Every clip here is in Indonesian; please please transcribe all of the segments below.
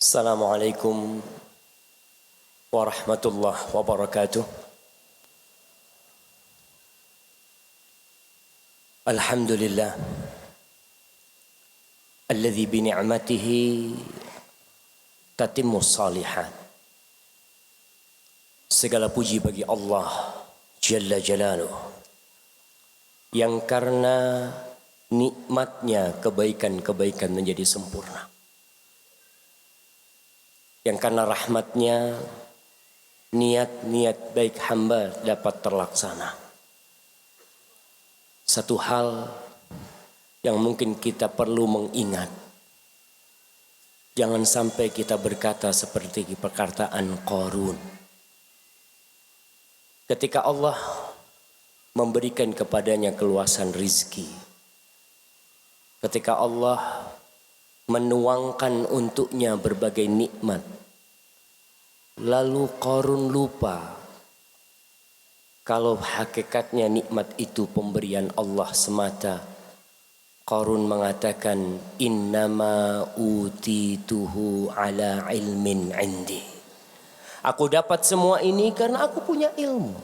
Assalamualaikum warahmatullahi wabarakatuh. Alhamdulillah alladzi bi ni'matihi tatimmu shalihat. Segala puji bagi Allah Jalla Jalaluh yang karena nikmatnya kebaikan-kebaikan menjadi sempurna. Yang karena rahmatnya niat-niat baik hamba dapat terlaksana. Satu hal yang mungkin kita perlu mengingat. Jangan sampai kita berkata seperti perkataan Qarun. Ketika Allah memberikan kepadanya keluasan rizki. Ketika Allah menuangkan untuknya berbagai nikmat. Lalu Qarun lupa kalau hakikatnya nikmat itu pemberian Allah semata. Qarun mengatakan innama utituhu ala ilmin indi. Aku dapat semua ini karena aku punya ilmu.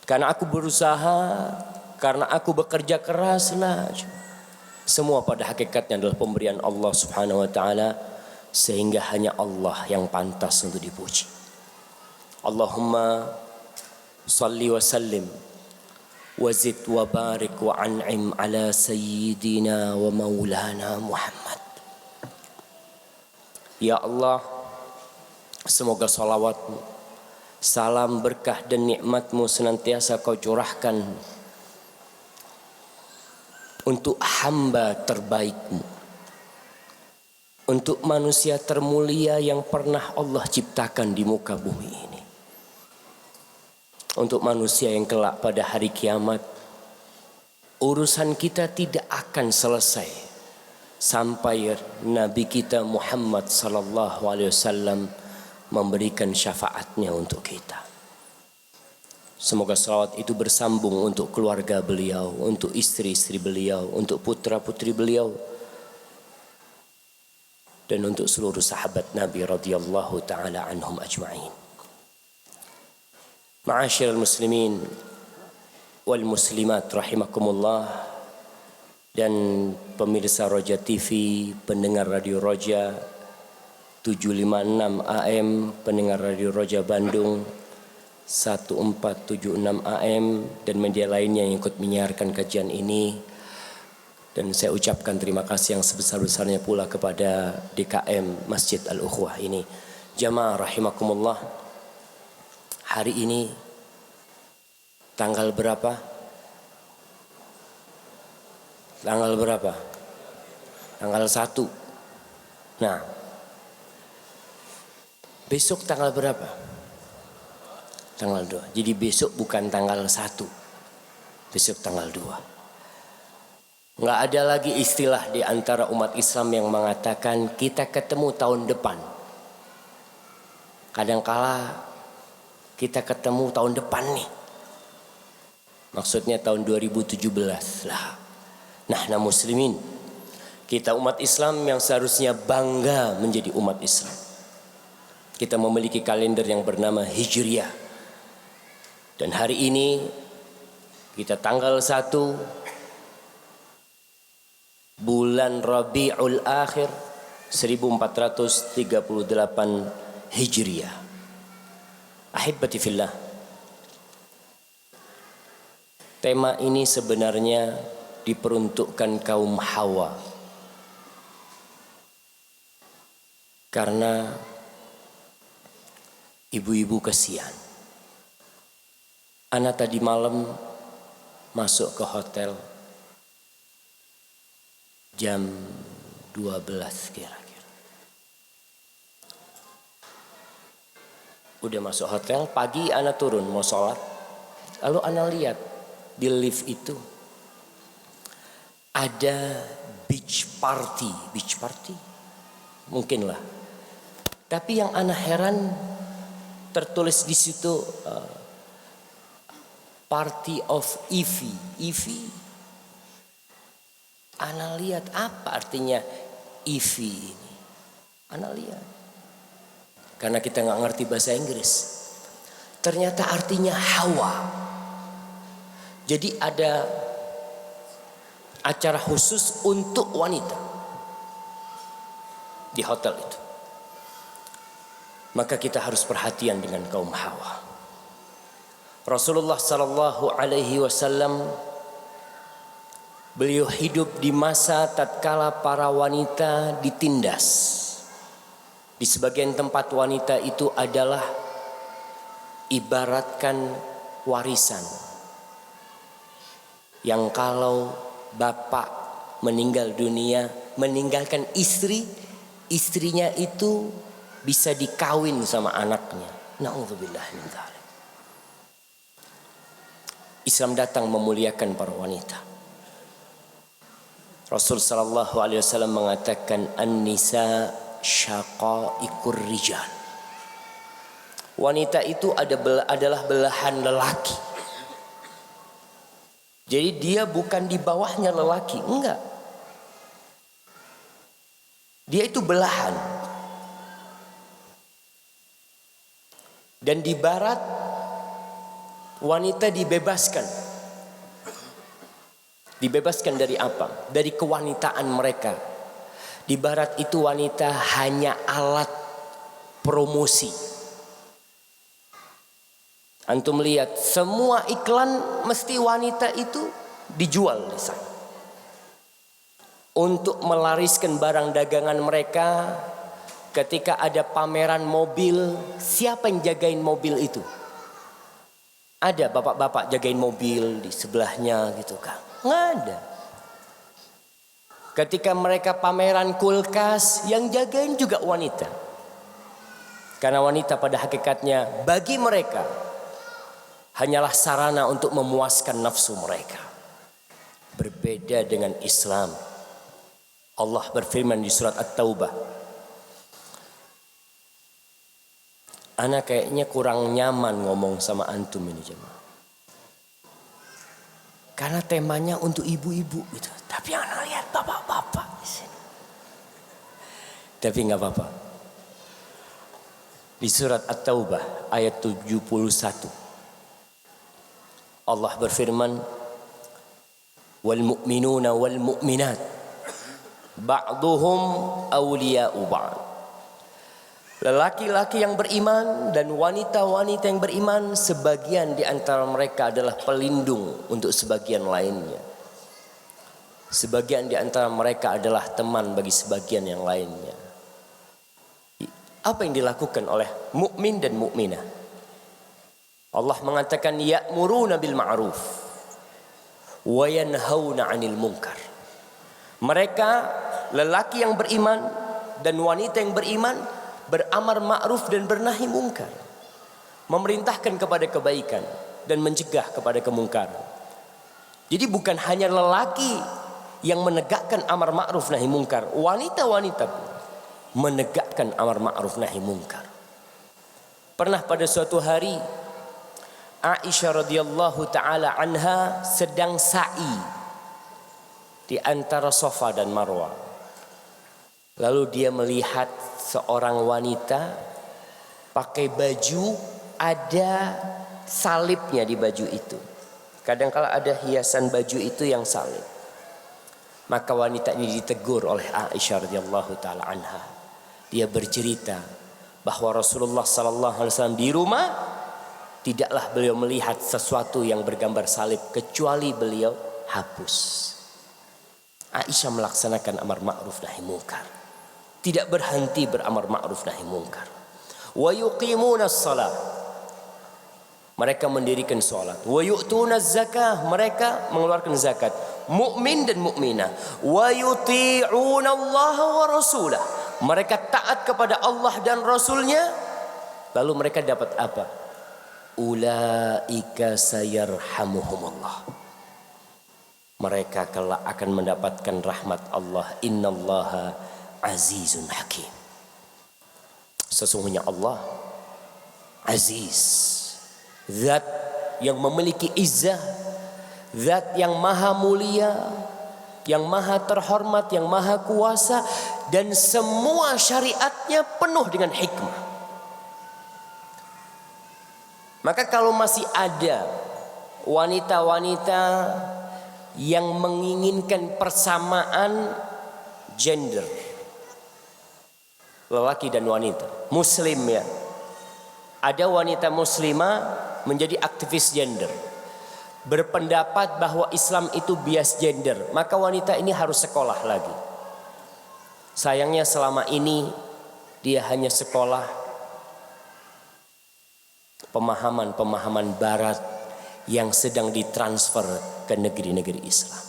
Karena aku berusaha, karena aku bekerja keras lah. Semua pada hakikatnya adalah pemberian Allah Subhanahu wa taala, sehingga hanya Allah yang pantas untuk dipuji. Allahumma salli wa sallim wa zid wa barik wa an'im ala sayyidina wa maulana Muhammad. Ya Allah, semoga salawatmu, salam berkah dan nikmatmu senantiasa kau curahkan untuk hamba terbaikmu, untuk manusia termulia yang pernah Allah ciptakan di muka bumi ini, untuk manusia yang kelak pada hari kiamat urusan kita tidak akan selesai sampai Nabi kita Muhammad sallallahu alaihi wasallam memberikan syafaatnya untuk kita. Semoga salawat itu bersambung untuk keluarga beliau, untuk istri-istri beliau, untuk putra-putri beliau, dan untuk seluruh sahabat Nabi radhiyallahu taala anhum ajma'in. Ma'asyiral muslimin wal muslimat rahimakumullah, dan pemirsa Roja TV, pendengar Radio Roja 756 AM, pendengar Radio Roja Bandung 1476 AM, dan media lainnya yang ikut menyiarkan kajian ini. Dan saya ucapkan terima kasih yang sebesar-besarnya pula kepada DKM Masjid Al-Ukhwah ini. Jamaah rahimakumullah, hari ini tanggal berapa? Tanggal berapa? Tanggal 1. Nah, besok tanggal berapa? Tanggal 2. Jadi besok bukan tanggal 1. Besok tanggal 2. Nggak ada lagi istilah di antara umat Islam yang mengatakan kita ketemu tahun depan. Kadangkala kita ketemu tahun depan nih. Maksudnya tahun 2017 lah. Nah muslimin, kita umat Islam yang seharusnya bangga menjadi umat Islam. Kita memiliki kalender yang bernama Hijriyah. Dan hari ini kita tanggal 1 bulan Rabiul Akhir 1438 Hijriyah. Ahibati fillah. Tema ini sebenarnya diperuntukkan kaum Hawa. Karena ibu-ibu kasihan. Anak tadi malam masuk ke hotel jam 12 kira-kira. Udah masuk hotel, pagi anak turun mau sholat. Lalu anak lihat di lift itu ada beach party. Beach party? Mungkin lah. Tapi yang anak heran tertulis di situ Party of Ivy. Ivy. Ana lihat apa artinya Ivy ini. Anak lihat. Karena kita nggak ngerti bahasa Inggris. Ternyata artinya Hawa. Jadi ada acara khusus untuk wanita di hotel itu. Maka kita harus perhatian dengan kaum Hawa. Rasulullah sallallahu alaihi wasallam beliau hidup di masa tatkala para wanita ditindas. Di sebagian tempat wanita itu adalah ibaratkan warisan. Yang kalau bapak meninggal dunia, meninggalkan istri, istrinya itu bisa dikawin sama anaknya. Na'udzubillah min dzalik. Islam datang memuliakan para wanita. Rasul sallallahu alaihi wasallam mengatakan an-nisa syaqaiqur rijal. Wanita itu adalah belahan lelaki. Jadi dia bukan di bawahnya lelaki, enggak. Dia itu belahan. Dan di barat wanita dibebaskan. Dibebaskan dari apa? Dari kewanitaan mereka. Di barat itu wanita hanya alat promosi. Antum lihat semua iklan mesti wanita itu dijual di sana. Untuk melariskan barang dagangan mereka, ketika ada pameran mobil, siapa yang jagain mobil itu? Ada bapak-bapak jagain mobil di sebelahnya gitu kan? Nggak ada. Ketika mereka pameran kulkas, yang jagain juga wanita. Karena wanita pada hakikatnya bagi mereka hanyalah sarana untuk memuaskan nafsu mereka. Berbeda dengan Islam. Allah berfirman di surat At-Taubah. Ana kayaknya kurang nyaman ngomong sama antum ini jemaah. Karena temanya untuk ibu-ibu gitu. Tapi ana lihat bapak-bapak di sini. Tapi enggak apa-apa. Di surat At-Taubah ayat 71. Allah berfirman, "Wal mu'minuna wal mu'minat ba'duhum awliya'u ba'd." Lelaki-laki yang beriman dan wanita-wanita yang beriman, sebagian di antara mereka adalah pelindung untuk sebagian lainnya. Sebagian di antara mereka adalah teman bagi sebagian yang lainnya. Apa yang dilakukan oleh mukmin dan mukminah? Allah mengatakan ya'muruna bil ma'ruf wa yanhauna 'anil munkar. Mereka lelaki yang beriman dan wanita yang beriman beramar ma'ruf dan bernahi mungkar. Memerintahkan kepada kebaikan dan mencegah kepada kemungkaran. Jadi bukan hanya lelaki yang menegakkan amar ma'ruf nahi mungkar, wanita-wanita pun menegakkan amar ma'ruf nahi mungkar. Pernah pada suatu hari Aisyah radhiyallahu taala anha sedang sa'i di antara Safa dan Marwah. Lalu dia melihat seorang wanita pakai baju ada salibnya di baju itu. Kadang-kala ada hiasan baju itu yang salib. Maka wanita ini ditegur oleh Aisyah radhiyallahu taala anha. Dia bercerita bahwa Rasulullah sallallahu alaihi wasallam di rumah tidaklah beliau melihat sesuatu yang bergambar salib kecuali beliau hapus. Aisyah melaksanakan amar ma'ruf nahi munkar. Tidak berhenti beramar ma'ruf nahi munkar. Wa yuqimuna shalah. Mereka mendirikan salat. Wa yu'tuna zakah. Mereka mengeluarkan zakat. Mukmin dan mukminah. Wa yuti'una Allah wa rasulah. Mereka taat kepada Allah dan Rasulnya. Lalu mereka dapat apa? Ulaika sayarhamuhumullah. Mereka kelak akan mendapatkan rahmat Allah. Innallaha azizun hakim. Sesungguhnya Allah aziz, zat yang memiliki izzah, zat yang maha mulia, yang maha terhormat, yang maha kuasa. dan semua syariatnya penuh dengan hikmah. Maka kalau masih ada wanita-wanita yang menginginkan persamaan gender, lelaki dan wanita, muslim ya, ada wanita muslimah menjadi aktivis gender, berpendapat bahwa Islam itu bias gender, maka wanita ini harus sekolah lagi. Sayangnya selama ini dia hanya sekolah pemahaman-pemahaman barat yang sedang ditransfer ke negeri-negeri Islam.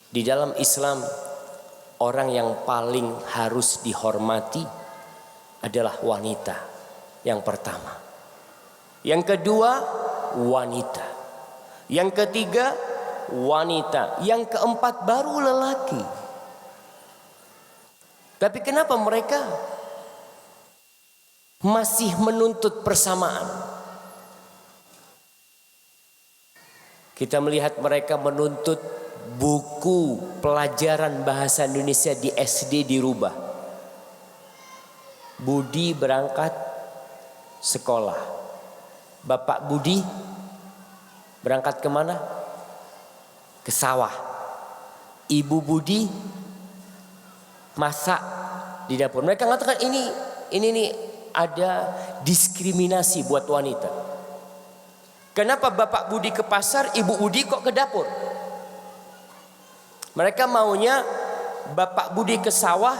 Di dalam Islam, orang yang paling harus dihormati adalah wanita yang pertama. Yang kedua, wanita. Yang ketiga, wanita. Yang keempat baru lelaki. Tapi kenapa mereka masih menuntut persamaan? Kita melihat mereka menuntut buku pelajaran bahasa Indonesia di SD dirubah. Budi berangkat sekolah. Bapak Budi berangkat kemana? Ke sawah. Ibu Budi masak di dapur. Mereka mengatakan ini nih ada diskriminasi buat wanita. Kenapa Bapak Budi ke pasar, Ibu Budi kok ke dapur? Mereka maunya Bapak Budi ke sawah,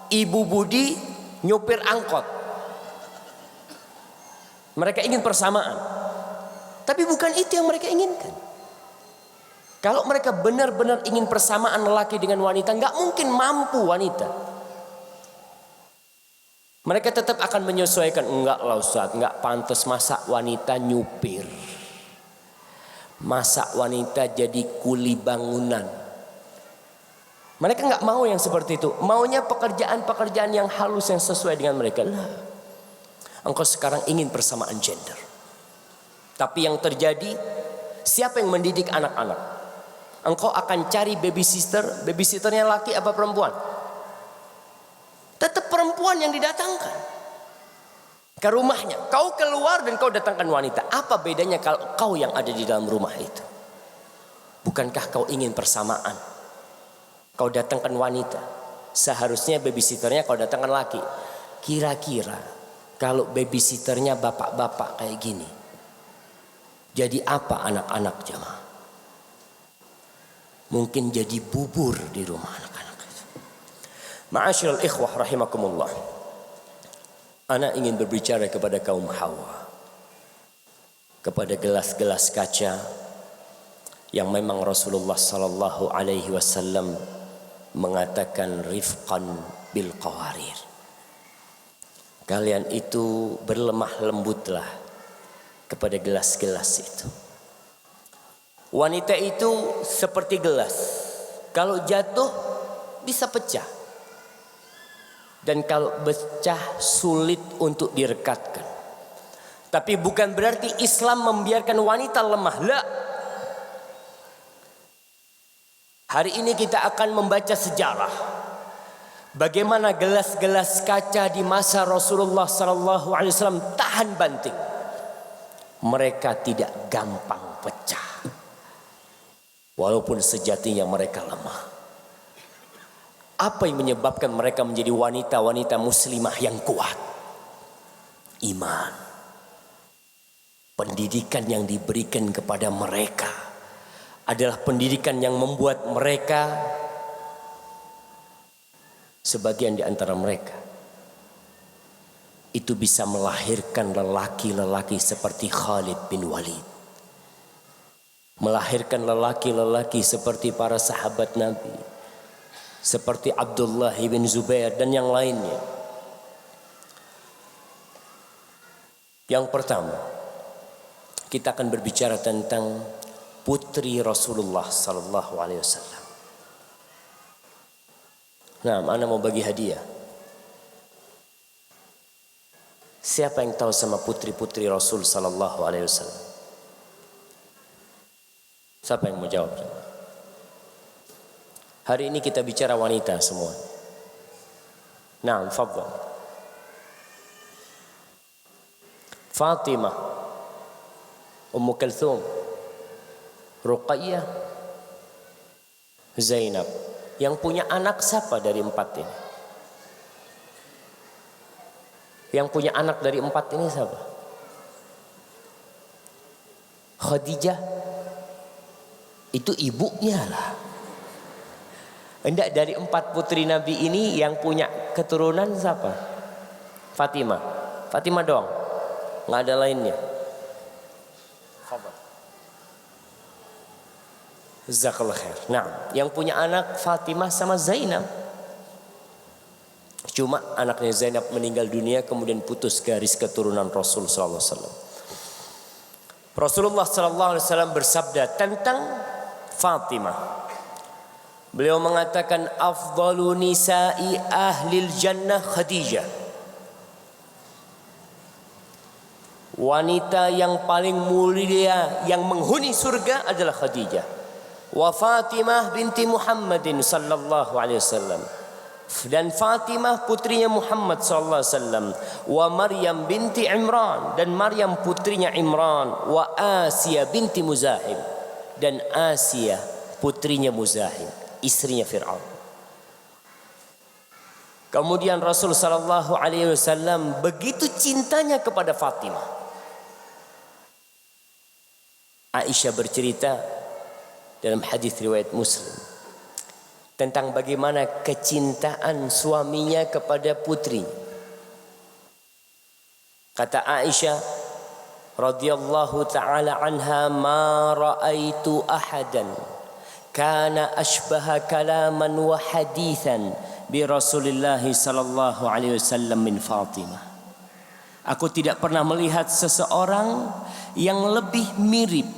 Ibu Budi nyupir angkot. Mereka ingin persamaan. Tapi bukan itu yang mereka inginkan. Kalau mereka benar-benar ingin persamaan lelaki dengan wanita, nggak mungkin mampu wanita. Mereka tetap akan menyesuaikan. Enggak lah Ustaz, enggak pantas masa wanita nyupir. Masa wanita jadi kuli bangunan. Mereka nggak mau yang seperti itu. Maunya pekerjaan-pekerjaan yang halus yang sesuai dengan mereka. Lah, engkau sekarang ingin persamaan gender. Tapi yang terjadi, siapa yang mendidik anak-anak? Engkau akan cari babysitter. Babysitternya laki apa perempuan? Tetap perempuan yang didatangkan ke rumahnya. Kau keluar dan kau datangkan wanita. Apa bedanya kalau kau yang ada di dalam rumah itu? Bukankah kau ingin persamaan? Kau datangkan wanita, seharusnya babysitternya kau datangkan laki. Kira-kira kalau babysitternya bapak-bapak kayak gini, jadi apa anak-anak jemaah? Mungkin jadi bubur di rumah anak-anak. Ma'asyiral ikhwah rahimakumullah. Ana ingin berbicara kepada kaum Hawa, kepada gelas-gelas kaca yang memang Rasulullah sallallahu alaihi wasallam mengatakan rifqan bil qawarir. Kalian itu berlemah lembutlah kepada gelas-gelas itu. Wanita itu seperti gelas. Kalau jatuh bisa pecah. Dan kalau pecah sulit untuk direkatkan. Tapi bukan berarti Islam membiarkan wanita lemah. La. Hari ini kita akan membaca sejarah bagaimana gelas-gelas kaca di masa Rasulullah SAW tahan banting. Mereka tidak gampang pecah, walaupun sejatinya mereka lemah. Apa yang menyebabkan mereka menjadi wanita-wanita muslimah yang kuat? Iman, pendidikan yang diberikan kepada mereka adalah pendidikan yang membuat mereka, sebagian di antara mereka itu bisa melahirkan lelaki-lelaki seperti Khalid bin Walid, melahirkan lelaki-lelaki seperti para sahabat Nabi, seperti Abdullah bin Zubair dan yang lainnya. Yang pertama, kita akan berbicara tentang putri Rasulullah sallallahu alaihi wasallam. Nah, ana mau bagi hadiah. Siapa yang tahu sama putri-putri Rasul sallallahu alaihi wasallam? Siapa yang mau jawab? Hari ini kita bicara wanita semua. Naam, fadhal. Fatimah, Ummu Kulthum, Ruqayyah, Zainab. Yang punya anak siapa dari empat ini? Yang punya anak dari empat ini siapa? Khadijah. Itu ibunya lah. Enggak, dari empat putri Nabi ini yang punya keturunan siapa? Fatimah. Fatimah doang. Nggak ada lainnya. Jazakallah khair. Nah, yang punya anak Fatimah sama Zainab. Cuma anaknya Zainab meninggal dunia, kemudian putus garis keturunan Rasul sallallahu alaihi wasallam. Rasulullah sallallahu alaihi wasallam bersabda tentang Fatimah. Beliau mengatakan afdalu nisa'i ahlil jannah Khadijah. Wanita yang paling mulia yang menghuni surga adalah Khadijah. Wa Fatimah binti Muhammadin sallallahu alaihi wasallam. Dan Fatimah putrinya Muhammad sallallahu alaihi wasallam. Wa Maryam binti Imran, dan Maryam putrinya Imran. Wa Asia binti Muzahim, dan Asia putrinya Muzahim, istrinya Fir'aun. Kemudian Rasul sallallahu alaihi wasallam begitu cintanya kepada Fatimah. Aisyah bercerita dalam hadis riwayat Muslim tentang bagaimana kecintaan suaminya kepada putrinya. Kata Aisyah radhiyallahu taala anha, ma raaitu ahadan kana ashbaha kalaman wa hadithan bi Rasulillah sallallahu alaihi wasallam min Fatimah. Aku tidak pernah melihat seseorang yang lebih mirip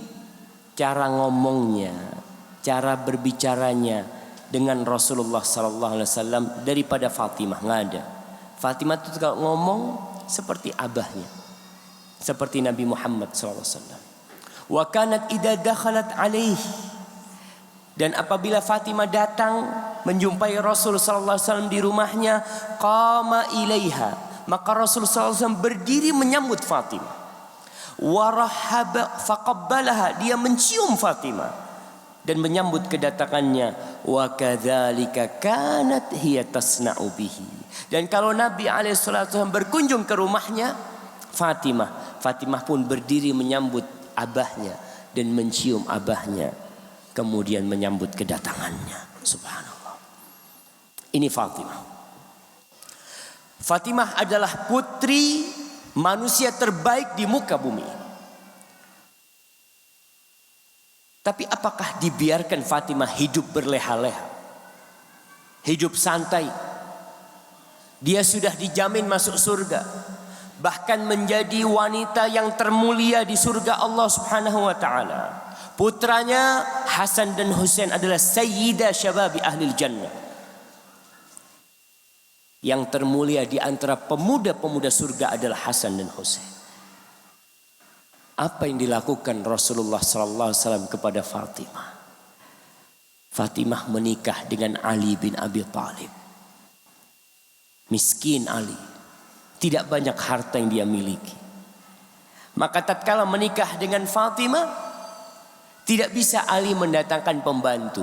cara ngomongnya, cara berbicaranya dengan Rasulullah sallallahu alaihi wasallam daripada Fatimah. Nggak ada. Fatimah itu kalau ngomong seperti abahnya, seperti Nabi Muhammad sallallahu alaihi wasallam. Wa kanat idza dakhalat alaihi, dan apabila Fatimah datang menjumpai Rasul sallallahu alaihi wasallam di rumahnya, qama ilaiha, maka Rasul sallallahu alaihi wasallam berdiri menyambut Fatimah. Warahaba faqabbalaha, dia mencium Fatimah dan menyambut kedatangannya. Wa kadzalika kanat hiya tasna'u bihi, dan kalau Nabi alaihi wasallam berkunjung ke rumahnya Fatimah pun berdiri menyambut abahnya dan mencium abahnya, kemudian menyambut kedatangannya. Subhanallah. Ini Fatimah adalah putri manusia terbaik di muka bumi. Tapi apakah dibiarkan Fatimah hidup berleha-leha, hidup santai? Dia sudah dijamin masuk surga, bahkan menjadi wanita yang termulia di surga Allah Subhanahu wa taala. Putranya Hasan dan Husain adalah sayyida syababi ahlil jannah. Yang termulia di antara pemuda-pemuda surga adalah Hasan dan Husain. Apa yang dilakukan Rasulullah sallallahu alaihi wasallam kepada Fatimah? Fatimah menikah dengan Ali bin Abi Thalib. Miskin Ali, tidak banyak harta yang dia miliki. Maka tatkala menikah dengan Fatimah, tidak bisa Ali mendatangkan pembantu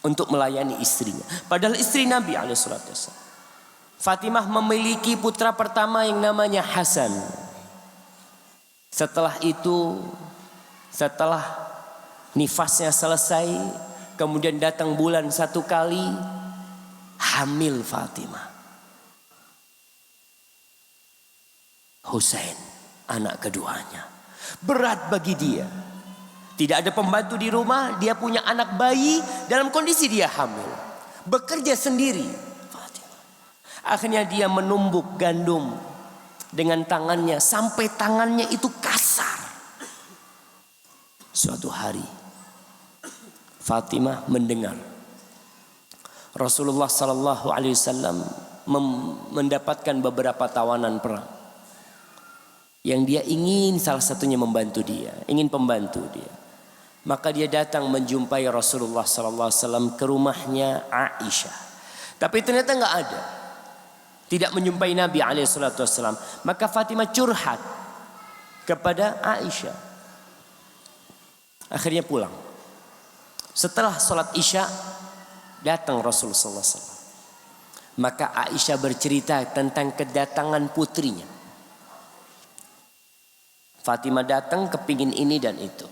untuk melayani istrinya. Padahal istri Nabi alaihissalam. Fatimah memiliki putra pertama yang namanya Hasan. Setelah itu, setelah nifasnya selesai, kemudian datang bulan satu kali, hamil Fatimah. Husain, anak keduanya. Berat bagi dia. Tidak ada pembantu di rumah, dia punya anak bayi dalam kondisi dia hamil. Bekerja sendiri. Akhirnya dia menumbuk gandum dengan tangannya sampai tangannya itu kasar. Suatu hari Fatimah mendengar Rasulullah sallallahu alaihi wasallam mendapatkan beberapa tawanan perang. Yang dia ingin salah satunya membantu dia, ingin pembantu dia. Maka dia datang menjumpai Rasulullah SAW ke rumahnya Aisyah. Tapi ternyata nggak ada. Tidak menjumpai Nabi SAW. Maka Fatimah curhat kepada Aisyah. Akhirnya pulang. Setelah sholat Isya datang Rasulullah SAW. Maka Aisyah bercerita tentang kedatangan putrinya. Fatimah datang kepingin ini dan itu.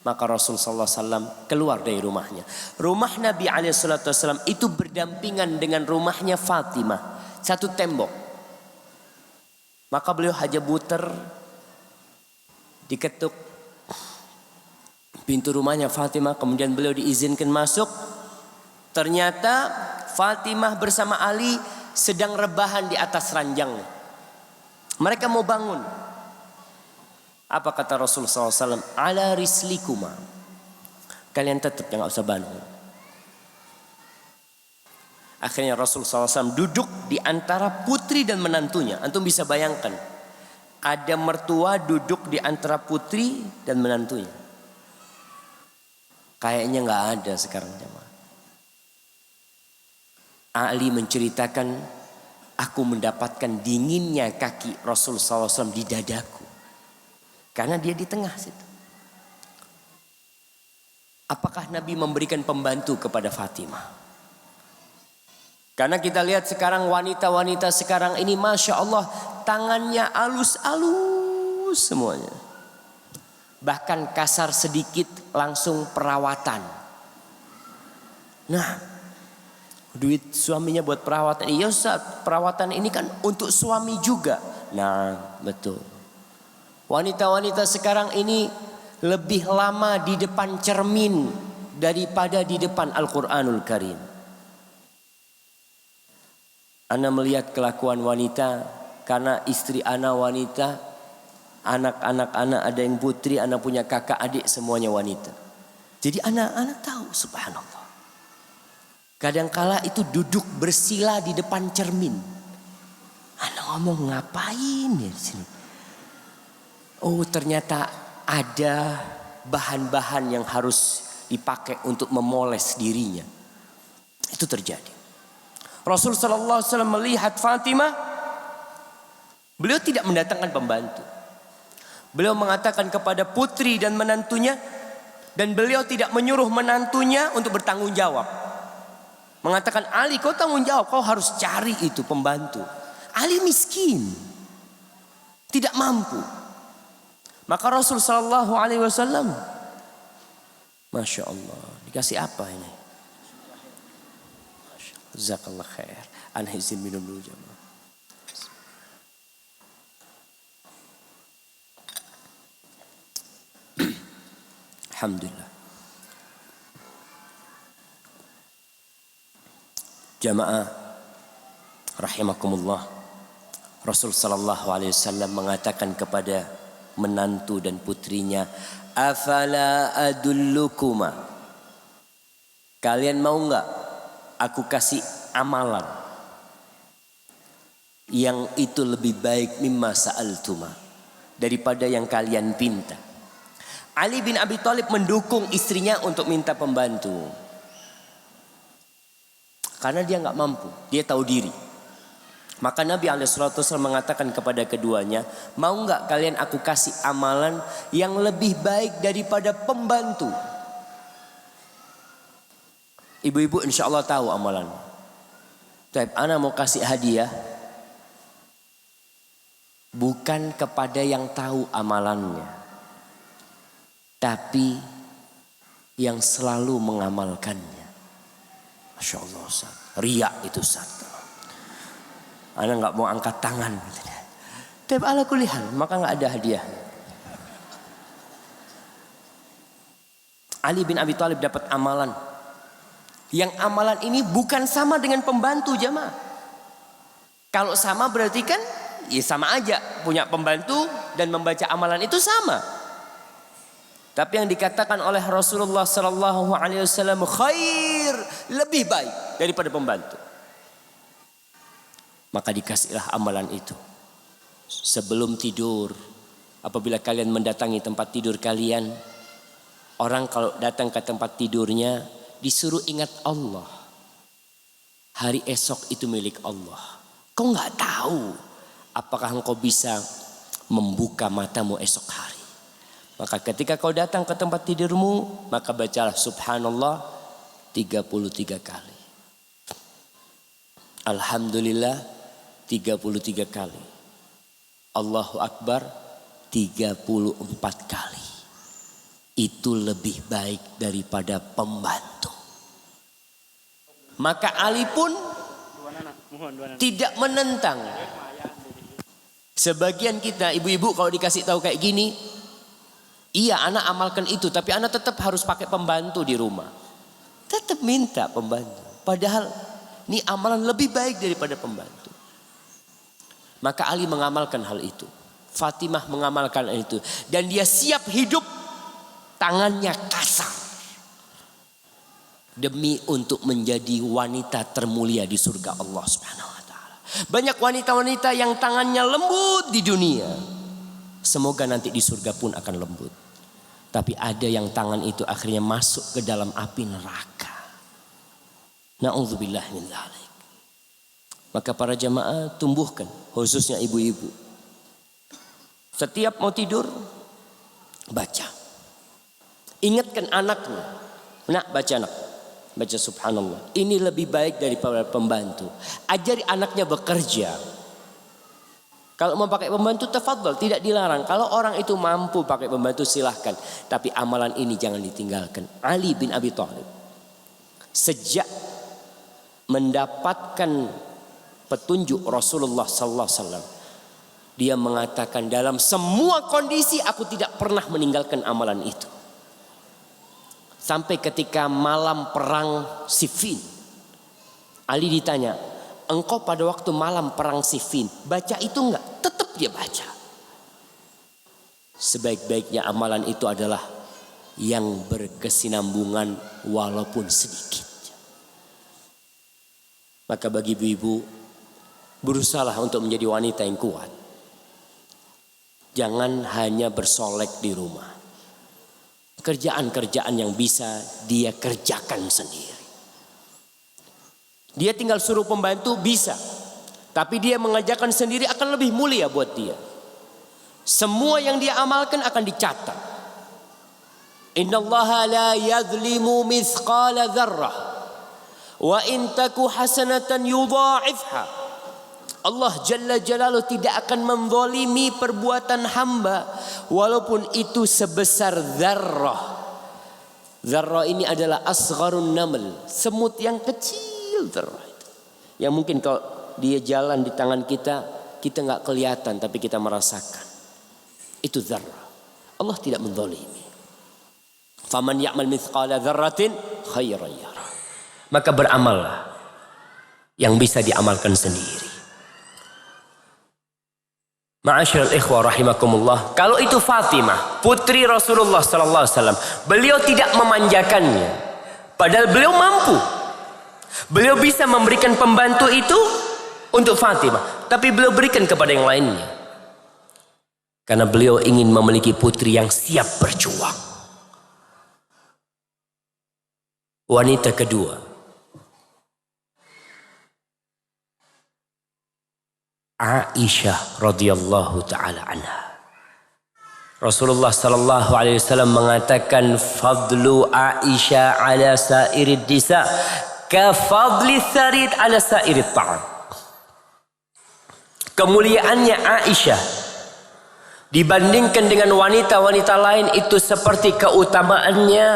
Maka Rasulullah SAW keluar dari rumahnya. Rumah Nabi SAW itu berdampingan dengan rumahnya Fatimah. Satu tembok. Maka beliau hajabuter, diketuk pintu rumahnya Fatimah. Kemudian beliau diizinkan masuk. Ternyata Fatimah bersama Ali sedang rebahan di atas ranjangnya. Mereka mau bangun. Apa kata Rasulullah SAW? Ala rislikuma. Kalian tetap jangan usah bangun. Akhirnya Rasulullah SAW duduk di antara putri dan menantunya. Antum bisa bayangkan. Ada mertua duduk di antara putri dan menantunya. Kayaknya nggak ada sekarang jemaah. Ali menceritakan, aku mendapatkan dinginnya kaki Rasulullah SAW di dadaku. Karena dia di tengah situ. Apakah Nabi memberikan pembantu kepada Fatimah? Karena kita lihat sekarang wanita-wanita sekarang ini Masya Allah tangannya alus-alus semuanya. Bahkan kasar sedikit langsung perawatan. Nah, duit suaminya buat perawatan. Iya Ustaz, perawatan ini kan untuk suami juga. Nah, betul. Wanita-wanita sekarang ini lebih lama di depan cermin daripada di depan Al-Quranul Karim. Ana melihat kelakuan wanita karena istri ana wanita, anak-anak ana ada yang putri, ana punya kakak adik semuanya wanita. Jadi ana tahu subhanallah. Kadangkala itu duduk bersila di depan cermin. Ana ngomong ngapain ya di sini? Oh ternyata ada bahan-bahan yang harus dipakai untuk memoles dirinya. Itu terjadi. Rasul sallallahu alaihi wasallam melihat Fatimah, beliau tidak mendatangkan pembantu. Beliau mengatakan kepada putri dan menantunya, dan beliau tidak menyuruh menantunya untuk bertanggung jawab. Mengatakan, Ali kau tanggung jawab, kau harus cari itu pembantu. Ali miskin, tidak mampu. Maka Rasul sallallahu alaihi wasallam, Masya Allah, dikasih apa ini? Jazakallah khair. Ana izin minum dulu jemaah. Alhamdulillah. Jamaah rahimakumullah. Rasul sallallahu alaihi wasallam mengatakan kepada menantu dan putrinya, afala adullukuma, kalian mau enggak aku kasih amalan yang itu lebih baik mimma sa'altuma, daripada yang kalian pinta. Ali bin Abi Thalib mendukung istrinya untuk minta pembantu. Karena dia nggak mampu, dia tahu diri. Maka Nabi SAW mengatakan kepada keduanya, mau nggak kalian aku kasih amalan yang lebih baik daripada pembantu? Ibu-ibu insya Allah tahu amalan. Tapi ana mau kasih hadiah bukan kepada yang tahu amalannya, tapi yang selalu mengamalkannya. Masya Allah Ustaz, riak itu Ustaz. Ana nggak mau angkat tangan. Tapi ala kulihan, maka nggak ada hadiah. Ali bin Abi Thalib dapat amalan. Yang amalan ini bukan sama dengan pembantu jamaah. Kalau sama berarti kan ya sama aja. Punya pembantu dan membaca amalan itu sama. Tapi yang dikatakan oleh Rasulullah sallallahu alaihi wasallam khair, lebih baik daripada pembantu. Maka dikasihlah amalan itu. Sebelum tidur, apabila kalian mendatangi tempat tidur kalian, Orang kalau datang ke tempat tidurnya disuruh ingat Allah. Hari esok itu milik Allah. Kau nggak tahu apakah engkau bisa membuka matamu esok hari. Maka ketika kau datang ke tempat tidurmu, maka bacalah subhanallah 33 kali. Alhamdulillah 33 kali. Allahu Akbar 34 kali. Itu lebih baik daripada pembantu. Maka Ali pun tidak menentang. Sebagian kita ibu-ibu kalau dikasih tahu kayak gini, iya anak amalkan itu, tapi anak tetap harus pakai pembantu di rumah. Tetap minta pembantu. Padahal ini amalan lebih baik daripada pembantu. Maka Ali mengamalkan hal itu. Fatimah mengamalkan hal itu. Dan dia siap hidup tangannya kasar. Demi untuk menjadi wanita termulia di surga Allah Subhanahu wa taala. Banyak wanita-wanita yang tangannya lembut di dunia. Semoga nanti di surga pun akan lembut. Tapi ada yang tangan itu akhirnya masuk ke dalam api neraka. Na'udzubillah min dzalik. Maka para jamaah tumbuhkan, khususnya ibu-ibu. Setiap mau tidur, baca. Ingatkan anaknya. Nak, baca nak. Baca subhanallah. Ini lebih baik daripada pembantu. Ajari anaknya bekerja. Kalau mau pakai pembantu tafadhol, tidak dilarang. Kalau orang itu mampu pakai pembantu silahkan. Tapi amalan ini jangan ditinggalkan. Ali bin Abi Thalib sejak mendapatkan petunjuk Rasulullah sallallahu alaihi wasallam, dia mengatakan dalam semua kondisi aku tidak pernah meninggalkan amalan itu. Sampai ketika malam perang Siffin, Ali ditanya, engkau pada waktu malam perang Siffin baca itu enggak? Tetap dia baca. Sebaik-baiknya amalan itu adalah yang berkesinambungan walaupun sedikit. Maka bagi ibu-ibu, berusahalah untuk menjadi wanita yang kuat. Jangan hanya bersolek di rumah. Kerjaan-kerjaan yang bisa dia kerjakan sendiri. Dia tinggal suruh pembantu bisa. Tapi dia mengerjakan sendiri akan lebih mulia buat dia. Semua yang dia amalkan akan dicatat. Innallaha la yadhlimu mithqala dzarrah. Wa in taku hasanatan yudha'ifha. Allah Jalla Jalaluhu tidak akan menzalimi perbuatan hamba walaupun itu sebesar dzarrah. Dzarrah ini adalah asgharun naml, semut yang kecil dzarrah itu. Yang mungkin kalau dia jalan di tangan kita, kita nggak kelihatan tapi kita merasakan. Itu dzarrah. Allah tidak menzalimi. Faman ya'mal mithqala dzarratin khairan yarah. Maka beramallah yang bisa diamalkan sendiri. Ma'asyiral ikhwah rahimakumullah. Kalau itu Fatimah, putri Rasulullah sallallahu alaihi wasallam, beliau tidak memanjakannya. Padahal beliau mampu. Beliau bisa memberikan pembantu itu untuk Fatimah, tapi beliau berikan kepada yang lainnya. Karena beliau ingin memiliki putri yang siap berjuang. Wanita kedua, Aisyah radhiyallahu taala anha. Rasulullah sallallahu alaihi wasallam mengatakan fadlu Aisyah ala sairid nisa ka fadli tsarid ala sairit ta'am. Kemuliaannya Aisyah dibandingkan dengan wanita-wanita lain itu seperti keutamaannya.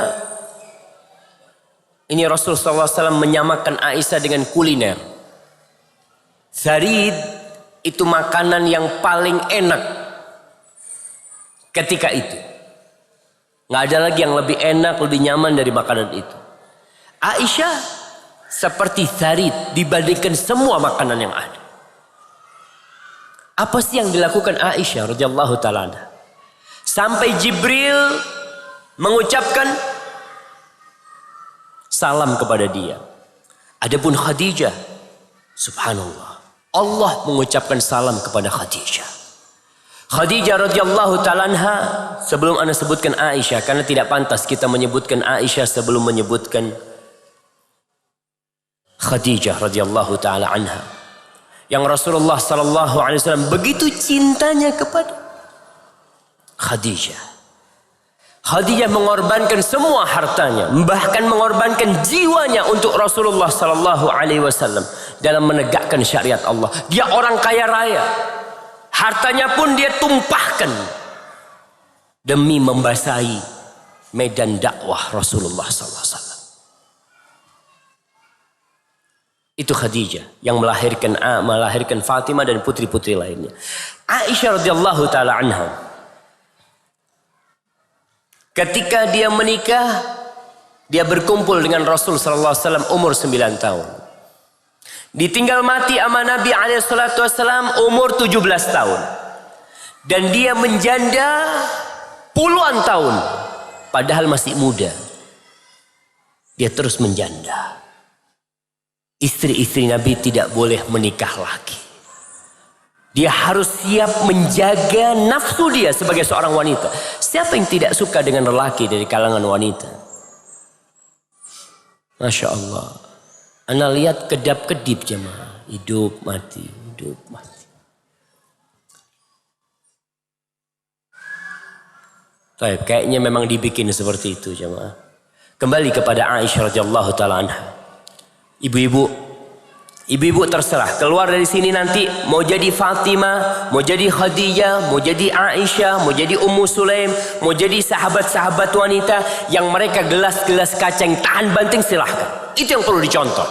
Ini Rasulullah sallallahu alaihi wasallam menyamakan Aisyah dengan kuliner. Tsarid itu makanan yang paling enak ketika itu. Nggak ada lagi yang lebih enak, lebih nyaman dari makanan itu. Aisyah seperti tsarid dibandingkan semua makanan yang ada. Apa sih yang dilakukan Aisyah radhiyallahu taala anha? Sampai Jibril mengucapkan salam kepada dia. Adapun Khadijah, subhanallah, Allah mengucapkan salam kepada Khadijah. Khadijah radhiyallahu ta'ala anha, sebelum ana sebutkan Aisyah, karena tidak pantas kita menyebutkan Aisyah sebelum menyebutkan Khadijah radhiyallahu ta'ala anha, yang Rasulullah sallallahu alaihi wasallam begitu cintanya kepada Khadijah. Khadijah mengorbankan semua hartanya, bahkan mengorbankan jiwanya untuk Rasulullah sallallahu alaihi wasallam dalam menegakkan syariat Allah. Dia orang kaya raya, hartanya pun dia tumpahkan demi membasahi medan dakwah Rasulullah sallallahu alaihi wasallam. Itu Khadijah yang melahirkan Fatimah dan putri-putri lainnya. Aisyah radhiyallahu taala anha, ketika dia menikah, dia berkumpul dengan Rasul sallallahu alaihi wasallam umur 9 tahun. Ditinggal mati sama Nabi alaihi salatu wasallam umur 17 tahun. Dan dia menjanda puluhan tahun padahal masih muda. Dia terus menjanda. Istri-istri Nabi tidak boleh menikah lagi. Dia harus siap menjaga nafsu dia sebagai seorang wanita. Siapa yang tidak suka dengan lelaki dari kalangan wanita? Masya Allah. Ana lihat kedap-kedip jemaah. Hidup mati, hidup mati. Baik, kayaknya memang dibikin seperti itu jemaah. Kembali kepada Aisyah radhiyallahu taala anha. Ibu-ibu terserah. Keluar dari sini nanti mau jadi Fatimah, mau jadi Khadijah, mau jadi Aisyah, mau jadi Ummu Sulaim, mau jadi sahabat-sahabat wanita yang mereka gelas-gelas kaca yang tahan banting, silahkan. Itu yang perlu dicontoh.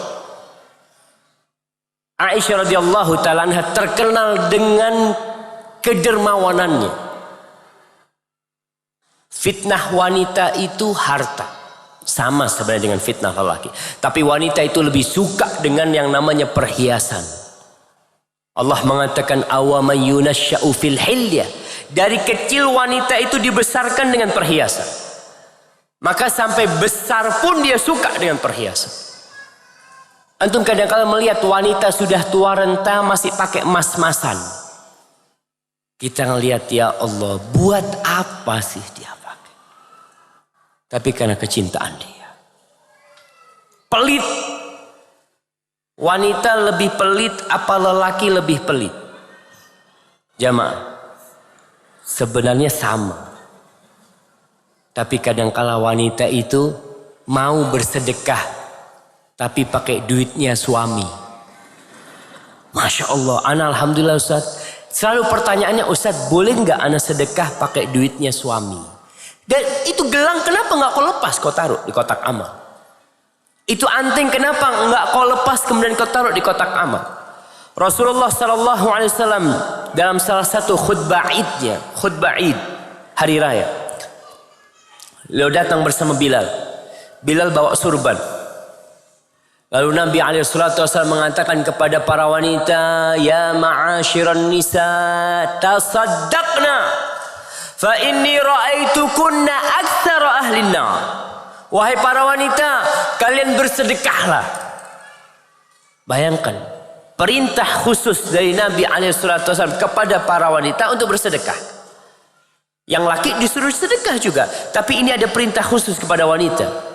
Aisyah radhiyallahu ta'ala anha terkenal dengan kedermawanannya. Fitnah wanita itu harta. Sama sebenarnya dengan fitnah lelaki. Tapi wanita itu lebih suka dengan yang namanya perhiasan. Allah mengatakan awama yunasya'u fil hilyah. Dari kecil wanita itu dibesarkan dengan perhiasan. Maka sampai besar pun dia suka dengan perhiasan. Antum kadang-kadang melihat wanita sudah tua renta masih pakai emas-emasan. Kita ngelihat, ya Allah, buat apa sih dia pakai? Tapi karena kecintaan dia. Pelit. Wanita lebih pelit apa lelaki lebih pelit? Jamaah. Sebenarnya sama. Tapi kadang-kala wanita itu mau bersedekah tapi pakai duitnya suami. Masya Allah, ana alhamdulillah Ustaz. Selalu pertanyaannya, Ustaz, boleh nggak ana sedekah pakai duitnya suami? Dan itu gelang kenapa nggak kau lepas kau taruh di kotak amal? Itu anting kenapa nggak kau lepas kemudian kau taruh di kotak amal? Rasulullah Sallallahu Alaihi Wasallam dalam salah satu khutbah Idnya, khutbah Id hari raya, beliau datang bersama Bilal. Bilal bawa surban. Lalu Nabi SAW mengatakan kepada para wanita, ya ma'asyiran nisa, tasaddaqna, fa inni ra'aitukunna aktsara ahlin nar. Wahai para wanita, kalian bersedekahlah. Bayangkan, perintah khusus dari Nabi SAW kepada para wanita untuk bersedekah. Yang laki disuruh sedekah juga, tapi ini ada perintah khusus kepada wanita.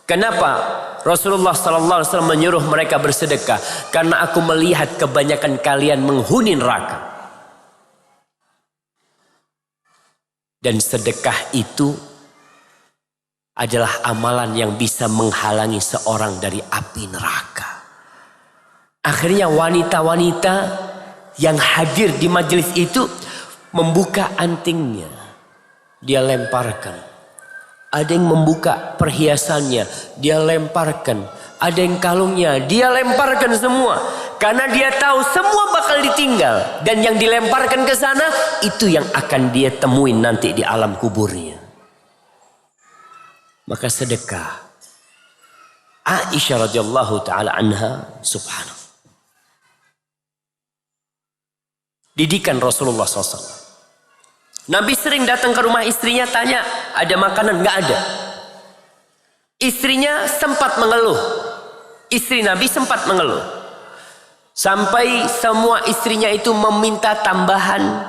Kenapa Rasulullah SAW menyuruh mereka bersedekah? Karena aku melihat kebanyakan kalian menghuni neraka. Dan sedekah itu adalah amalan yang bisa menghalangi seorang dari api neraka. Akhirnya wanita-wanita yang hadir di majelis itu membuka antingnya. Dia lemparkan. Ada yang membuka perhiasannya, dia lemparkan. Ada yang kalungnya, dia lemparkan semua. Karena dia tahu semua bakal ditinggal. Dan yang dilemparkan ke sana, itu yang akan dia temuin nanti di alam kuburnya. Maka sedekah. Aisyah radhiyallahu ta'ala anha, subhanallah. Didikan Rasulullah SAW. Nabi sering datang ke rumah istrinya, tanya, ada makanan? Nggak ada. Istrinya sempat mengeluh. Istri Nabi sempat mengeluh. Sampai semua istrinya itu meminta tambahan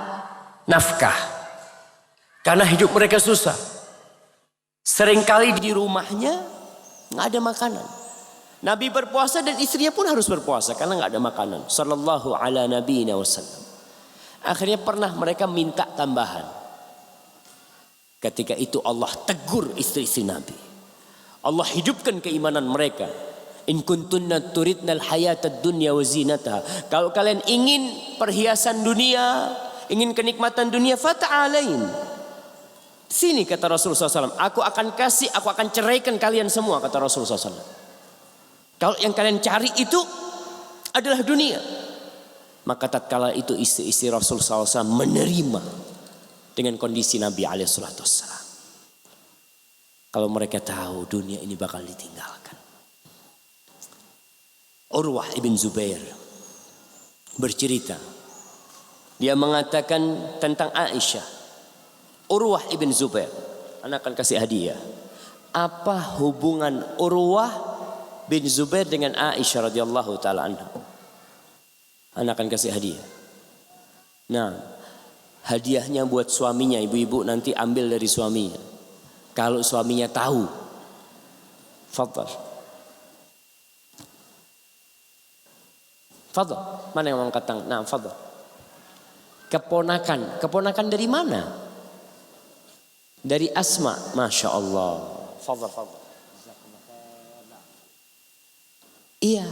nafkah. Karena hidup mereka susah. Seringkali di rumahnya nggak ada makanan. Nabi berpuasa dan istrinya pun harus berpuasa karena nggak ada makanan. Sallallahu ala nabiyina wasallam. Akhirnya pernah mereka minta tambahan. Ketika itu Allah tegur istri-istri Nabi. Allah hidupkan keimanan mereka. In kuntunna turidnal hayatad dunya wa zinataha. Kalau kalian ingin perhiasan dunia, ingin kenikmatan dunia, fata'alain. Sini kata Rasulullah SAW, aku akan ceraikan kalian semua, kata Rasulullah SAW. Kalau yang kalian cari itu adalah dunia. Maka tatkala itu istri-istri Rasulullah SAW menerima dengan kondisi Nabi SAW. Kalau mereka tahu dunia ini bakal ditinggalkan. Urwah ibn Zubair bercerita. Dia mengatakan tentang Aisyah. Urwah ibn Zubair, anak akan kasih hadiah. Apa hubungan Urwah bin Zubair dengan Aisyah radhiyallahu taala anha? Anak akan kasih hadiah. Nah, hadiahnya buat suaminya, ibu-ibu nanti ambil dari suaminya. Kalau suaminya tahu, fadhal. Fadhal. Mana yang angkat tangan? Nah, fadhal. Keponakan dari mana? Dari Asma, Masya Allah. Fadhal. Iya,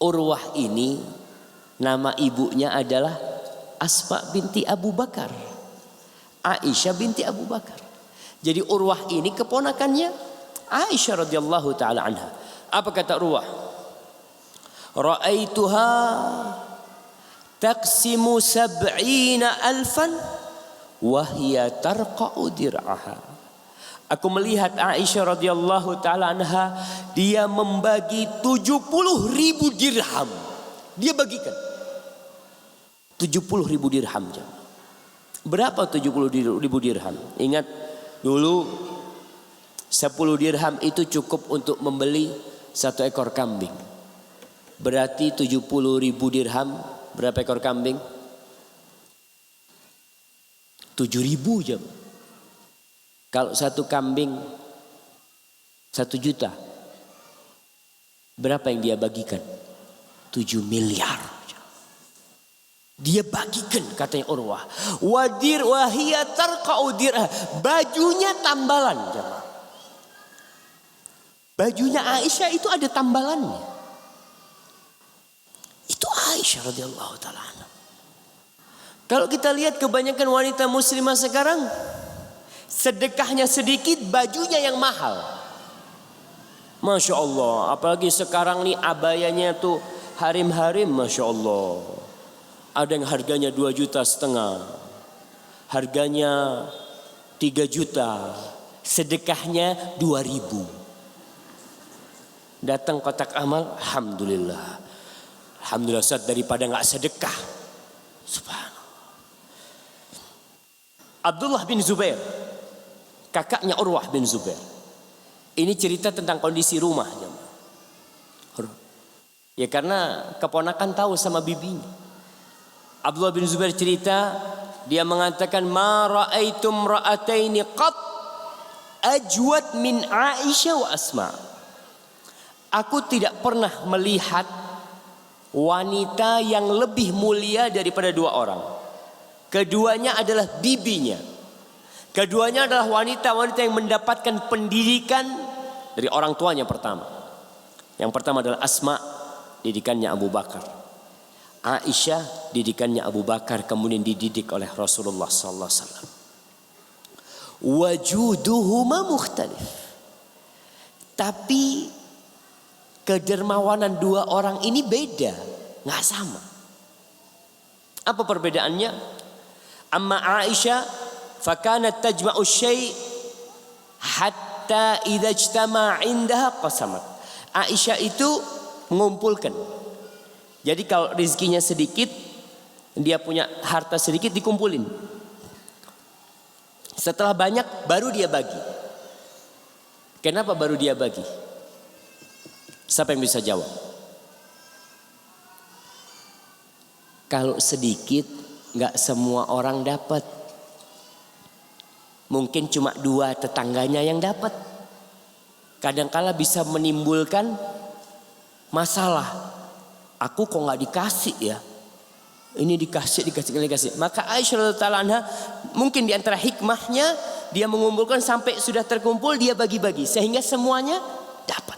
Urwah ini nama ibunya adalah Asma binti Abu Bakar, Aisyah binti Abu Bakar. Jadi Urwah ini keponakannya Aisyah radhiyallahu taala anha. Apa kata Urwah? Ra'aituha taqsimu 70,000 wahia tarqa'u dir'aha. Aku melihat Aisyah radhiyallahu taala anha, dia membagi 70.000 dirham. Dia bagikan 70.000 dirham. Berapa 70.000 dirham? Ingat dulu 10 dirham itu cukup untuk membeli 1 ekor kambing. Berarti 70.000 dirham berapa ekor kambing? 7.000 jam. Kalau 1 kambing 1 juta, berapa yang dia bagikan? 7 miliar. Dia bagikan, katanya Urwah. Wadir wahia tarqa'u dir'ah. Bajunya tambalan. Bajunya Aisyah itu ada tambalannya. Itu Aisyah radhiyallahu taala anha. Kalau kita lihat kebanyakan wanita muslimah sekarang, sedekahnya sedikit, bajunya yang mahal. Masya Allah. Apalagi sekarang nih abayanya tuh harim-harim, Masya Allah. Ada yang harganya 2,5 juta. Harganya 3 juta. Sedekahnya 2.000. Datang kotak amal, Alhamdulillah. Alhamdulillah Ustaz, daripada gak sedekah. Subhanallah. Abdullah bin Zubair, kakaknya Urwah bin Zubair. Ini cerita tentang kondisi rumah. Ya karena keponakan tahu sama bibinya. Abdullah bin Zubair cerita, dia mengatakan, ma ra'aitum ra'ataini qat ajwad min Aisyah wa Asma. Aku tidak pernah melihat wanita yang lebih mulia daripada 2 orang. Keduanya adalah bibinya. Keduanya adalah wanita-wanita yang mendapatkan pendidikan dari orang tuanya pertama. Yang pertama adalah Asma, didikannya Abu Bakar. Aisyah, didikannya Abu Bakar, kemudian dididik oleh Rasulullah sallallahu alaihi wasallam. Wajuduhuma mukhtalif. Tapi kedermawanan 2 orang ini beda, nggak sama. Apa perbedaannya? Amma Aisyah fakanat tajma'u syai' hatta idza ijtama 'indaha qasamat. Aisyah itu mengumpulkan. Jadi kalau rezekinya sedikit, dia punya harta sedikit, dikumpulin. Setelah banyak baru dia bagi. Kenapa baru dia bagi? Siapa yang bisa jawab? Kalau sedikit Nggak semua orang dapat. Mungkin cuma 2 tetangganya yang dapat. Kadangkala bisa menimbulkan masalah. Aku kok nggak dikasih ya? Ini dikasih. Maka Aisyah radhiyallahu anha mungkin di antara hikmahnya dia mengumpulkan sampai sudah terkumpul dia bagi-bagi sehingga semuanya dapat.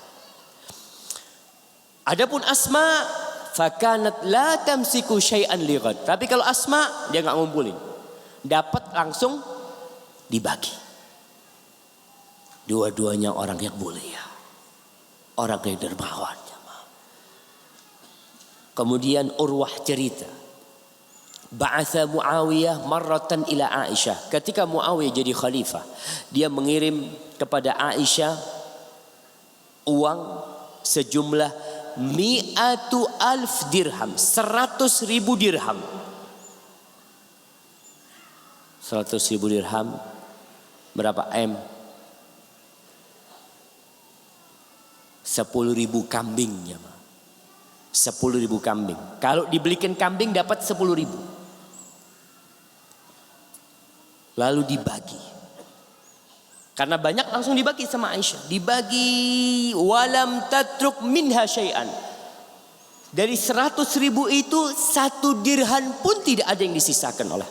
Adapun Asma fakanat la tamsiku syai'an li ghad. Tapi kalau Asma dia nggak ngumpulin. Dapat langsung dibagi. Dua-duanya orang yang mulia. Orang yang dermawan. Kemudian Urwah cerita. Ba'atha Muawiyah marratan ila Aisyah. Ketika Muawiyah jadi khalifah, dia mengirim kepada Aisyah uang sejumlah 100.000 dirham, 100.000 dirham. 100.000 dirham berapa M? 10.000 kambing ya, 10.000 kambing. Kalau dibelikan kambing dapat 10.000. Lalu dibagi. Karena banyak langsung dibagi sama Aisyah. Dibagi walam tatruk minha syai'an. Dari 100.000 itu 1 dirham pun tidak ada yang disisakan oleh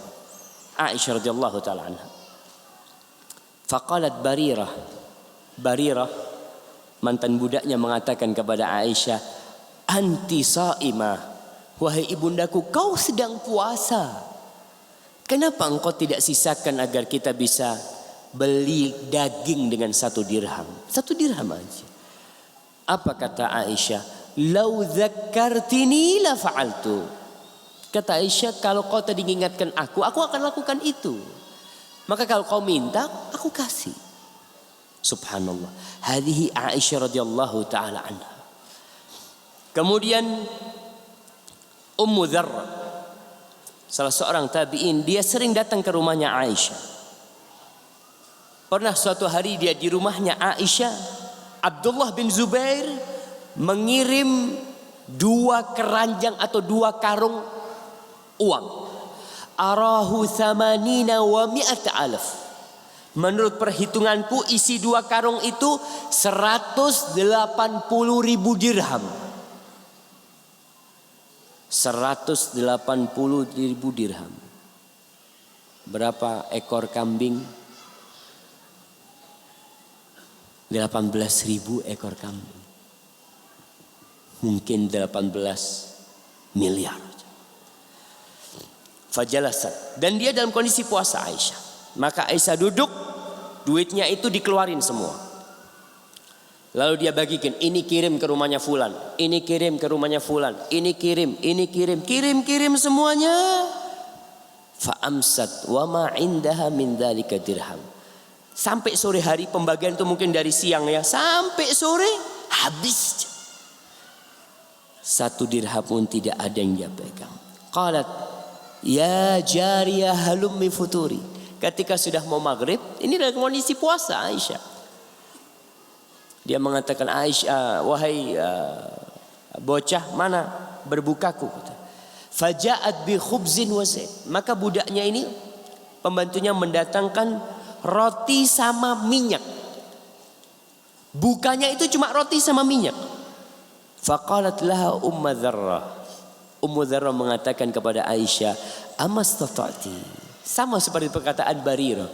Aisyah radhiyallahu taala anha. Faqalat Barirah mantan budaknya mengatakan kepada Aisyah, "Anti shaimah, wahai ibundaku, kau sedang puasa. Kenapa engkau tidak sisakan agar kita bisa beli daging dengan 1 dirham? 1 dirham aja." Apa kata Aisyah? "Lau dzakkartini la fa'altu." Kata Aisyah, kalau kau tadi mengingatkan aku akan lakukan itu. Maka kalau kau minta, aku kasih. Subhanallah. Hadhihi Aisyah radhiyallahu taala anha. Kemudian Ummu Dzarrah, salah seorang tabi'in, dia sering datang ke rumahnya Aisyah. Pernah suatu hari dia di rumahnya Aisyah, Abdullah bin Zubair mengirim 2 keranjang atau 2 karung uang. Arahu thamanina wa mi'ata alaf. Menurut perhitunganku isi 2 karung itu 180.000 dirham. 180.000 dirham. Berapa ekor kambing? 18.000 ekor kambing. Mungkin 18 miliar. Fajalasat. Dan dia dalam kondisi puasa Aisyah. Maka Aisyah duduk, duitnya itu dikeluarin semua. Lalu dia bagikan, ini kirim ke rumahnya fulan, ini kirim ke rumahnya fulan, ini kirim, kirim semuanya. Fa'amsat wa ma indaha min dzalika dirham. Sampai sore hari, pembagian itu mungkin dari siang ya, sampai sore habis. 1 dirham pun tidak ada yang dia pegang. Qalat, ya jariyah halummi futuri. Ketika sudah mau maghrib, ini dalam kondisi puasa Aisyah. Dia mengatakan, Aisyah, wahai bocah, mana berbukaku? Faja'at bi khubzin wa zaid. Maka budaknya ini, pembantunya mendatangkan roti sama minyak. Bukanya itu cuma roti sama minyak. Faqalat laha Ummu Dzarrah. Ummu Dzarrah mengatakan kepada Aisyah, amastata'ti. Sama seperti perkataan Barirah.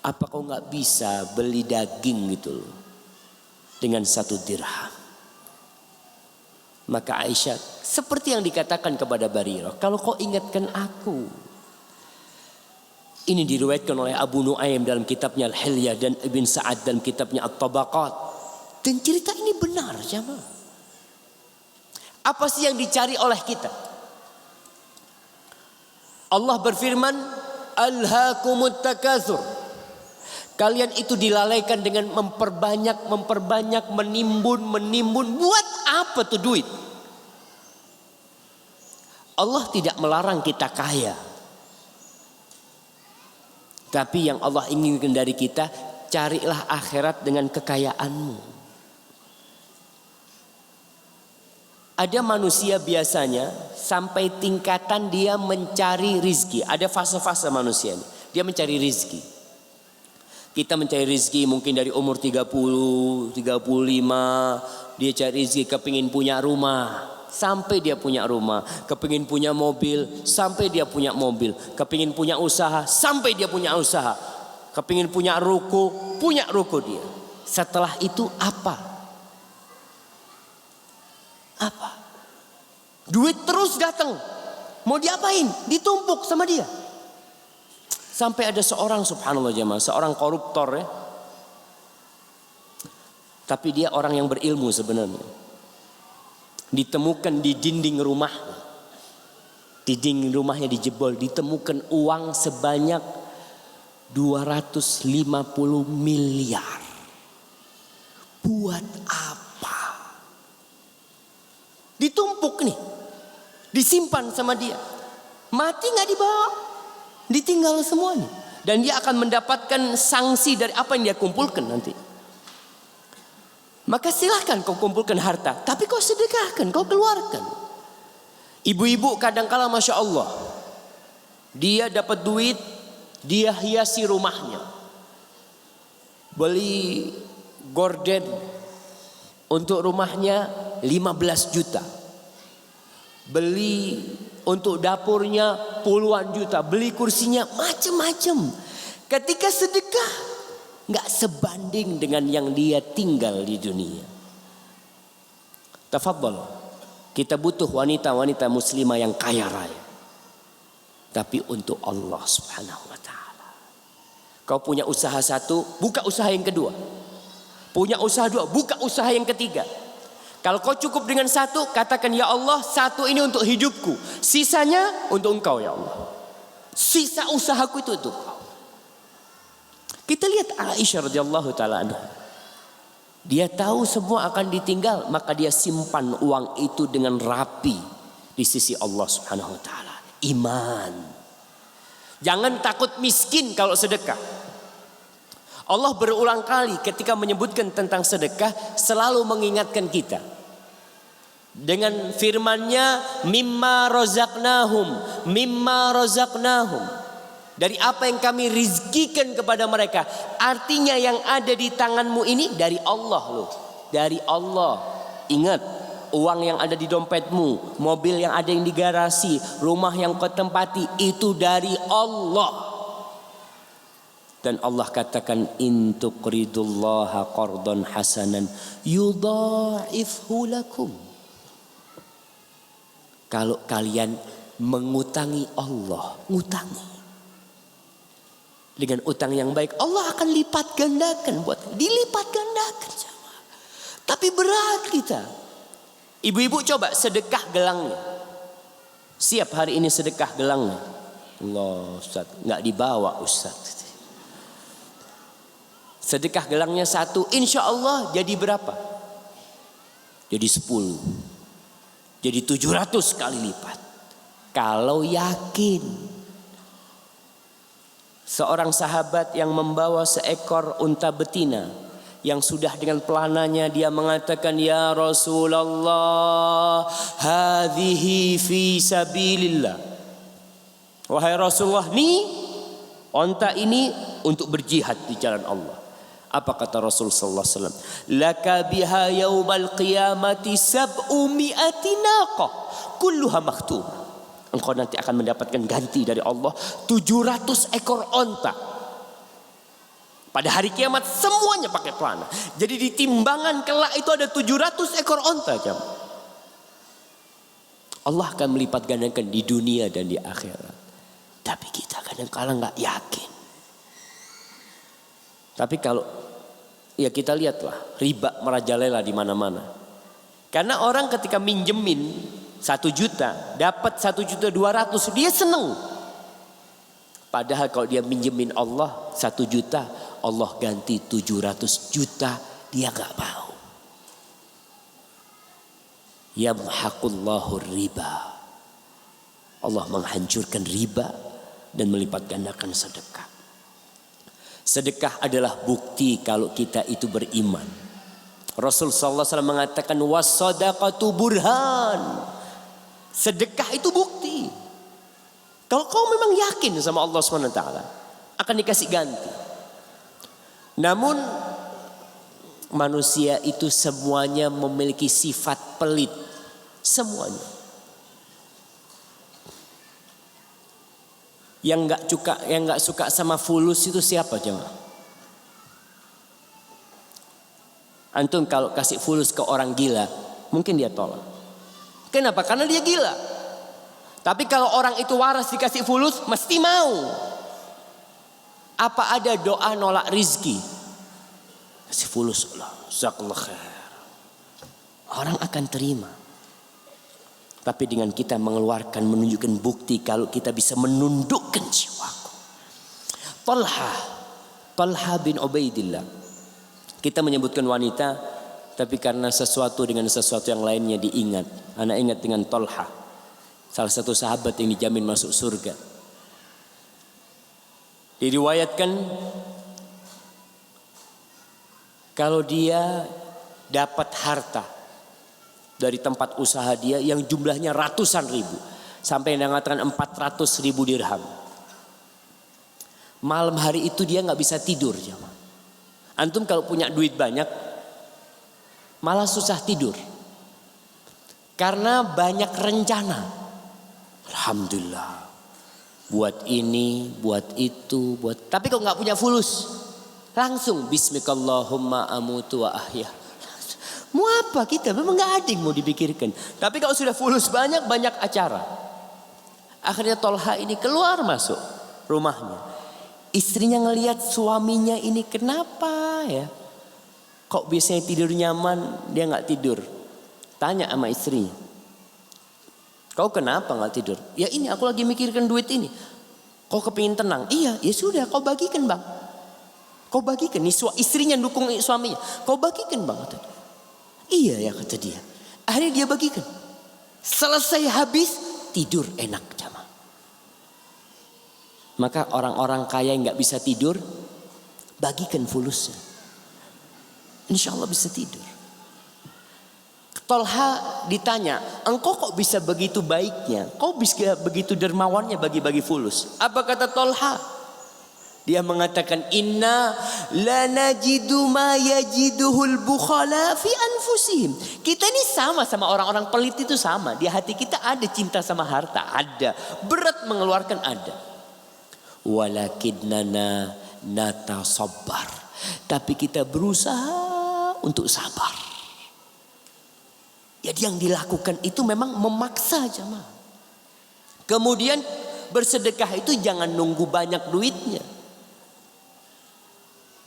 Apa kau nggak bisa beli daging gitu loh dengan 1 dirham? Maka Aisyah seperti yang dikatakan kepada Barirah, kalau kau ingatkan aku. Ini diriwayatkan oleh Abu Nuaim dalam kitabnya Al-Hilyah dan Ibn Sa'ad dalam kitabnya At-Tabaqat. Dan cerita ini benar, jemaah. Apa sih yang dicari oleh kita? Allah berfirman, alhaakumut takatsur. Kalian itu dilalaikan dengan memperbanyak, menimbun. Buat apa tuh duit? Allah tidak melarang kita kaya. Tapi yang Allah inginkan dari kita, carilah akhirat dengan kekayaanmu. Ada manusia biasanya sampai tingkatan dia mencari rizki. Ada fase-fase manusia ini. Dia mencari rizki. Kita mencari rizki mungkin dari umur 30, 35. Dia cari rizki kepingin punya rumah. Sampai dia punya rumah. Kepingin punya mobil. Sampai dia punya mobil. Kepingin punya usaha. Sampai dia punya usaha. Kepingin punya ruko. Punya ruko dia. Setelah itu apa? Apa? Duit terus datang. Mau diapain? Ditumpuk sama dia. Sampai ada seorang, subhanallah jemaah, seorang koruptor ya. Tapi dia orang yang berilmu sebenarnya. Ditemukan di dinding rumahnya. Di dinding rumahnya dijebol. Ditemukan uang sebanyak 250 miliar. Buat apa? Ditumpuk nih. Disimpan sama dia. Mati gak dibawa. Ditinggal semuanya. Dan dia akan mendapatkan sanksi dari apa yang dia kumpulkan nanti. Maka silahkan kau kumpulkan harta. Tapi kau sedekahkan, kau keluarkan. Ibu-ibu kadangkala Masya Allah. Dia dapat duit. Dia hiasi rumahnya. Beli gorden. Untuk rumahnya 15 juta. Beli untuk dapurnya puluhan juta. Beli kursinya macam-macam. Ketika sedekah gak sebanding dengan yang dia tinggal di dunia. Tafadhal. Kita butuh wanita-wanita muslimah yang kaya raya. Tapi untuk Allah subhanahu wa ta'ala. Kau punya usaha satu, buka usaha yang kedua. Punya usaha dua, buka usaha yang ketiga. Kalau kau cukup dengan satu, katakan ya Allah, satu ini untuk hidupku. Sisanya untuk engkau ya Allah. Sisa usahaku itu untuk kau. Kita lihat Aisyah radhiyallahu ta'ala anha. Dia tahu semua akan ditinggal, maka dia simpan uang itu dengan rapi di sisi Allah subhanahu wa ta'ala. Iman. Jangan takut miskin kalau sedekah. Allah berulang kali ketika menyebutkan tentang sedekah selalu mengingatkan kita. Dengan firman-Nya mimma razaqnahum, mimma razaqnahum. Dari apa yang kami rizkikan kepada mereka. Artinya yang ada di tanganmu ini dari Allah loh. Dari Allah. Ingat, uang yang ada di dompetmu, mobil yang ada yang di garasi, rumah yang kau tempati itu dari Allah. Dan Allah katakan in tuqridullaha qardan hasanan yudha'ifhu lakum. Kalau kalian mengutangi Allah, ngutangi dengan utang yang baik, Allah akan lipat gandakan buat dilipat gandakan. Tapi berat kita. Ibu-ibu coba sedekah gelangnya. Siap hari ini sedekah gelangnya. Allah Ustaz, enggak dibawa Ustaz. Sedekah gelangnya satu, insya Allah jadi berapa? Jadi 10. Jadi 700 kali lipat. Kalau yakin. Seorang sahabat yang membawa seekor unta betina. Yang sudah dengan pelananya dia mengatakan, ya Rasulullah, hadhihi fi sabilillah. Wahai Rasulullah, nih unta ini untuk berjihad di jalan Allah. Apa kata Rasul sallallahu alaihi wasallam? Laka biha yaumal qiyamati sab'umi'ati naqah kulluha maktumah. Engkau nanti akan mendapatkan ganti dari Allah 700 ekor onta. Pada hari kiamat semuanya pakai pelana. Jadi di timbangan kelak itu ada 700 ekor onta. Allah akan melipat gandakan di dunia dan di akhirat. Tapi kita kadang-kadang nggak yakin. Tapi kalau ya kita lihatlah riba merajalela di mana-mana. Karena orang ketika minjemin 1 juta dapat 1.200.000 dia seneng. Padahal kalau dia minjemin Allah 1 juta, Allah ganti 700 juta, dia nggak mau. Yamhaqullahu riba. Allah menghancurkan riba dan melipat gandakan sedekah. Sedekah adalah bukti kalau kita itu beriman. Rasul sallallahu alaihi wasallam mengatakan was-shadaqatu burhan. Sedekah itu bukti. Kalau kau memang yakin sama Allah Subhanahu wa taala, akan dikasih ganti. Namun manusia itu semuanya memiliki sifat pelit. Semuanya. Yang enggak suka sama fulus itu siapa jemaah? Antum kalau kasih fulus ke orang gila, mungkin dia tolak. Kenapa? Karena dia gila. Tapi kalau orang itu waras dikasih fulus, mesti mau. Apa ada doa nolak rizki? Kasih fulus Allah, jazakallah khair. Orang akan terima. Tapi dengan kita mengeluarkan, menunjukkan bukti kalau kita bisa menundukkan jiwaku. Talha bin Ubaidillah. Kita menyebutkan wanita, tapi karena sesuatu dengan sesuatu yang lainnya diingat. Anak ingat dengan Talha, salah satu sahabat yang dijamin masuk surga. Diriwayatkan kalau dia dapat harta dari tempat usaha dia yang jumlahnya ratusan ribu, sampai yang mengatakan 400.000 dirham. Malam hari itu dia nggak bisa tidur, jemaah. Antum kalau punya duit banyak malah susah tidur. Karena banyak rencana. Alhamdulillah. Buat ini, buat itu, tapi kalau nggak punya fulus, langsung bismikallahumma amutu wa ahya. Mau apa kita? Memang nggak ada yang mau dipikirkan. Tapi kalau sudah fulus banyak acara. Akhirnya Talha ini keluar masuk rumahnya. Istrinya ngelihat suaminya ini kenapa ya? Kok biasanya tidur nyaman, dia nggak tidur. Tanya sama istrinya. Kau kenapa nggak tidur? Ya ini aku lagi mikirkan duit ini. Kau kepingin tenang? Iya, ya sudah kau bagikan bang. Kau bagikan. Istrinya dukung suaminya. Kau bagikan bang. Iya ya kata dia. Akhirnya dia bagikan. Selesai habis tidur enak jamaah. Maka orang-orang kaya yang gak bisa tidur, bagikan fulusnya. Insya Allah bisa tidur. Talha ditanya, engkau kok bisa begitu baiknya? Kau bisa begitu dermawannya bagi-bagi fulus? Apa kata Talha? Dia mengatakan, inna la najidu ma yajiduhul bukhala fi anfusihim. Kita ini sama orang-orang pelit itu sama. Di hati kita ada cinta sama harta, ada. Berat mengeluarkan, ada. Walakinnana natasabbar. Tapi kita berusaha untuk sabar. Jadi yang dilakukan itu memang memaksa jemaah. Kemudian bersedekah itu jangan nunggu banyak duitnya.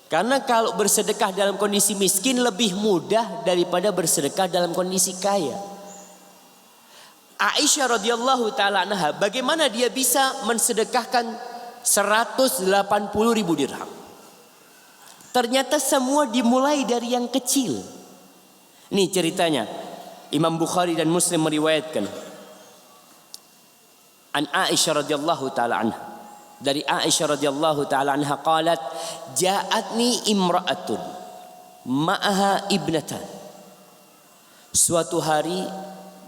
Karena kalau bersedekah dalam kondisi miskin lebih mudah daripada bersedekah dalam kondisi kaya. Aisyah radhiyallahu taala anha, bagaimana dia bisa mensedekahkan 180.000 dirham. Ternyata semua dimulai dari yang kecil. Ini ceritanya. Imam Bukhari dan Muslim meriwayatkan. An Aisyah radhiyallahu taala anha. Dari Aisyah radhiyallahu taala anha qalat, ja'atni imra'atun ma'aha ibnatan. Suatu hari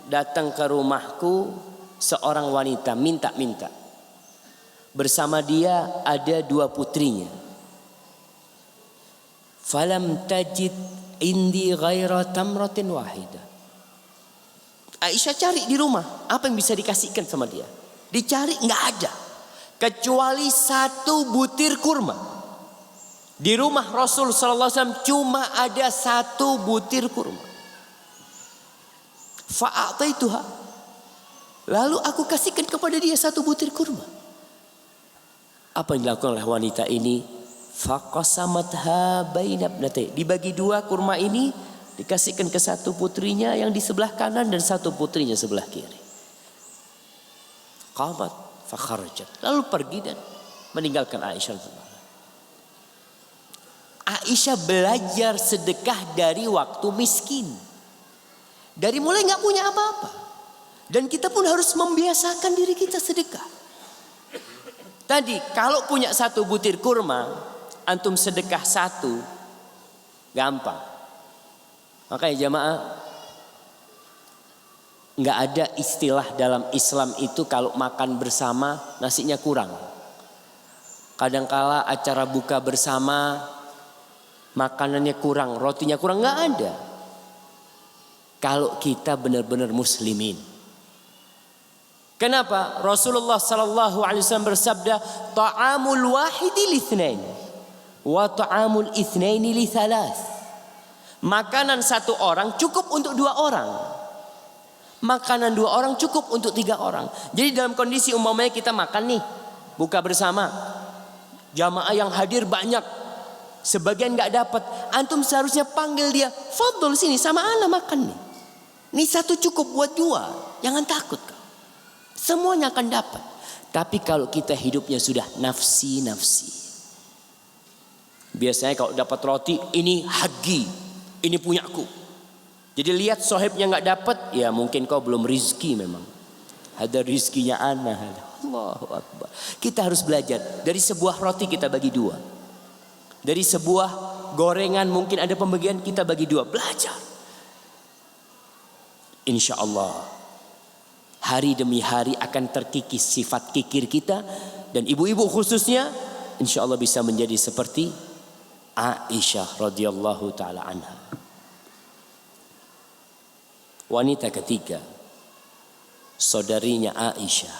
datang ke rumahku seorang wanita minta-minta. Bersama dia ada 2 putrinya. Falam tajid indi ghaira tamratin wahidah. Aisyah cari di rumah, apa yang bisa dikasihkan sama dia? Dicari nggak ada, kecuali 1 butir kurma. Di rumah Rasul sallallahu alaihi wasallam cuma ada 1 butir kurma. Fa'ataituha. Lalu aku kasihkan kepada dia 1 butir kurma. Apa yang dilakukan oleh wanita ini? Faqasamatha baina ibnatayhi. Dibagi 2 kurma ini, dikasihkan ke 1 putrinya yang di sebelah kanan dan 1 putrinya sebelah kiri. Qamat fakharajat. Lalu pergi dan meninggalkan Aisyah. Aisyah belajar sedekah dari waktu miskin. Dari mulai nggak punya apa-apa. Dan kita pun harus membiasakan diri kita sedekah. Tadi kalau punya 1 butir kurma, antum sedekah 1, gampang. Makanya jamaah, nggak ada istilah dalam Islam itu kalau makan bersama nasinya kurang. Kadangkala acara buka bersama makanannya kurang, rotinya kurang, nggak ada. Kalau kita benar-benar muslimin. Kenapa? Rasulullah sallallahu alaihi wasallam bersabda, "Ta'amul wahidi litsnain wa ta'amul itsnaini li thalath." Makanan satu orang cukup untuk 2 orang. Makanan 2 orang cukup untuk 3 orang. Jadi dalam kondisi umpamanya kita makan nih, buka bersama. Jamaah yang hadir banyak. Sebagian nggak dapat. Antum seharusnya panggil dia, "Fadhol sini sama ana makan nih. Ini satu cukup buat 2. Jangan takut kau. Semuanya akan dapat." Tapi kalau kita hidupnya sudah nafsi-nafsi. Biasanya kalau dapat roti, ini hagi, ini punyaku. Jadi lihat sohibnya nggak dapat, ya mungkin kau belum rizki memang. Ada rizkinya ana. Allahu Akbar. Kita harus belajar. Dari sebuah roti kita bagi 2. Dari sebuah gorengan mungkin ada pembagian, kita bagi 2. Belajar. Insya Allah hari demi hari akan terkikis sifat kikir kita. Dan ibu-ibu khususnya insya Allah bisa menjadi seperti Aisyah radhiyallahu ta'ala anha. Wanita ketiga, saudarinya Aisyah,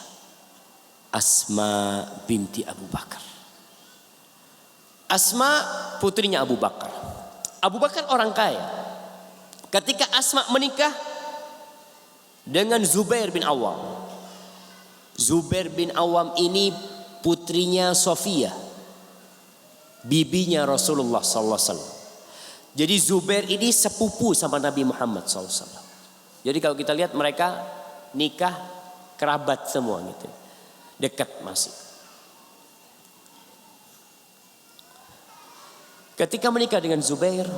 Asma binti Abu Bakar. Asma putrinya Abu Bakar. Abu Bakar orang kaya. Ketika Asma menikah dengan Zubair bin Awam. Zubair bin Awam ini putrinya Sofia, bibinya Rasulullah sallallahu alaihi wasallam. Jadi Zubair ini sepupu sama Nabi Muhammad sallallahu alaihi wasallam. Jadi kalau kita lihat mereka nikah kerabat semua gitu. Dekat masih. Ketika menikah dengan Zubair,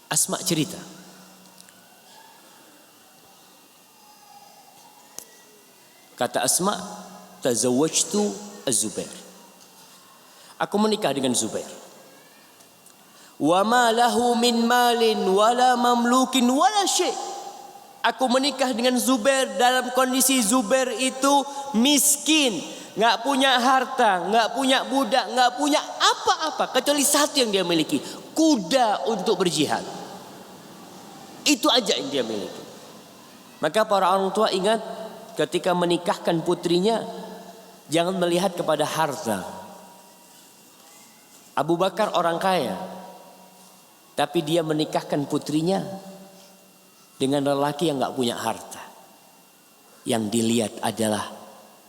Asma cerita. Kata Asma, "Tazawwajtu Az-Zubair." Aku menikah dengan Zubair. Wa ma lahu min malin wala mamlukin wala syai'. Aku menikah dengan Zubair dalam kondisi Zubair itu miskin, enggak punya harta, enggak punya budak, enggak punya apa-apa kecuali satu yang dia miliki, kuda untuk berjihad. Itu aja yang dia miliki. Maka para orang tua ingat ketika menikahkan putrinya, jangan melihat kepada harta. Abu Bakar orang kaya, tapi dia menikahkan putrinya dengan lelaki yang gak punya harta. Yang dilihat adalah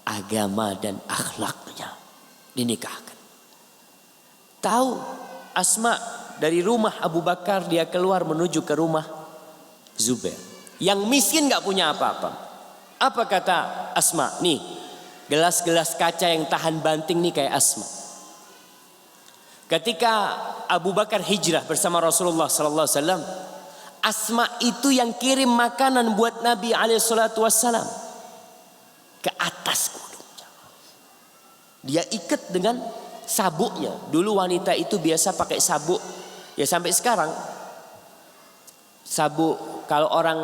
agama dan akhlaknya. Dinikahkan. Tahu Asma dari rumah Abu Bakar dia keluar menuju ke rumah Zubair. Yang miskin gak punya apa-apa. Apa kata Asma? Nih, gelas-gelas kaca yang tahan banting nih kayak Asma. Ketika Abu Bakar hijrah bersama Rasulullah sallallahu alaihi wasallam, Asma itu yang kirim makanan buat Nabi alaihi salatu wasallam ke atas gunung. Dia ikat dengan sabuknya. Dulu wanita itu biasa pakai sabuk. Ya sampai sekarang sabuk kalau orang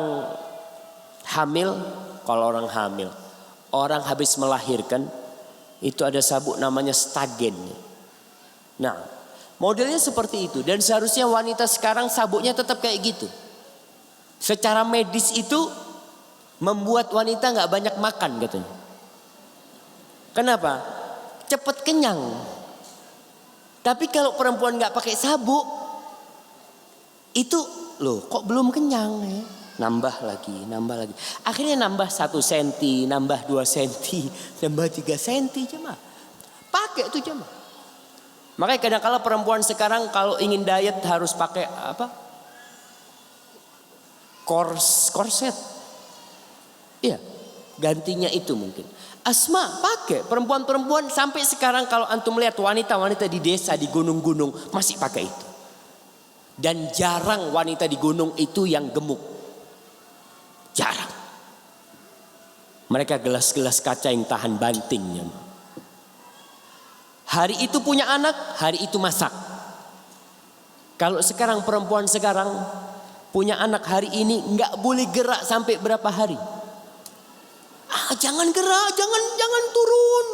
hamil, orang habis melahirkan itu ada sabuk namanya stagen. Nah, modelnya seperti itu dan seharusnya wanita sekarang sabuknya tetap kayak gitu. Secara medis itu membuat wanita nggak banyak makan katanya. Kenapa? Cepat kenyang. Tapi kalau perempuan nggak pakai sabuk, itu loh kok belum kenyang ya? Nambah lagi. Akhirnya nambah 1 senti, nambah 2 senti, nambah 3 senti jemaah. Pakai itu jemaah. Makanya kadang-kala perempuan sekarang kalau ingin diet harus pakai apa? Korset. Iya, gantinya itu mungkin. Asma pakai, perempuan-perempuan sampai sekarang kalau antum lihat wanita-wanita di desa, di gunung-gunung masih pakai itu. Dan jarang wanita di gunung itu yang gemuk. Jarang. Mereka gelas-gelas kaca yang tahan bantingnya. Hari itu punya anak, hari itu masak. Kalau sekarang perempuan sekarang punya anak hari ini nggak boleh gerak sampai berapa hari. Jangan gerak, jangan turun.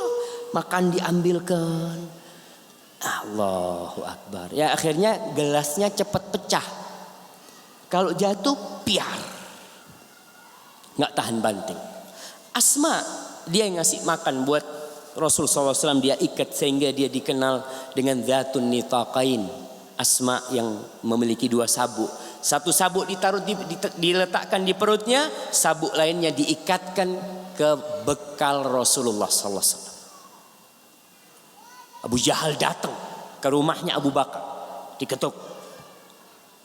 Makan diambilkan. Allahu Akbar. Ya akhirnya gelasnya cepat pecah. Kalau jatuh piar. Nggak tahan banting. Asma dia yang ngasih makan buat Rasul SAW, dia ikat sehingga dia dikenal dengan Dzatun Nitaqain. Asma yang memiliki 2 sabuk. Satu sabuk diletakkan di perutnya, sabuk lainnya diikatkan ke bekal Rasulullah SAW. Abu Jahal datang ke rumahnya Abu Bakar, diketuk.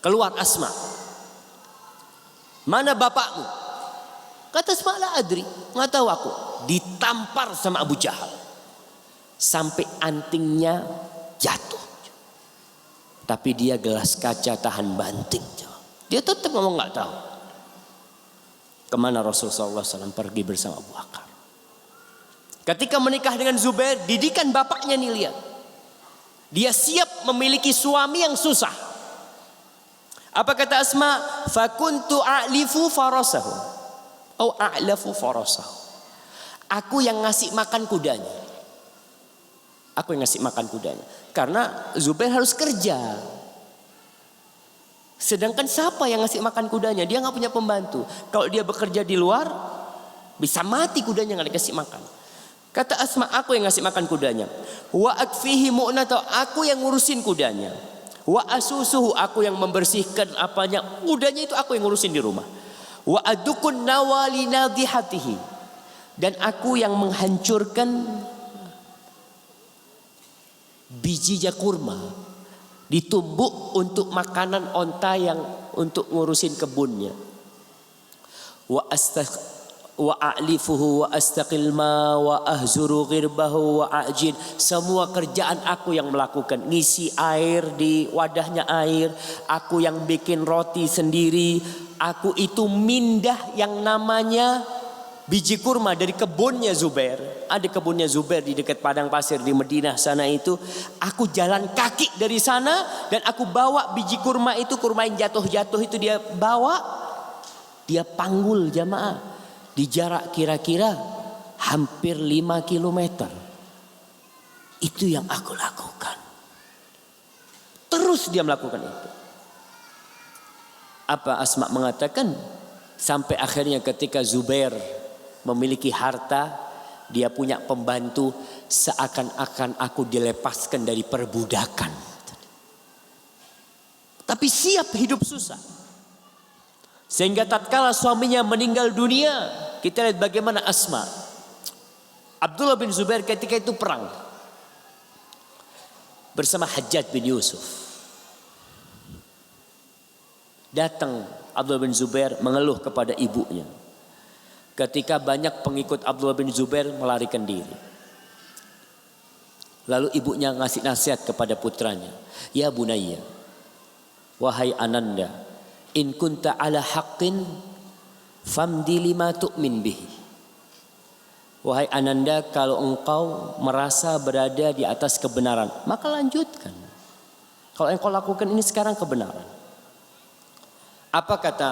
Keluar Asma. Mana bapakmu? Kata Asma, la adri, nggak tahu aku. Ditampar sama Abu Jahal sampai antingnya jatuh. Tapi dia gelas kaca tahan banting. Dia tetap ngomong nggak tahu. Kemana Rasulullah SAW pergi bersama Abu Bakar. Ketika menikah dengan Zubair, didikan bapaknya nih, lihat. Dia siap memiliki suami yang susah. Apa kata Asma? Fakuntu a'lifu farasahu. Atau a'lafu farasahu. Aku yang ngasih makan kudanya. Aku yang ngasih makan kudanya. Karena Zubair harus kerja. Sedangkan siapa yang ngasih makan kudanya? Dia nggak punya pembantu. Kalau dia bekerja di luar, bisa mati kudanya nggak dikasih makan. Kata Asma, aku yang ngasih makan kudanya. Wa akfihi mu'nata, aku yang ngurusin kudanya. Wa asusuhu, aku yang membersihkan apanya. Kudanya itu aku yang ngurusin di rumah. Wa adukun nawali nadihatihi, dan aku yang menghancurkan bijinya kurma, ditumbuk untuk makanan onta yang untuk ngurusin kebunnya. Wa a'lifuhu wa astaqil ma wa ahzuru ghirbahu wa a'jin. Semua kerjaan aku yang melakukan. Ngisi air di wadahnya air, aku yang bikin roti sendiri. Aku itu mindah yang namanya biji kurma dari kebunnya Zubair. Ada kebunnya Zubair di dekat padang pasir di Madinah sana itu. Aku jalan kaki dari sana dan aku bawa biji kurma itu, kurma yang jatuh-jatuh itu dia bawa. Dia panggul jamaah di jarak kira-kira hampir 5 kilometer. Itu yang aku lakukan. Terus dia melakukan itu. Apa Asma mengatakan? Sampai akhirnya ketika Zubair memiliki harta, dia punya pembantu, seakan-akan aku dilepaskan dari perbudakan. Tapi siap hidup susah. Sehingga tatkala suaminya meninggal dunia, kita lihat bagaimana Asma. Abdullah bin Zubair ketika itu perang bersama Hajjaj bin Yusuf. Datang Abdullah bin Zubair mengeluh kepada ibunya. Ketika banyak pengikut Abdullah bin Zubair melarikan diri. Lalu ibunya ngasih nasihat kepada putranya. Ya bunayya, wahai ananda, in kunta ala haqqin famdi lima tu'min bihi. Wahai ananda, kalau engkau merasa berada di atas kebenaran, maka lanjutkan. Kalau engkau lakukan ini sekarang kebenaran. Apa kata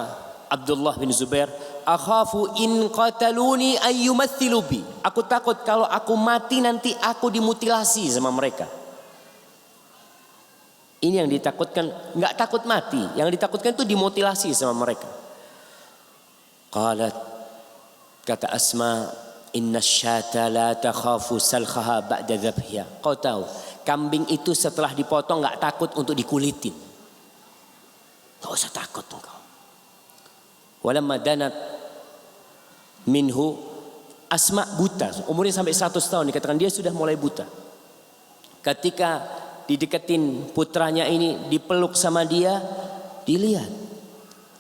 Abdullah bin Zubair? Akhafu in qataluni ayyumathilu bi. Aku takut kalau aku mati nanti aku dimutilasi sama mereka. Ini yang ditakutkan, enggak takut mati, yang ditakutkan itu dimutilasi sama mereka. Qalat, kata Asma, inna syata la takhafu salkhaha ba'da dhabhiha. Kau tahu, kambing itu setelah dipotong enggak takut untuk dikulitin. Kau usah takut engkau. Walamma danat minhu, Asma buta, umurnya sampai 100 tahun, dikatakan dia sudah mulai buta. Ketika dideketin putranya ini, dipeluk sama dia, dilihat,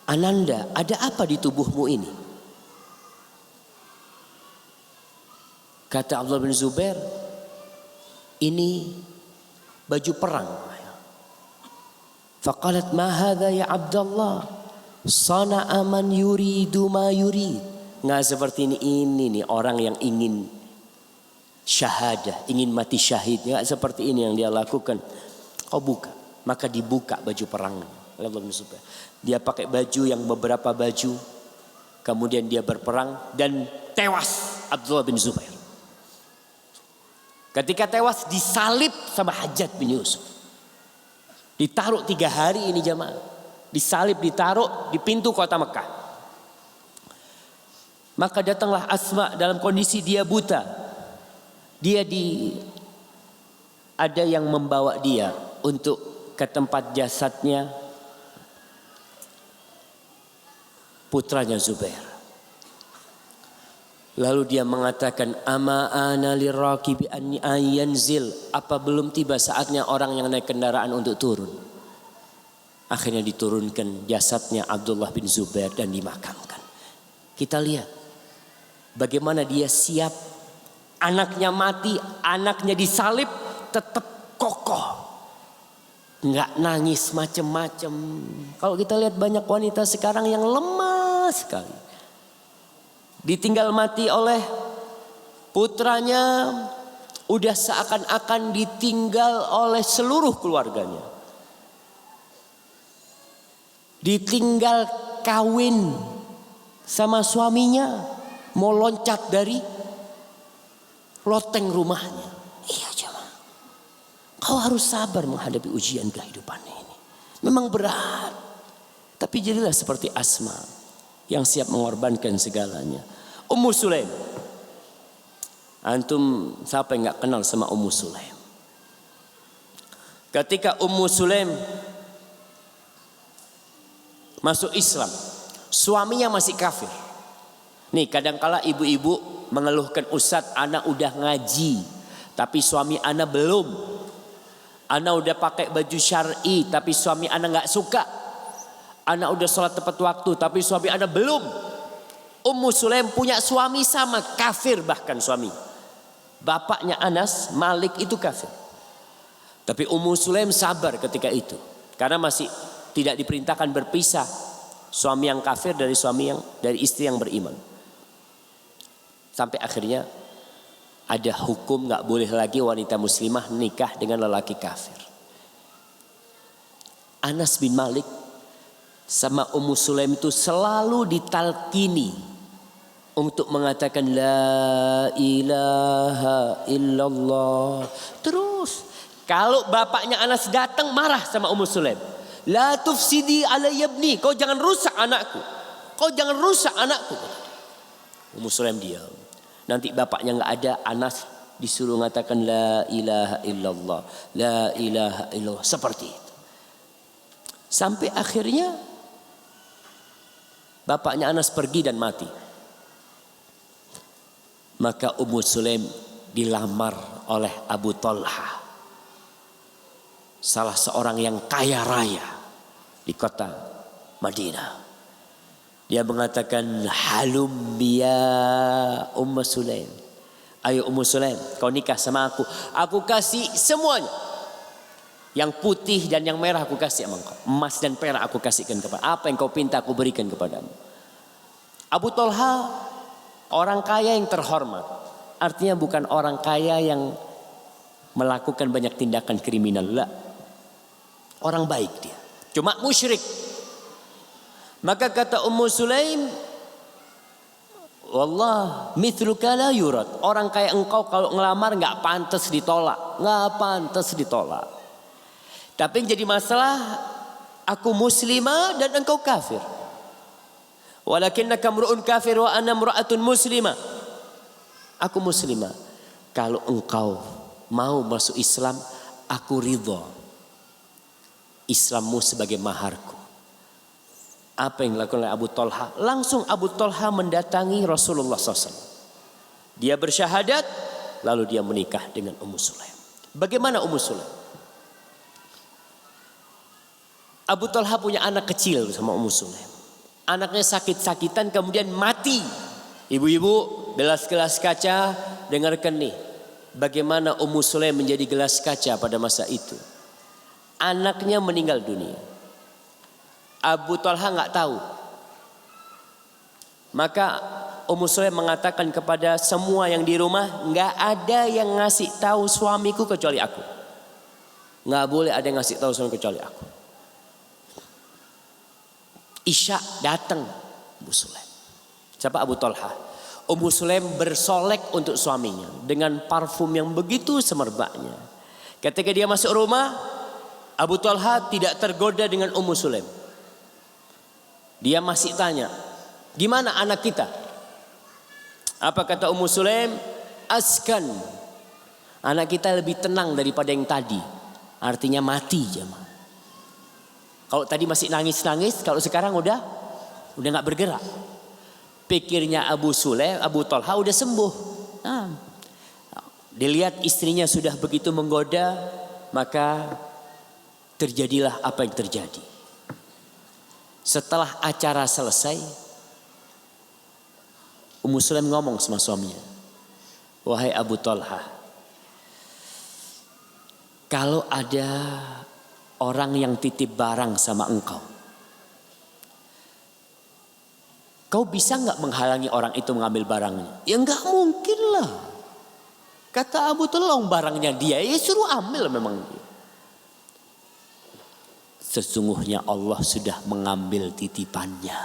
Ananda, ada apa di tubuhmu ini? Kata Abdullah bin Zubair, ini baju perang. Faqalat ma hadha ya Abdullah, sana'a man yuridu ma yurid. Nggak seperti ini nih orang yang ingin syahadah, ingin mati syahid. Nggak seperti ini yang dia lakukan. Kau buka. Maka dibuka baju perang. Dia pakai baju yang beberapa baju. Kemudian dia berperang dan tewas Abdullah bin Zubair. Ketika tewas disalib sama Hajjaj bin Yusuf. Ditaruh 3 hari ini jamaah. Disalib, ditaruh di pintu kota Mekah. Maka datanglah Asma dalam kondisi dia buta. Ada yang membawa dia untuk ke tempat jasadnya putranya Zubair. Lalu dia mengatakan, ama ana lirakibi an yanzil, apa belum tiba saatnya orang yang naik kendaraan untuk turun. Akhirnya diturunkan jasadnya Abdullah bin Zubair dan dimakamkan. Kita lihat bagaimana dia siap, anaknya mati, anaknya disalib, tetap kokoh, nggak nangis macem-macem. Kalau kita lihat banyak wanita sekarang yang lemah sekali, ditinggal mati oleh putranya, udah seakan-akan ditinggal oleh seluruh keluarganya, ditinggal kawin sama suaminya, mau loncat dari loteng rumahnya. Iya jemaah, kau harus sabar menghadapi ujian kehidupan ini. Memang berat, tapi jadilah seperti Asma yang siap mengorbankan segalanya. Ummu Sulaim, antum siapa yang nggak kenal sama Ummu Sulaim? Ketika Ummu Sulaim masuk Islam, suaminya masih kafir. Nih kadangkala ibu-ibu mengeluhkan, Ustadz anak udah ngaji tapi suami anak belum. Anak udah pakai baju syar'i tapi suami anak nggak suka. Anak udah sholat tepat waktu tapi suami anak belum. Ummu Sulaim punya suami sama kafir, bahkan suami bapaknya Anas Malik itu kafir. Tapi Ummu Sulaim sabar ketika itu karena masih tidak diperintahkan berpisah suami yang kafir dari istri yang beriman. Sampai akhirnya ada hukum nggak boleh lagi wanita muslimah nikah dengan lelaki kafir. Anas bin Malik sama Ummu Sulaim itu selalu ditalkini untuk mengatakan la ilaha illallah. Terus kalau bapaknya Anas datang marah sama Ummu Sulaim, la tufsidi alayya ibni, kau jangan rusak anakku, kau jangan rusak anakku. Ummu Sulaim diam. Nanti bapaknya nggak ada, Anas disuruh mengatakan la ilaha illallah, la ilaha illallah, seperti itu. Sampai akhirnya bapaknya Anas pergi dan mati. Maka Ummu Sulaim dilamar oleh Abu Talha, salah seorang yang kaya raya di kota Madinah. Dia mengatakan, halum ya Ummu Sulaim, ayo Ummu Sulaim kau nikah sama aku. Aku kasih semuanya, yang putih dan yang merah aku kasih sama engkau, emas dan perak aku kasihkan kepada, apa yang kau pinta aku berikan kepadamu. Abu Talha orang kaya yang terhormat, artinya bukan orang kaya yang melakukan banyak tindakan kriminal, lah. Orang baik dia, cuma musyrik. Maka kata Ummu Sulaim, wallah mithluka la yurad, orang kayak engkau kalau ngelamar nggak pantas ditolak, nggak pantas ditolak. Tapi yang jadi masalah, aku muslimah dan engkau kafir. Walakinnaka mru'un kafir wa ana mra'atun muslimah. Aku muslimah. Kalau engkau mau masuk Islam, aku ridho Islammu sebagai maharku. Apa yang dilakukan oleh Abu Talha? Langsung Abu Talha mendatangi Rasulullah SAW. Dia bersyahadat, lalu dia menikah dengan Ummu Sulaim. Bagaimana Ummu Sulaim? Abu Talha punya anak kecil sama Ummu Sulaim. Anaknya sakit-sakitan kemudian mati. Ibu-ibu gelas-gelas kaca, dengarkan nih bagaimana Ummu Sulaim menjadi gelas kaca pada masa itu. Anaknya meninggal dunia, Abu Talha nggak tahu. Maka Ummu Sulaim mengatakan kepada semua yang di rumah, nggak ada yang ngasih tahu suamiku kecuali aku. Nggak boleh ada yang ngasih tahu sama kecuali aku. Isya datang Ummu Sulaim. Siapa? Abu Talha. Ummu Sulaim bersolek untuk suaminya dengan parfum yang begitu semerbaknya. Ketika dia masuk rumah, Abu Talha tidak tergoda dengan Ummu Sulaim. Dia masih tanya, gimana anak kita? Apa kata Ummu Sulaim? Askan. Anak kita lebih tenang daripada yang tadi. Artinya mati jemaah. Kalau tadi masih nangis-nangis, kalau sekarang udah nggak bergerak. Pikirnya Abu Talha udah sembuh. Nah, dilihat istrinya sudah begitu menggoda, maka terjadilah apa yang terjadi. Setelah acara selesai, Ummu Sulaim ngomong sama suaminya, wahai Abu Talha, kalau ada orang yang titip barang sama engkau, kau bisa nggak menghalangi orang itu mengambil barangnya? Ya nggak mungkin lah. Kata Abu Talha, barangnya dia, ya suruh ambil memang dia. Sesungguhnya Allah sudah mengambil titipannya.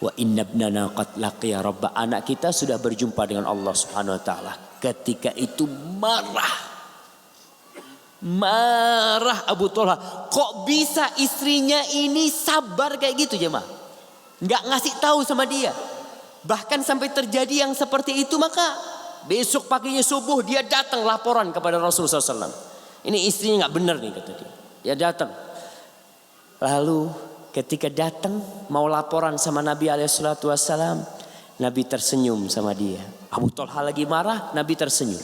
Wa inna ibnana qad laqiya rabba. Anak kita sudah berjumpa dengan Allah Subhanahu wa taala. Ketika itu marah Abu Talha. Kok bisa istrinya ini sabar kayak gitu jemaah? Nggak ngasih tahu sama dia. Bahkan sampai terjadi yang seperti itu, maka besok paginya subuh dia datang laporan kepada Rasulullah SAW. Ini istrinya nggak benar nih kata dia. Dia datang. Lalu ketika datang mau laporan sama Nabi SAW, Nabi tersenyum sama dia. Abu Talha lagi marah, Nabi tersenyum.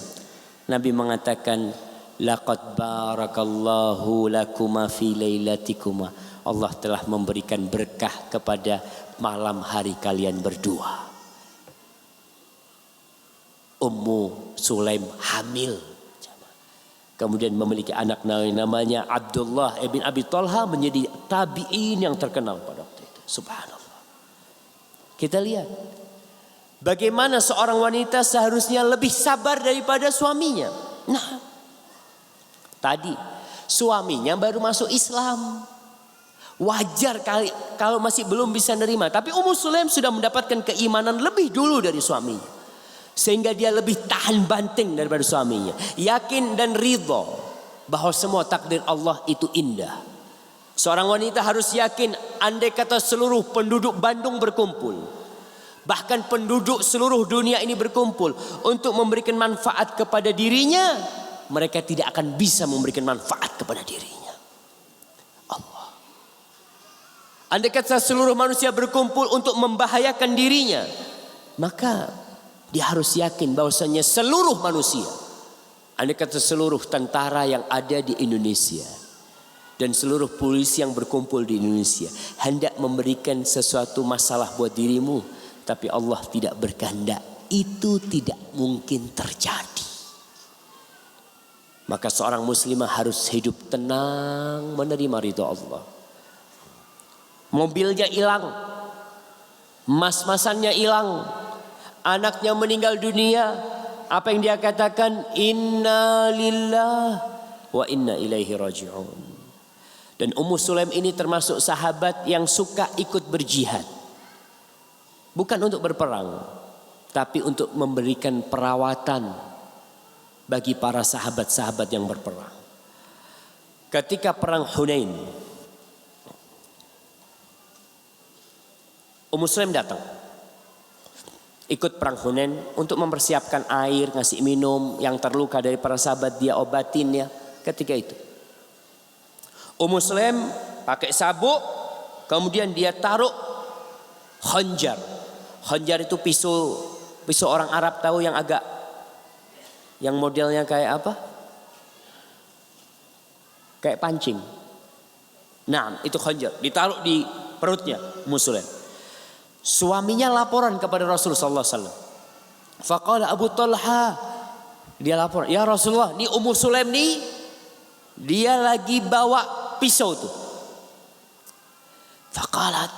Nabi mengatakan, laqad barakallahu lakuma fi lailatikuma. Allah telah memberikan berkah kepada malam hari kalian berdua. Ummu Sulaim hamil. Kemudian memiliki anak namanya Abdullah ibn Abi Talha, menjadi tabi'in yang terkenal pada waktu itu. Subhanallah. Kita lihat bagaimana seorang wanita seharusnya lebih sabar daripada suaminya. Nah, tadi suaminya baru masuk Islam. Wajar kali kalau masih belum bisa nerima. Tapi Ummu Sulaim sudah mendapatkan keimanan lebih dulu dari suaminya. Sehingga dia lebih tahan banting daripada suaminya. Yakin dan ridho bahwa semua takdir Allah itu indah. Seorang wanita harus yakin, andai kata seluruh penduduk Bandung berkumpul, bahkan penduduk seluruh dunia ini berkumpul untuk memberikan manfaat kepada dirinya, mereka tidak akan bisa memberikan manfaat kepada dirinya. Allah. Andai kata seluruh manusia berkumpul untuk membahayakan dirinya, maka dia harus yakin bahwasanya seluruh manusia, andai kata seluruh tentara yang ada di Indonesia dan seluruh polisi yang berkumpul di Indonesia hendak memberikan sesuatu masalah buat dirimu, tapi Allah tidak berkehendak, itu tidak mungkin terjadi. Maka seorang muslimah harus hidup tenang menerima ridha Allah. Mobilnya hilang, mas-masannya hilang, anaknya meninggal dunia, apa yang dia katakan? Inna lillah wa inna ilaihi raji'un. Dan Ummu Sulaim ini termasuk sahabat yang suka ikut berjihad. Bukan untuk berperang, tapi untuk memberikan perawatan bagi para sahabat-sahabat yang berperang. Ketika perang Hunain, Ummu Sulaim datang. Ikut perang Hunain untuk mempersiapkan air, ngasih minum, yang terluka dari para sahabat dia obatin ya ketika itu. Ummu Sulaim pakai sabuk, kemudian dia taruh khanjar. Khanjar itu pisau orang Arab, tahu yang agak, yang modelnya kayak apa? Kayak pancing. Nah, itu khanjar ditaruh di perutnya Ummu Sulaim. Suaminya laporan kepada Rasulullah sallallahu alaihi wasallam. Faqala Abu Talha, dia lapor, ya Rasulullah, ini Ummu Sulaim nih, dia lagi bawa pisau tuh. Faqalat,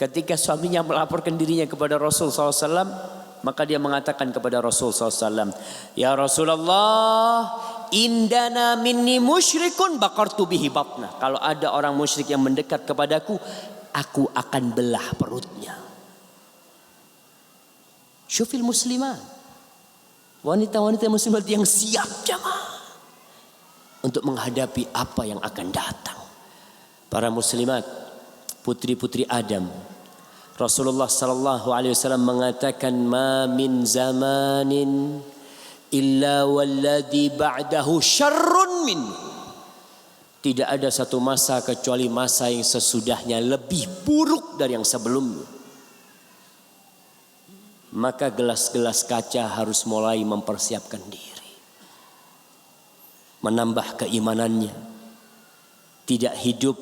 ketika suaminya melaporkan dirinya kepada Rasul sallallahu alaihi wasallam, maka dia mengatakan kepada Rasul sallallahu alaihi wasallam, ya Rasulullah, indana minni musyrikun baqartu bihi batna. Kalau ada orang musyrik yang mendekat kepadaku, aku akan belah perutnya. Syufil muslimat, wanita-wanita muslimat yang siap jamaah untuk menghadapi apa yang akan datang. Para muslimat, putri-putri Adam. Rasulullah sallallahu alaihi wasallam mengatakan, "Ma min zamanin illa walladhi ba'dahu syarrun min." Tidak ada satu masa kecuali masa yang sesudahnya lebih buruk dari yang sebelumnya. Maka gelas-gelas kaca harus mulai mempersiapkan diri, menambah keimanannya, tidak hidup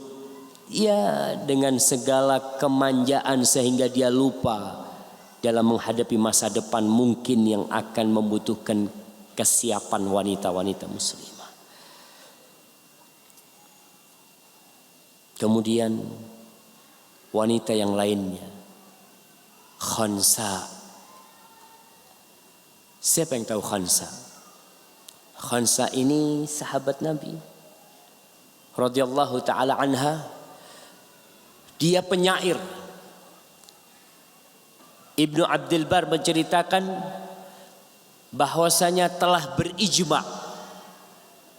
ya dengan segala kemanjaan sehingga dia lupa dalam menghadapi masa depan mungkin yang akan membutuhkan kesiapan wanita-wanita muslimah. Kemudian wanita yang lainnya, Khansa. Siapa yang tahu Khansa? Khansa ini sahabat Nabi radhiyallahu taala anha. Dia penyair. Ibnu Abdul Bar menceritakan bahwasanya telah berijma'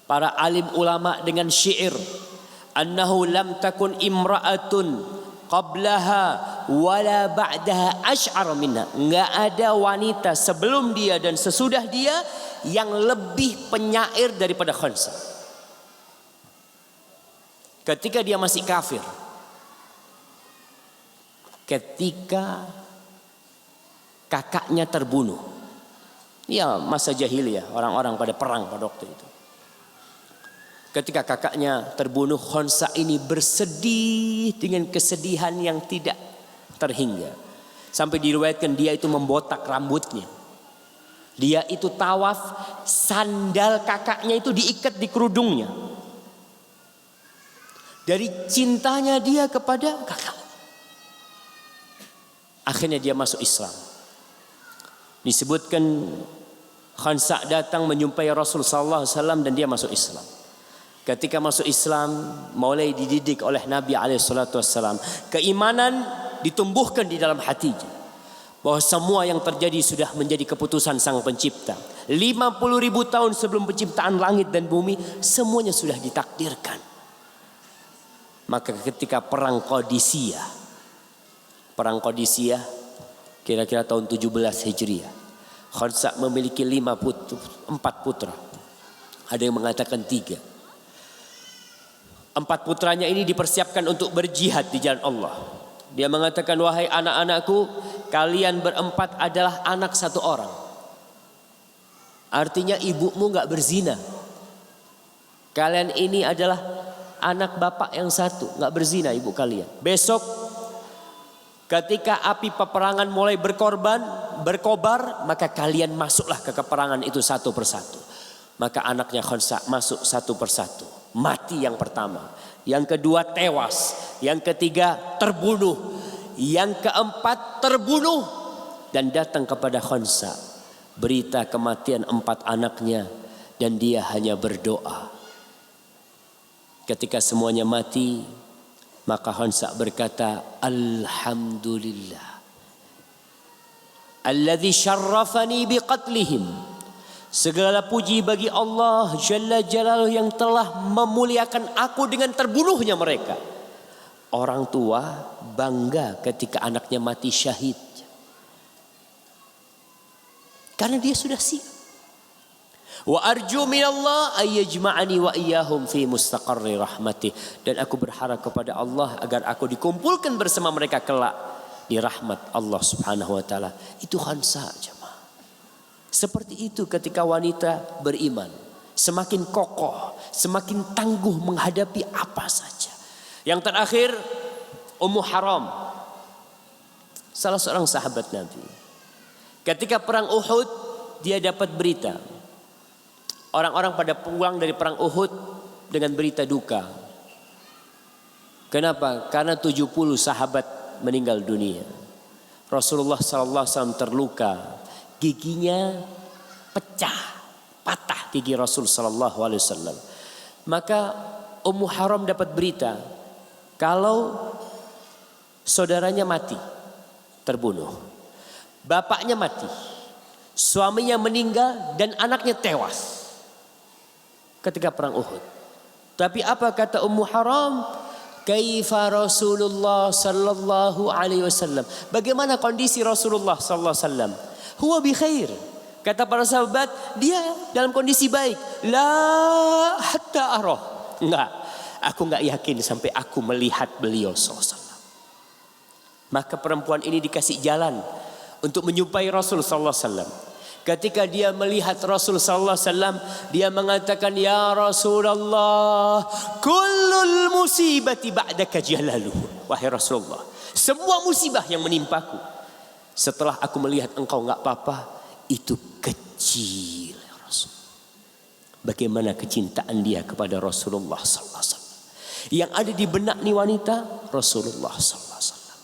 para alim ulama dengan syair, annahu lam takun imra'atun qablaha wala ba'daha asy'ar minha. Enggak ada wanita sebelum dia dan sesudah dia yang lebih penyair daripada Khansa. Ketika dia masih kafir, ketika kakaknya terbunuh, ya masa jahiliyah, orang-orang pada perang pada waktu itu. Ketika kakaknya terbunuh, Khansa ini bersedih dengan kesedihan yang tidak terhingga. Sampai diriwayatkan dia itu membotak rambutnya. Dia itu tawaf, sandal kakaknya itu diikat di kerudungnya. Dari cintanya dia kepada kakak. Akhirnya dia masuk Islam. Disebutkan Khansa datang menjumpai Rasul sallallahu alaihi wasallam dan dia masuk Islam. Ketika masuk Islam, mulai dididik oleh Nabi alaihi salatu wasallam. Keimanan ditumbuhkan di dalam hatinya. Bahwa semua yang terjadi sudah menjadi keputusan Sang Pencipta. 50.000 tahun sebelum penciptaan langit dan bumi, semuanya sudah ditakdirkan. Maka ketika perang Qadisiyah, kira-kira tahun 17 Hijriah. Khansa memiliki 4 putra. Ada yang mengatakan 3. 4 putranya ini dipersiapkan untuk berjihad di jalan Allah. Dia mengatakan, wahai anak-anakku, kalian berempat adalah anak satu orang. Artinya ibumu gak berzina. Kalian ini adalah anak bapak yang satu, gak berzina ibu kalian. Besok ketika api peperangan mulai berkobar, maka kalian masuklah ke peperangan itu satu persatu. Maka anaknya Khansa masuk satu persatu. Mati yang pertama, yang kedua tewas, yang ketiga terbunuh, yang keempat terbunuh. Dan datang kepada Khansa berita kematian 4 anaknya, dan dia hanya berdoa. Ketika semuanya mati, maka Khansa berkata, alhamdulillah alladzi syarrafani biqatlihim. Segala puji bagi Allah Jalla Jalaluhu yang telah memuliakan aku dengan terbunuhnya mereka. Orang tua bangga ketika anaknya mati syahid, karena dia sudah siap. Wa arju minallah ayyajma'ani wa iyyahum fi mustaqarri rahmatih. Dan aku berharap kepada Allah agar aku dikumpulkan bersama mereka kelak di rahmat Allah Subhanahu wa taala. Itu Khansa jemaah. Seperti itu ketika wanita beriman, semakin kokoh, semakin tangguh menghadapi apa saja. Yang terakhir, Ummu Haram, salah seorang sahabat Nabi. Ketika perang Uhud, dia dapat berita. Orang-orang pada pulang dari perang Uhud dengan berita duka. Kenapa? Karena 70 sahabat meninggal dunia. Rasulullah SAW terluka, giginya pecah patah gigi Rasul sallallahu alaihi wasallam. Maka Ummu Haram dapat berita kalau saudaranya mati, terbunuh. Bapaknya mati, suaminya meninggal dan anaknya tewas ketika perang Uhud. Tapi apa kata Ummu Haram? Kaifa Rasulullah sallallahu alaihi wasallam? Bagaimana kondisi Rasulullah sallallahu alaihi wasallam? Huwa bi khair. Kata para sahabat, dia dalam kondisi baik. La hatta arah. Enggak, aku enggak yakin sampai aku melihat beliau sallallahu alaihi wasallam. Maka perempuan ini dikasih jalan untuk menjumpai Rasul sallallahu alaihi wasallam. Ketika dia melihat Rasul sallallahu alaihi wasallam, dia mengatakan, "Ya Rasulullah, kullul musibati ba'daka jalalu." Wahai Rasulullah, semua musibah yang menimpaku setelah aku melihat engkau enggak apa-apa, itu kecil ya Rasul. Bagaimana kecintaan dia kepada Rasulullah sallallahu alaihi wasallam. Yang ada di benak ni wanita Rasulullah sallallahu alaihi wasallam.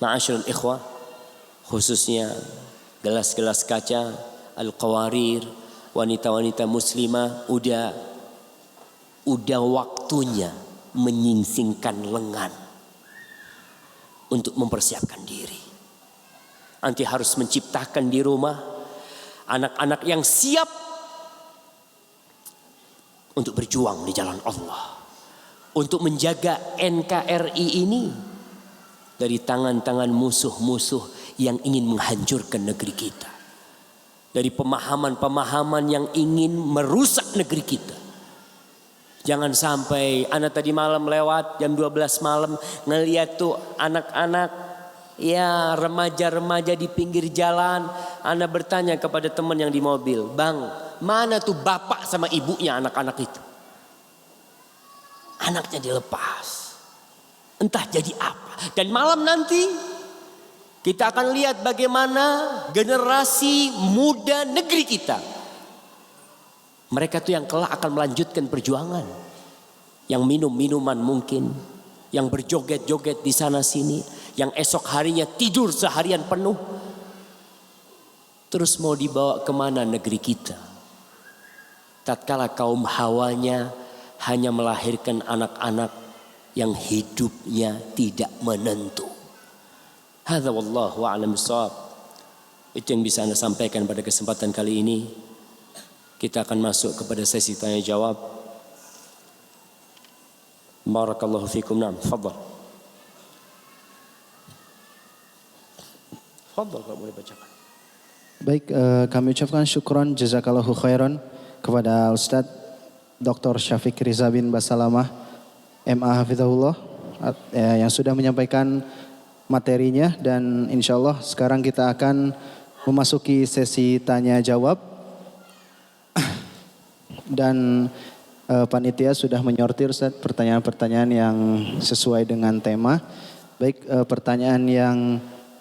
Ma'asyiral ikhwah, khususnya gelas-gelas kaca, al-qawarir, wanita-wanita muslimah, udah waktunya menyingsingkan lengan untuk mempersiapkan diri. Nanti harus menciptakan di rumah anak-anak yang siap untuk berjuang di jalan Allah, untuk menjaga NKRI ini dari tangan-tangan musuh-musuh yang ingin menghancurkan negeri kita, dari pemahaman-pemahaman yang ingin merusak negeri kita. Jangan sampai anak tadi malam lewat jam 12 malam ngeliat tuh anak-anak, ya remaja-remaja di pinggir jalan. Anak bertanya kepada teman yang di mobil, "Bang, mana tuh bapak sama ibunya anak-anak itu?" Anaknya dilepas, entah jadi apa. Dan malam nanti kita akan lihat bagaimana generasi muda negeri kita. Mereka tuh yang kelak akan melanjutkan perjuangan. Yang minum minuman mungkin, yang berjoget-joget di sana sini, yang esok harinya tidur seharian penuh. Terus mau dibawa kemana negeri kita? Tatkala kaum hawanya hanya melahirkan anak-anak yang hidupnya tidak menentu. Hadza wallahu a'lam bissawab. Itu yang bisa Anda sampaikan pada kesempatan kali ini. Kita akan masuk kepada sesi tanya jawab. Barakallahu fikum. Naam, tafadhal. Tafadhal, kalau boleh bacakan. Baik, kami ucapkan syukron jazakallahu khairan kepada Ustadz Dr. Syafiq Riza bin Basalamah MA Hafizahullah yang sudah menyampaikan materinya, dan insya Allah sekarang kita akan memasuki sesi tanya jawab dan panitia sudah menyortir pertanyaan-pertanyaan yang sesuai dengan tema. Baik, pertanyaan yang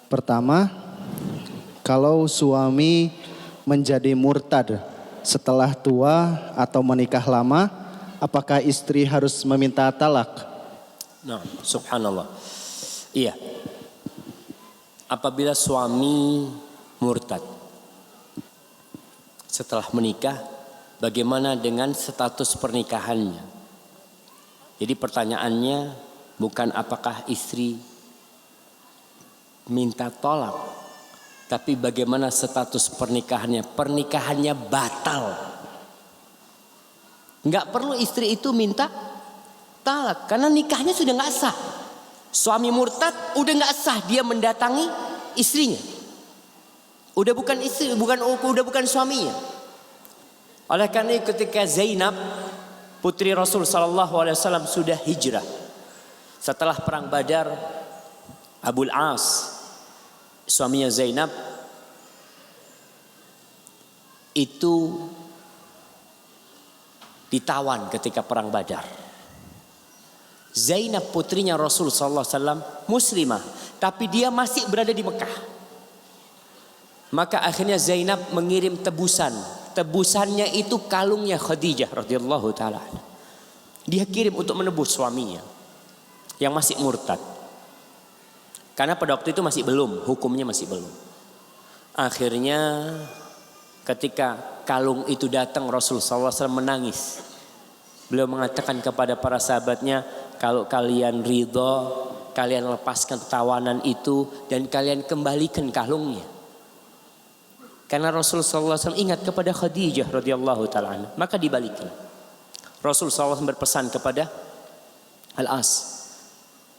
pertama, kalau suami menjadi murtad setelah tua atau menikah lama, apakah istri harus meminta talak? Nah, subhanallah. Iya. Apabila suami murtad setelah menikah, bagaimana dengan status pernikahannya? Jadi pertanyaannya bukan apakah istri minta tolak, tapi bagaimana status pernikahannya. Pernikahannya batal. Enggak perlu istri itu minta talak karena nikahnya sudah enggak sah. Suami murtad udah enggak sah dia mendatangi istrinya. Udah bukan istri, udah bukan suaminya. Oleh karena itu ketika Zainab putri Rasul sallallahu alaihi wasallam sudah hijrah setelah perang Badar, Abul As suaminya Zainab itu ditawan ketika perang Badar. Zainab putrinya Rasul sallallahu alaihi wasallam muslimah, tapi dia masih berada di Mekah. Maka akhirnya Zainab mengirim tebusan. Tebusannya itu kalungnya Khadijah radhiyallahu taala. Dia kirim untuk menebus suaminya yang masih murtad. Karena pada waktu itu masih belum, hukumnya masih belum. Akhirnya Ketika kalung itu datang, Rasulullah SAW menangis. Beliau mengatakan kepada para sahabatnya, kalau kalian ridho, kalian lepaskan tawanan itu dan kalian kembalikan kalungnya. Karena Rasulullah SAW ingat kepada Khadijah radhiyallahu taala anha, maka dibalikin. Rasulullah SAW berpesan kepada Al-As,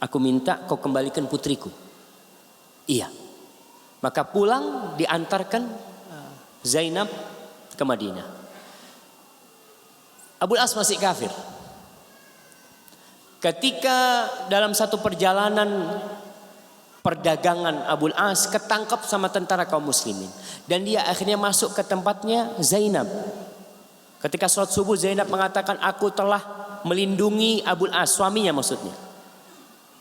aku minta kau kembalikan putriku. Iya. Maka pulang diantarkan Zainab ke Madinah. Abul As masih kafir. Ketika dalam satu perjalanan perdagangan, Abul As ketangkap sama tentara kaum muslimin. Dan dia akhirnya masuk ke tempatnya Zainab. Ketika sholat subuh, Zainab mengatakan, aku telah melindungi Abul As, suaminya maksudnya.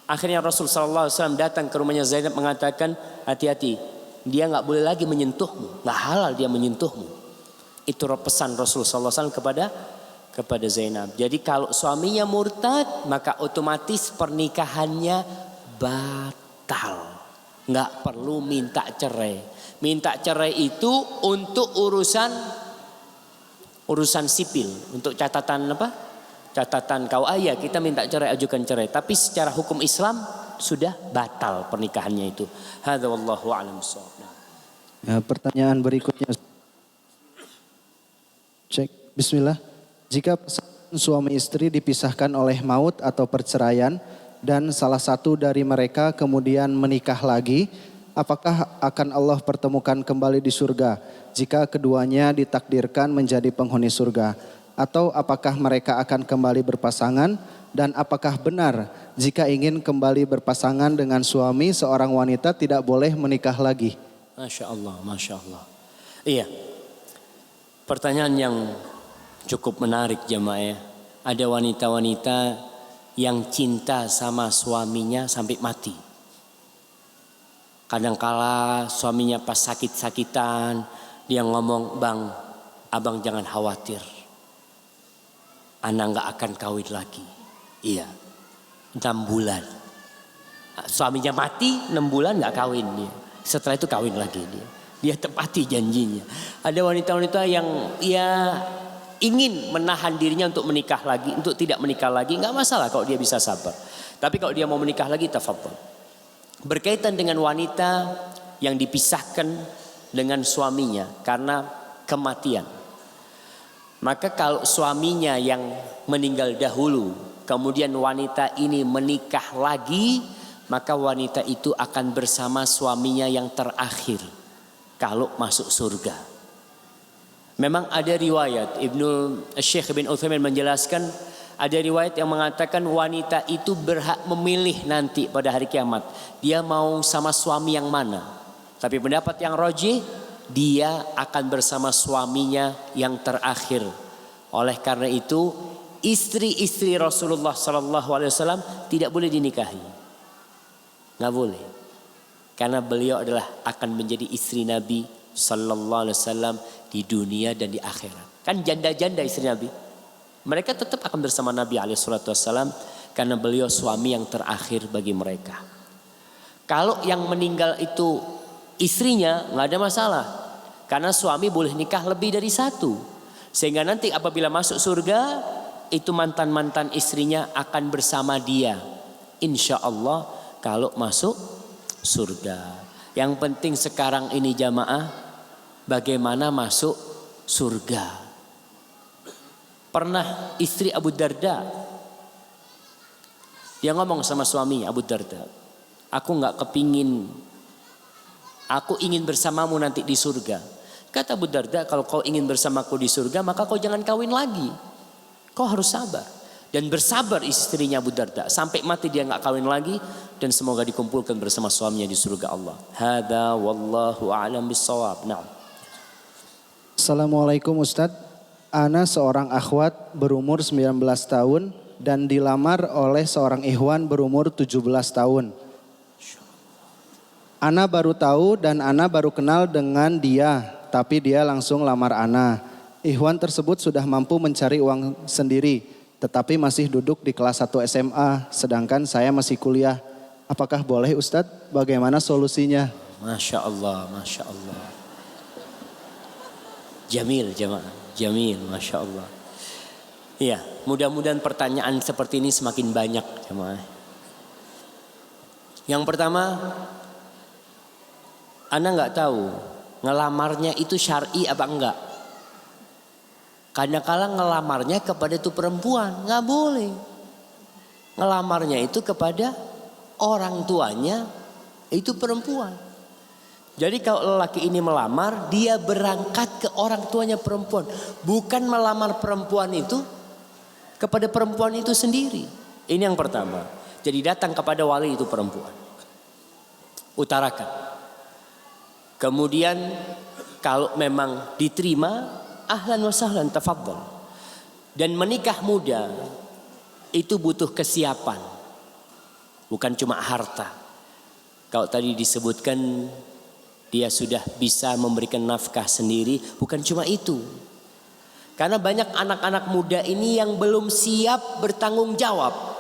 Akhirnya Rasulullah SAW datang ke rumahnya Zainab mengatakan, hati-hati, dia nggak boleh lagi menyentuhmu, nggak halal dia menyentuhmu. Itu pesan Rasulullah SAW kepada Zainab. Jadi kalau suaminya murtad, maka otomatis pernikahannya batal. Nggak perlu minta cerai. Minta cerai itu untuk urusan sipil, untuk catatan apa? Catatan KUA ya kita minta cerai, ajukan cerai. Tapi secara hukum Islam sudah batal pernikahannya itu. Hadza wallahu a'lam bissawab. Ya, pertanyaan berikutnya. Cek, bismillah. Jika suami istri dipisahkan oleh maut atau perceraian dan salah satu dari mereka kemudian menikah lagi, apakah akan Allah pertemukan kembali di surga jika keduanya ditakdirkan menjadi penghuni surga? Atau apakah mereka akan kembali berpasangan? Dan apakah benar jika ingin kembali berpasangan dengan suami, seorang wanita tidak boleh menikah lagi? Masya Allah, Masya Allah. Iya, pertanyaan yang cukup menarik jemaah. Ada wanita-wanita yang cinta sama suaminya sampai mati. Kadangkala suaminya pas sakit-sakitan, dia ngomong, bang, abang jangan khawatir, anak gak akan kawin lagi. Iya, 6 bulan. Suaminya mati 6 bulan gak kawin dia. Setelah itu kawin lagi dia. Dia tepati janjinya. Ada wanita-wanita yang ingin menahan dirinya untuk menikah lagi, untuk tidak menikah lagi. Gak masalah kalau dia bisa sabar. Tapi kalau dia mau menikah lagi, tafadhol. Berkaitan dengan wanita yang dipisahkan dengan suaminya karena kematian. Maka kalau suaminya yang meninggal dahulu, kemudian wanita ini menikah lagi, maka wanita itu akan bersama suaminya yang terakhir kalau masuk surga. Memang ada riwayat, Syekh bin Utsaimin menjelaskan, ada riwayat yang mengatakan wanita itu berhak memilih nanti pada hari kiamat, dia mau sama suami yang mana. Tapi pendapat yang rajih, dia akan bersama suaminya yang terakhir. Oleh karena itu, istri-istri Rasulullah SAW tidak boleh dinikahi. Nggak boleh. Karena beliau adalah akan menjadi istri Nabi SAW di dunia dan di akhirat. Kan janda-janda istri Nabi. Mereka tetap akan bersama Nabi SAW karena beliau suami yang terakhir bagi mereka. Kalau yang meninggal itu istrinya, nggak ada masalah. Karena suami boleh nikah lebih dari satu. Sehingga nanti apabila masuk surga, itu mantan-mantan istrinya akan bersama dia. Insya Allah kalau masuk surga. Yang penting sekarang ini jamaah, bagaimana masuk surga. Pernah istri Abu Darda, dia ngomong sama suaminya Abu Darda, aku nggak kepingin, aku ingin bersamamu nanti di surga. Kata Abu Darda, kalau kau ingin bersamaku di surga, maka kau jangan kawin lagi. Kau harus sabar. Dan bersabar istrinya Abu Darda sampai mati dia nggak kawin lagi, dan semoga dikumpulkan bersama suaminya di surga Allah. Hada wallahu a'lam bissawab. Na'am. Assalamualaikum Ustadz. Ana seorang akhwat berumur 19 tahun dan dilamar oleh seorang ikhwan berumur 17 tahun. Ana baru tahu dan Ana baru kenal dengan dia, tapi dia langsung lamar Ana. Ikhwan tersebut sudah mampu mencari uang sendiri, tetapi masih duduk di kelas 1 SMA, sedangkan saya masih kuliah. Apakah boleh Ustadz? Bagaimana solusinya? Masya Allah, Masya Allah. Jamil jemaah, jamil, masya Allah. Iya, mudah-mudahan pertanyaan seperti ini semakin banyak jemaah. Yang pertama, ana nggak tahu ngelamarnya itu syar'i apa enggak. Kadang-kala ngelamarnya kepada itu perempuan, nggak boleh. Ngelamarnya itu kepada orang tuanya itu perempuan. Jadi kalau lelaki ini melamar, dia berangkat ke orang tuanya perempuan, bukan melamar perempuan itu kepada perempuan itu sendiri. Ini yang pertama. Jadi datang kepada wali itu perempuan. Utarakan. Kemudian kalau memang diterima, ahlan wa sahlan, tafadhal. Dan menikah muda itu butuh kesiapan. Bukan cuma harta. Kalau tadi disebutkan dia sudah bisa memberikan nafkah sendiri, bukan cuma itu. Karena banyak anak-anak muda ini yang belum siap bertanggung jawab.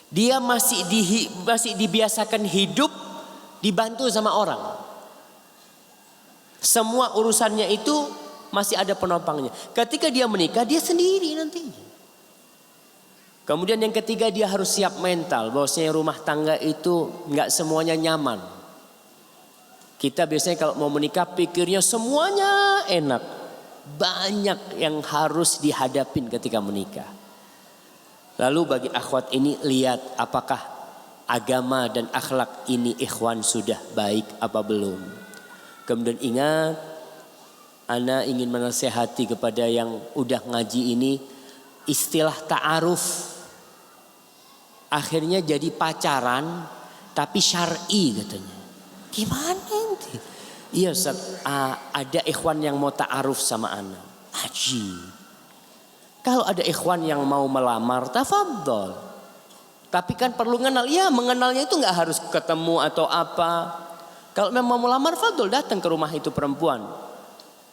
Dia masih dibiasakan hidup dibantu sama orang. Semua urusannya itu masih ada penopangnya. Ketika dia menikah, dia sendiri nantinya. Kemudian yang ketiga, dia harus siap mental. Bahwasanya rumah tangga itu nggak semuanya nyaman. Kita biasanya kalau mau menikah pikirnya semuanya enak. Banyak yang harus dihadapin ketika menikah. Lalu bagi akhwat ini lihat apakah agama dan akhlak ini ikhwan sudah baik apa belum. Kemudian ingat, ana ingin menasehati kepada yang udah ngaji ini, istilah ta'aruf akhirnya jadi pacaran tapi syar'i katanya. Gimana nanti? Iya Ustaz, ada ikhwan yang mau ta'aruf sama ana. Ajib. Kalau ada ikhwan yang mau melamar, tafadhol. Tapi kan perlu mengenal. Ya mengenalnya itu gak harus ketemu atau apa. Kalau memang mau melamar, fadhol datang ke rumah itu perempuan.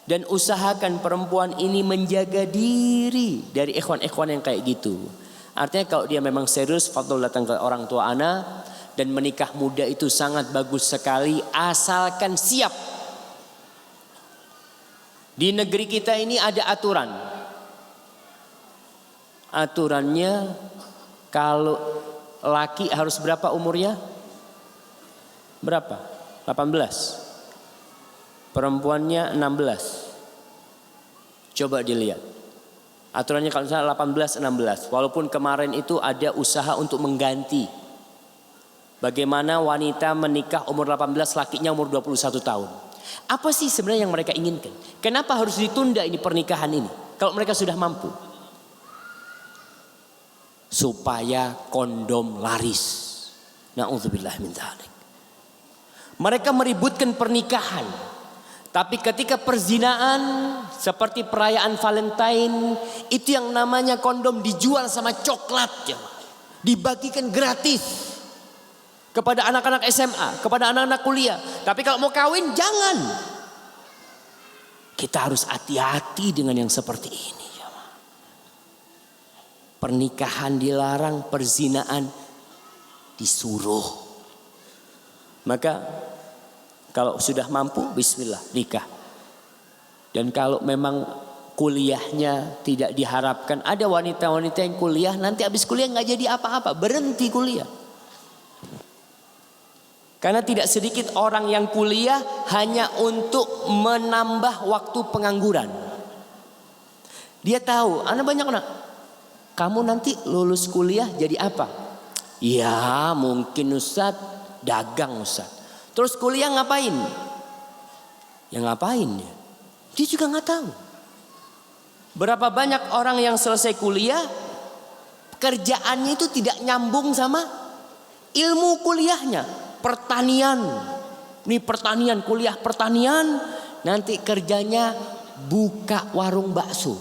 Dan usahakan perempuan ini menjaga diri dari ikhwan-ikhwan yang kayak gitu. Artinya kalau dia memang serius, fadhol datang ke orang tua ana. Dan menikah muda itu sangat bagus sekali asalkan siap. Di negeri kita ini ada aturan. Aturannya kalau laki harus berapa umurnya? Berapa? 18. Perempuannya 16. Coba dilihat. Aturannya kalau misalnya 18, 16. Walaupun kemarin itu ada usaha untuk mengganti. Bagaimana wanita menikah umur 18, lakinya umur 21 tahun. Apa sih sebenarnya yang mereka inginkan? Kenapa harus ditunda ini pernikahan ini? Kalau mereka sudah mampu. Supaya kondom laris. Na'udzubillah min dzalik. Mereka meributkan pernikahan. Tapi ketika perzinaan seperti perayaan Valentine, itu yang namanya kondom dijual sama coklat. Dibagikan gratis. Kepada anak-anak SMA, kepada anak-anak kuliah. Tapi kalau mau kawin jangan. Kita harus hati-hati dengan yang seperti ini. Pernikahan dilarang, perzinaan disuruh. Maka kalau sudah mampu, bismillah nikah. Dan kalau memang kuliahnya tidak diharapkan, ada wanita-wanita yang kuliah nanti habis kuliah nggak jadi apa-apa, berhenti kuliah. Karena tidak sedikit orang yang kuliah hanya untuk menambah waktu pengangguran. Dia tahu, anak banyak anak. Kamu nanti lulus kuliah jadi apa? Ya mungkin Ustaz, dagang Ustaz. Terus kuliah ngapain? Ya ngapain ya? Dia juga nggak tahu. Berapa banyak orang yang selesai kuliah, kerjaannya itu tidak nyambung sama ilmu kuliahnya. Pertanian, ini pertanian, kuliah pertanian, nanti kerjanya buka warung bakso.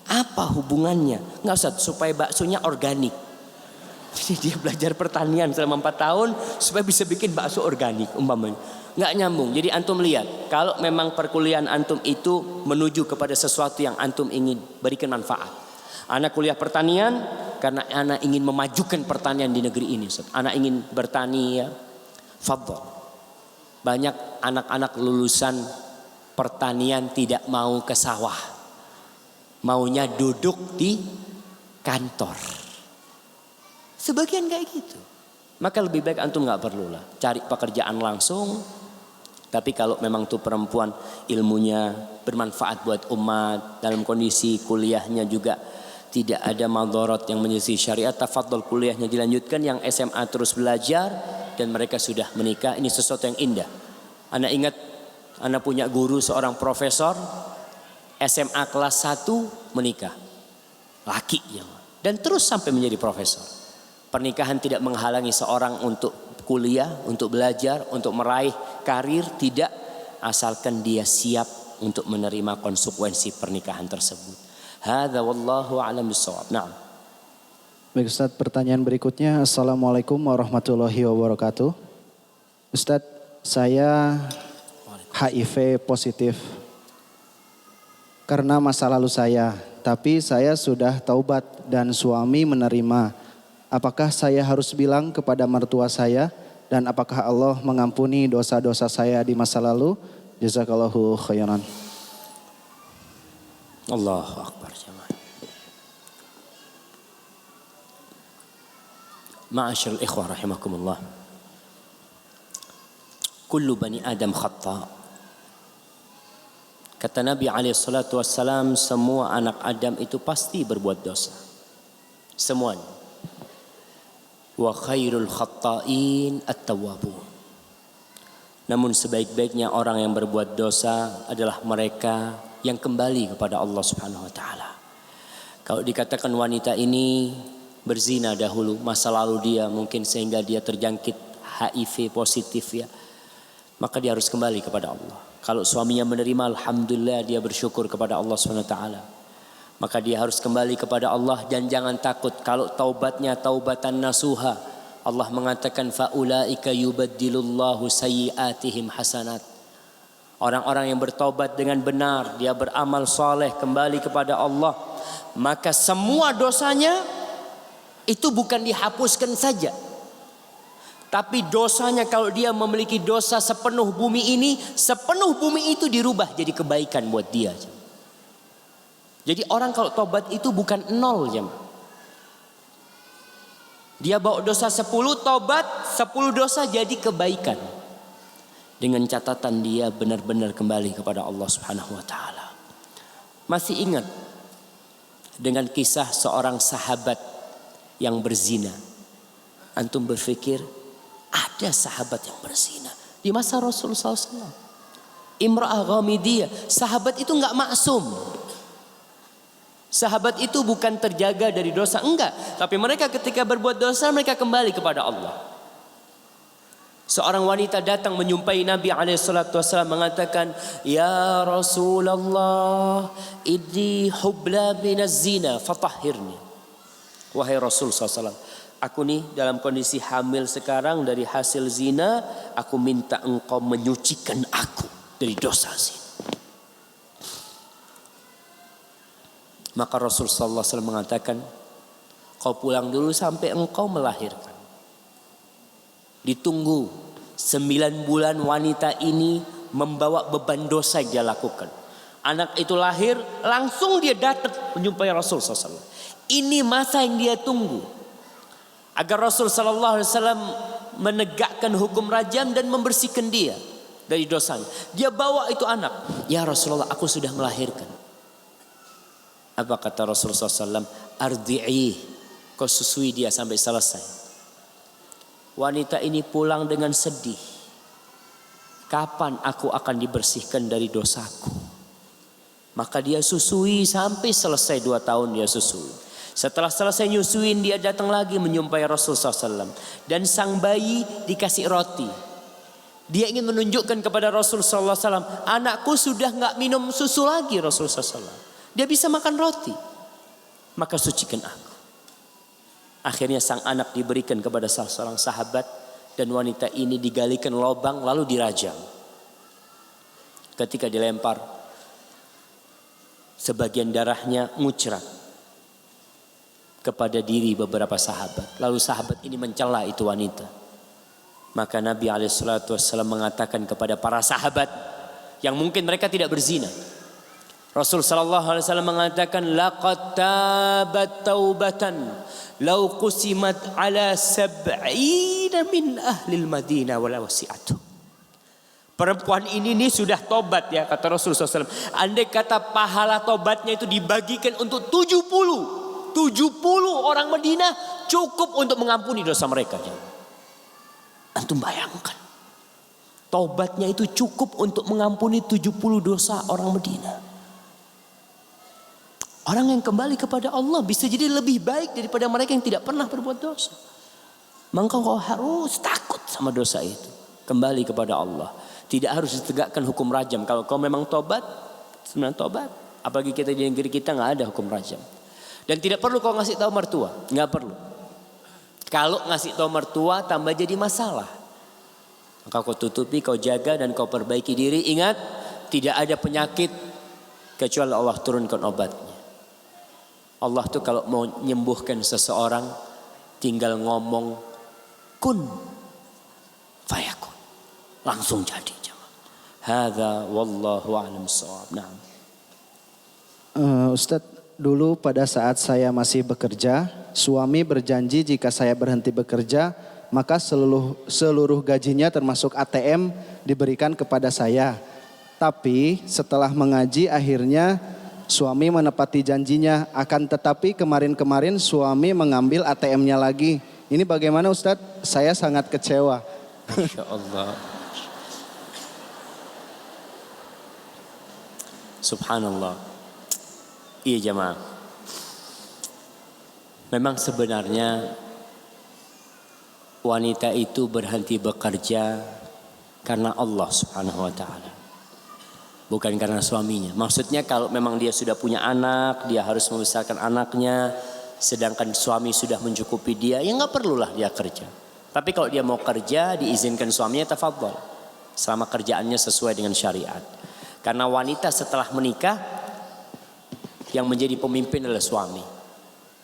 Apa hubungannya? Nggak usah, supaya baksonya organik. Jadi dia belajar pertanian selama 4 tahun supaya bisa bikin bakso organik umpamanya. Nggak nyambung. Jadi antum lihat, kalau memang perkuliahan antum itu menuju kepada sesuatu yang antum ingin berikan manfaat. Anak kuliah pertanian karena anak ingin memajukan pertanian di negeri ini. Anak ingin bertani ya. Fadhol. Banyak anak-anak lulusan pertanian tidak mau ke sawah. Maunya duduk di kantor. Sebagian kayak gitu. Maka lebih baik antum nggak perlulah cari pekerjaan langsung. Tapi kalau memang tuh perempuan ilmunya bermanfaat buat umat, dalam kondisi kuliahnya juga tidak ada madharat yang menyelisih syariat, tafadhol kuliahnya dilanjutkan. Yang SMA terus belajar dan mereka sudah menikah, ini sesuatu yang indah. Ana ingat, ana punya guru seorang profesor SMA kelas 1 menikah, laki ya, dan terus sampai menjadi profesor. Pernikahan tidak menghalangi seorang untuk kuliah, untuk belajar, untuk meraih karir, tidak, asalkan dia siap untuk menerima konsekuensi pernikahan tersebut. Hadza wallahu a'lam bissawab. Na'am. Baik Ustaz, pertanyaan berikutnya. Assalamualaikum warahmatullahi wabarakatuh. Ustaz, saya HIV positif karena masa lalu saya, tapi saya sudah taubat dan suami menerima. Apakah saya harus bilang kepada mertua saya, dan apakah Allah mengampuni dosa-dosa saya di masa lalu? Jazakallahu khairan. Allahu akbar jemaah. Ma'asyiral ikhwah rahimakumullah. Kullu bani Adam khata'. Kata Nabi alaihissalatu wassalam, semua anak Adam itu pasti berbuat dosa. Semuanya. Wa khairul khatta'in at-tawwabun. Namun sebaik-baiknya orang yang berbuat dosa adalah mereka yang kembali kepada Allah Subhanahu wa taala. Kalau dikatakan wanita ini berzina dahulu, masa lalu dia mungkin sehingga dia terjangkit HIV positif ya, maka dia harus kembali kepada Allah. Kalau suaminya menerima, alhamdulillah dia bersyukur kepada Allah Subhanahu wa taala. Maka dia harus kembali kepada Allah dan jangan takut kalau taubatnya taubatan nasuha. Allah mengatakan faulaika yubaddilullahu sayyiatihim hasanat. Orang-orang yang bertaubat dengan benar, dia beramal soleh kembali kepada Allah, maka semua dosanya itu bukan dihapuskan saja. Tapi dosanya, kalau dia memiliki dosa sepenuh bumi ini, sepenuh bumi itu dirubah jadi kebaikan buat dia. Jadi orang kalau tobat itu bukan nol jemaah. Dia bawa dosa 10, tobat 10 dosa jadi kebaikan. Dengan catatan dia benar-benar kembali kepada Allah Subhanahu wa taala. Masih ingat dengan kisah seorang sahabat yang berzina? Antum berpikir ada sahabat yang berzina di masa Rasulullah SAW? Imra'ah Ghamidiyah, sahabat itu enggak maksum. Sahabat itu bukan terjaga dari dosa, enggak. Tapi mereka ketika berbuat dosa, mereka kembali kepada Allah. Seorang wanita datang menjumpai Nabi SAW mengatakan, ya Rasulullah, inni hubla minaz zina fatahhirni. Wahai Rasul SAW, aku nih dalam kondisi hamil sekarang dari hasil zina, aku minta engkau menyucikan aku dari dosa zina. Maka Rasul sallallahu alaihi wasallam mengatakan, kau pulang dulu sampai engkau melahirkan. Ditunggu 9 bulan wanita ini membawa beban dosa yang dia lakukan. Anak itu lahir, langsung dia datang menjumpai Rasul sallallahu alaihi wasallam. Ini masa yang dia tunggu. Agar Rasul sallallahu alaihi wasallam menegakkan hukum rajam dan membersihkan dia dari dosanya. Dia bawa itu anak. Ya Rasulullah, aku sudah melahirkan. Apa kata Rasulullah SAW? Ardi'i, kau susui dia sampai selesai. Wanita ini pulang dengan sedih. Kapan aku akan dibersihkan dari dosaku? Maka dia susui sampai selesai 2 tahun dia susui. Setelah selesai nyusuin, dia datang lagi menjumpai Rasulullah SAW. Dan sang bayi dikasih roti. Dia ingin menunjukkan kepada Rasulullah SAW, anakku sudah gak minum susu lagi Rasulullah SAW. Dia bisa makan roti. Maka sucikan aku. Akhirnya sang anak diberikan kepada salah seorang sahabat. Dan wanita ini digalikan lubang lalu dirajam. Ketika dilempar, sebagian darahnya ngucrat kepada diri beberapa sahabat. Lalu sahabat ini mencela itu wanita. Maka Nabi SAW mengatakan kepada para sahabat, yang mungkin mereka tidak berzina. Rasul sallallahu alaihi wasallam mengatakan laqad tabat taubatan law qusimat ala sab'ina min ahli Madinah wala wasi'atu. Perempuan ini sudah tobat ya, kata Rasul SAW. Andai kata pahala tobatnya itu dibagikan untuk 70 orang Madinah cukup untuk mengampuni dosa mereka. Antum bayangkan. Tobatnya itu cukup untuk mengampuni 70 dosa orang Madinah. Orang yang kembali kepada Allah bisa jadi lebih baik daripada mereka yang tidak pernah berbuat dosa. Maka kau harus takut sama dosa itu. Kembali kepada Allah. Tidak harus ditegakkan hukum rajam. Kalau kau memang tobat, sebenarnya tobat. Apalagi kita di negeri kita nggak ada hukum rajam. Dan tidak perlu kau ngasih tahu mertua, nggak perlu. Kalau ngasih tahu mertua tambah jadi masalah. Maka kau tutupi, kau jaga dan kau perbaiki diri. Ingat, tidak ada penyakit kecuali Allah turunkan obatnya. Allah tuh kalau mau menyembuhkan seseorang tinggal ngomong kun fayakun. Langsung jadi. Hadza wallahu a'lam bissawab. Naam. Ustadz, dulu pada saat saya masih bekerja, suami berjanji jika saya berhenti bekerja, maka seluruh gajinya termasuk ATM diberikan kepada saya. Tapi setelah mengaji akhirnya suami menepati janjinya. Akan tetapi kemarin-kemarin suami mengambil ATM-nya lagi. Ini bagaimana Ustadz? Saya sangat kecewa. Masya Allah. Subhanallah. Iya jemaah. Memang sebenarnya wanita itu berhenti bekerja karena Allah Subhanahu wa taala. Bukan karena suaminya. Maksudnya kalau memang dia sudah punya anak, dia harus membesarkan anaknya, sedangkan suami sudah mencukupi dia, ya enggak perlulah dia kerja. Tapi kalau dia mau kerja, diizinkan suaminya, tafadhol. Selama kerjaannya sesuai dengan syariat. Karena wanita setelah menikah yang menjadi pemimpin adalah suami.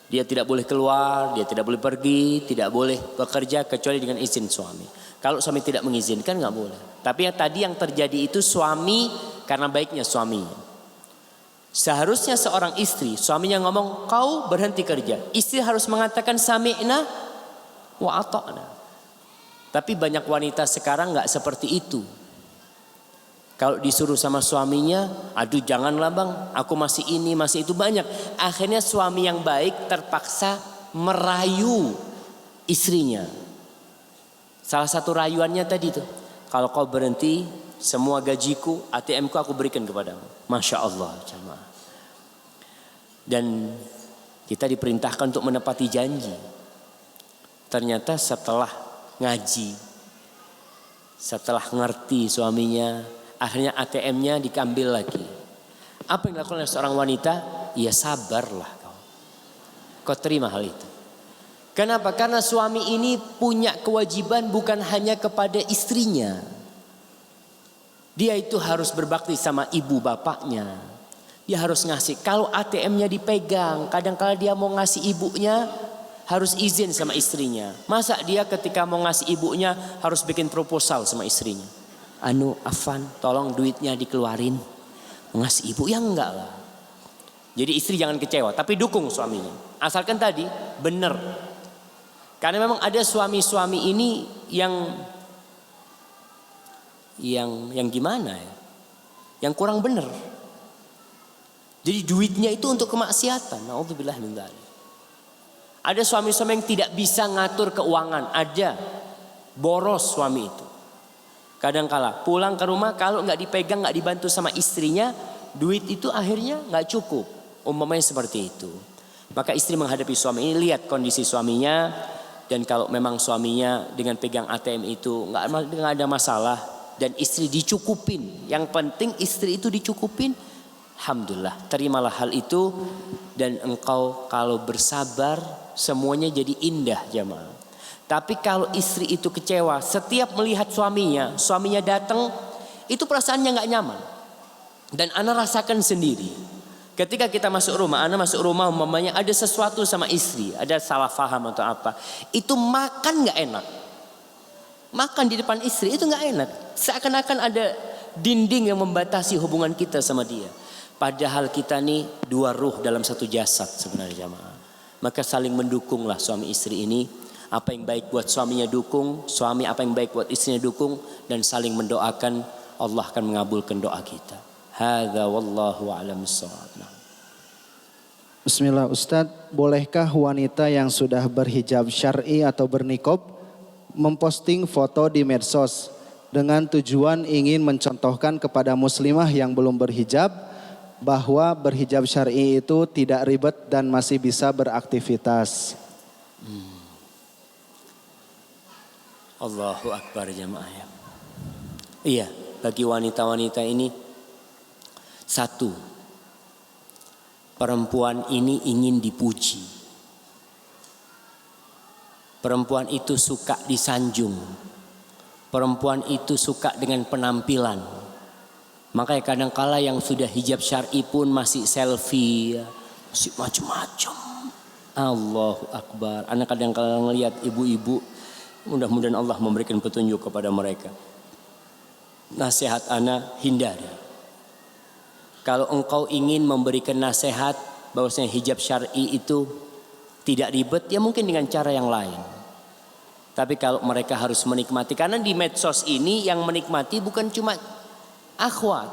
Dia tidak boleh keluar, dia tidak boleh pergi, tidak boleh bekerja kecuali dengan izin suami. Kalau suami tidak mengizinkan nggak boleh. Tapi yang tadi yang terjadi itu suami karena baiknya suaminya. Seharusnya seorang istri, suaminya ngomong kau berhenti kerja. Istri harus mengatakan sami'na wa ata'na. Tapi banyak wanita sekarang nggak seperti itu. Kalau disuruh sama suaminya, aduh janganlah bang, aku masih ini, masih itu, banyak. Akhirnya suami yang baik terpaksa merayu istrinya. Salah satu rayuannya tadi tuh, kalau kau berhenti, semua gajiku, ATM-ku aku berikan kepadamu. Masya Allah jemaah. Dan kita diperintahkan untuk menepati janji. Ternyata setelah ngaji, setelah ngerti suaminya, akhirnya ATM-nya diambil lagi. Apa yang dilakukan oleh seorang wanita? Ya sabarlah kau. Kau terima hal itu. Kenapa? Karena suami ini punya kewajiban bukan hanya kepada istrinya. Dia itu harus berbakti sama ibu bapaknya. Dia harus ngasih. Kalau ATM-nya dipegang, kadang-kala dia mau ngasih ibunya, harus izin sama istrinya. Masa dia ketika mau ngasih ibunya harus bikin proposal sama istrinya? Anu Afan, tolong duitnya dikeluarin. Ngasih ibu, ya enggak lah. Jadi istri jangan kecewa, tapi dukung suaminya. Asalkan tadi benar. Karena memang ada suami-suami ini yang gimana ya? Yang kurang benar. Jadi duitnya itu untuk kemaksiatan. Nauzubillah min dzalik. Ada suami-suami yang tidak bisa ngatur keuangan, ada boros suami itu. Kadang-kala pulang ke rumah kalau nggak dipegang, nggak dibantu sama istrinya, duit itu akhirnya nggak cukup. Umpamanya seperti itu. Maka istri menghadapi suami ini, lihat kondisi suaminya, dan kalau memang suaminya dengan pegang ATM itu nggak ada masalah dan istri dicukupin. Yang penting istri itu dicukupin. Alhamdulillah, terimalah hal itu dan engkau kalau bersabar semuanya jadi indah jemaah. Tapi kalau istri itu kecewa setiap melihat suaminya datang, itu perasaannya nggak nyaman. Dan ana rasakan sendiri. Ketika kita masuk rumah, ana masuk rumah umpamanya ada sesuatu sama istri, ada salah paham atau apa, itu makan nggak enak. Makan di depan istri itu nggak enak. Seakan-akan ada dinding yang membatasi hubungan kita sama dia. Padahal kita nih dua ruh dalam satu jasad sebenarnya jamaah. Maka saling mendukunglah suami istri ini. Apa yang baik buat suaminya dukung, suami apa yang baik buat istrinya dukung, dan saling mendoakan. Allah akan mengabulkan doa kita. Hadza wallahu a'lam bissawab. Bismillah Ustadz, bolehkah wanita yang sudah berhijab syar'i atau berniqab memposting foto di medsos dengan tujuan ingin mencontohkan kepada muslimah yang belum berhijab bahwa berhijab syar'i itu tidak ribet dan masih bisa beraktivitas? Allahu Akbar jamaah ya. Iya, bagi wanita-wanita ini, satu, perempuan ini ingin dipuji. Perempuan itu suka disanjung. Perempuan itu suka dengan penampilan. Makanya kadang-kala yang sudah hijab syar'i pun masih selfie, masih macam-macam. Allahu Akbar. Anak kadang-kala ngelihat ibu-ibu, mudah-mudahan Allah memberikan petunjuk kepada mereka. Nasihat anak, hindari. Kalau engkau ingin memberikan nasihat bahwasanya hijab syar'i itu tidak ribet, ya mungkin dengan cara yang lain. Tapi kalau mereka harus menikmati, karena di medsos ini yang menikmati bukan cuma akhwat.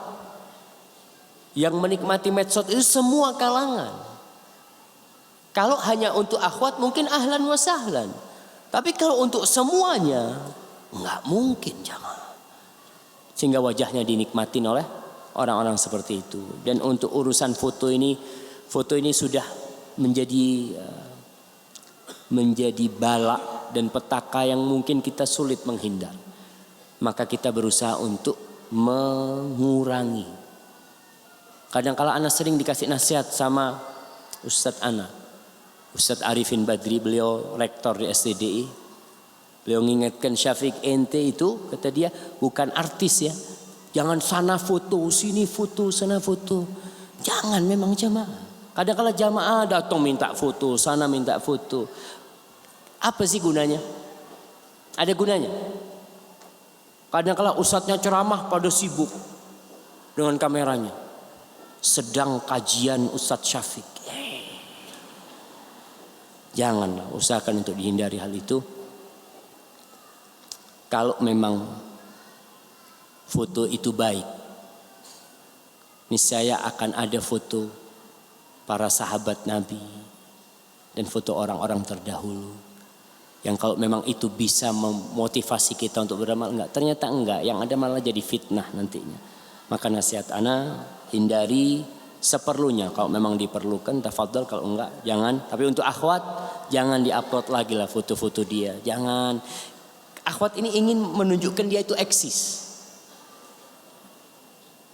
Yang menikmati medsos itu semua kalangan. Kalau hanya untuk akhwat mungkin ahlan wa sahlan. Tapi kalau untuk semuanya enggak mungkin jamaah. Sehingga wajahnya dinikmatin oleh orang-orang seperti itu. Dan untuk urusan foto ini sudah menjadi balak dan petaka yang mungkin kita sulit menghindar. Maka kita berusaha untuk mengurangi. Kadang-kala anak sering dikasih nasihat sama Ustadz anak, Ustadz Arifin Badri, beliau rektor di STDI. Beliau mengingatkan, Syafiq, ente itu kata dia bukan artis ya. Jangan sana foto, sini foto, sana foto. Jangan memang jamaah. Kadang-kala jamaah datang minta foto, sana minta foto. Apa sih gunanya? Ada gunanya? Kadang-kala ustadznya ceramah pada sibuk dengan kameranya. Sedang kajian Ustadz Syafiq. Janganlah, usahakan untuk dihindari hal itu. Kalau memang foto itu baik, niscaya akan ada foto para sahabat Nabi dan foto orang-orang terdahulu. Yang kalau memang itu bisa memotivasi kita untuk beramal, enggak, ternyata enggak, yang ada malah jadi fitnah nantinya. Maka nasihat ana, hindari seperlunya. Kalau memang diperlukan tafadhol, kalau enggak jangan. Tapi untuk akhwat jangan diupload lagi lah foto-foto dia. Jangan. Akhwat ini ingin menunjukkan dia itu eksis.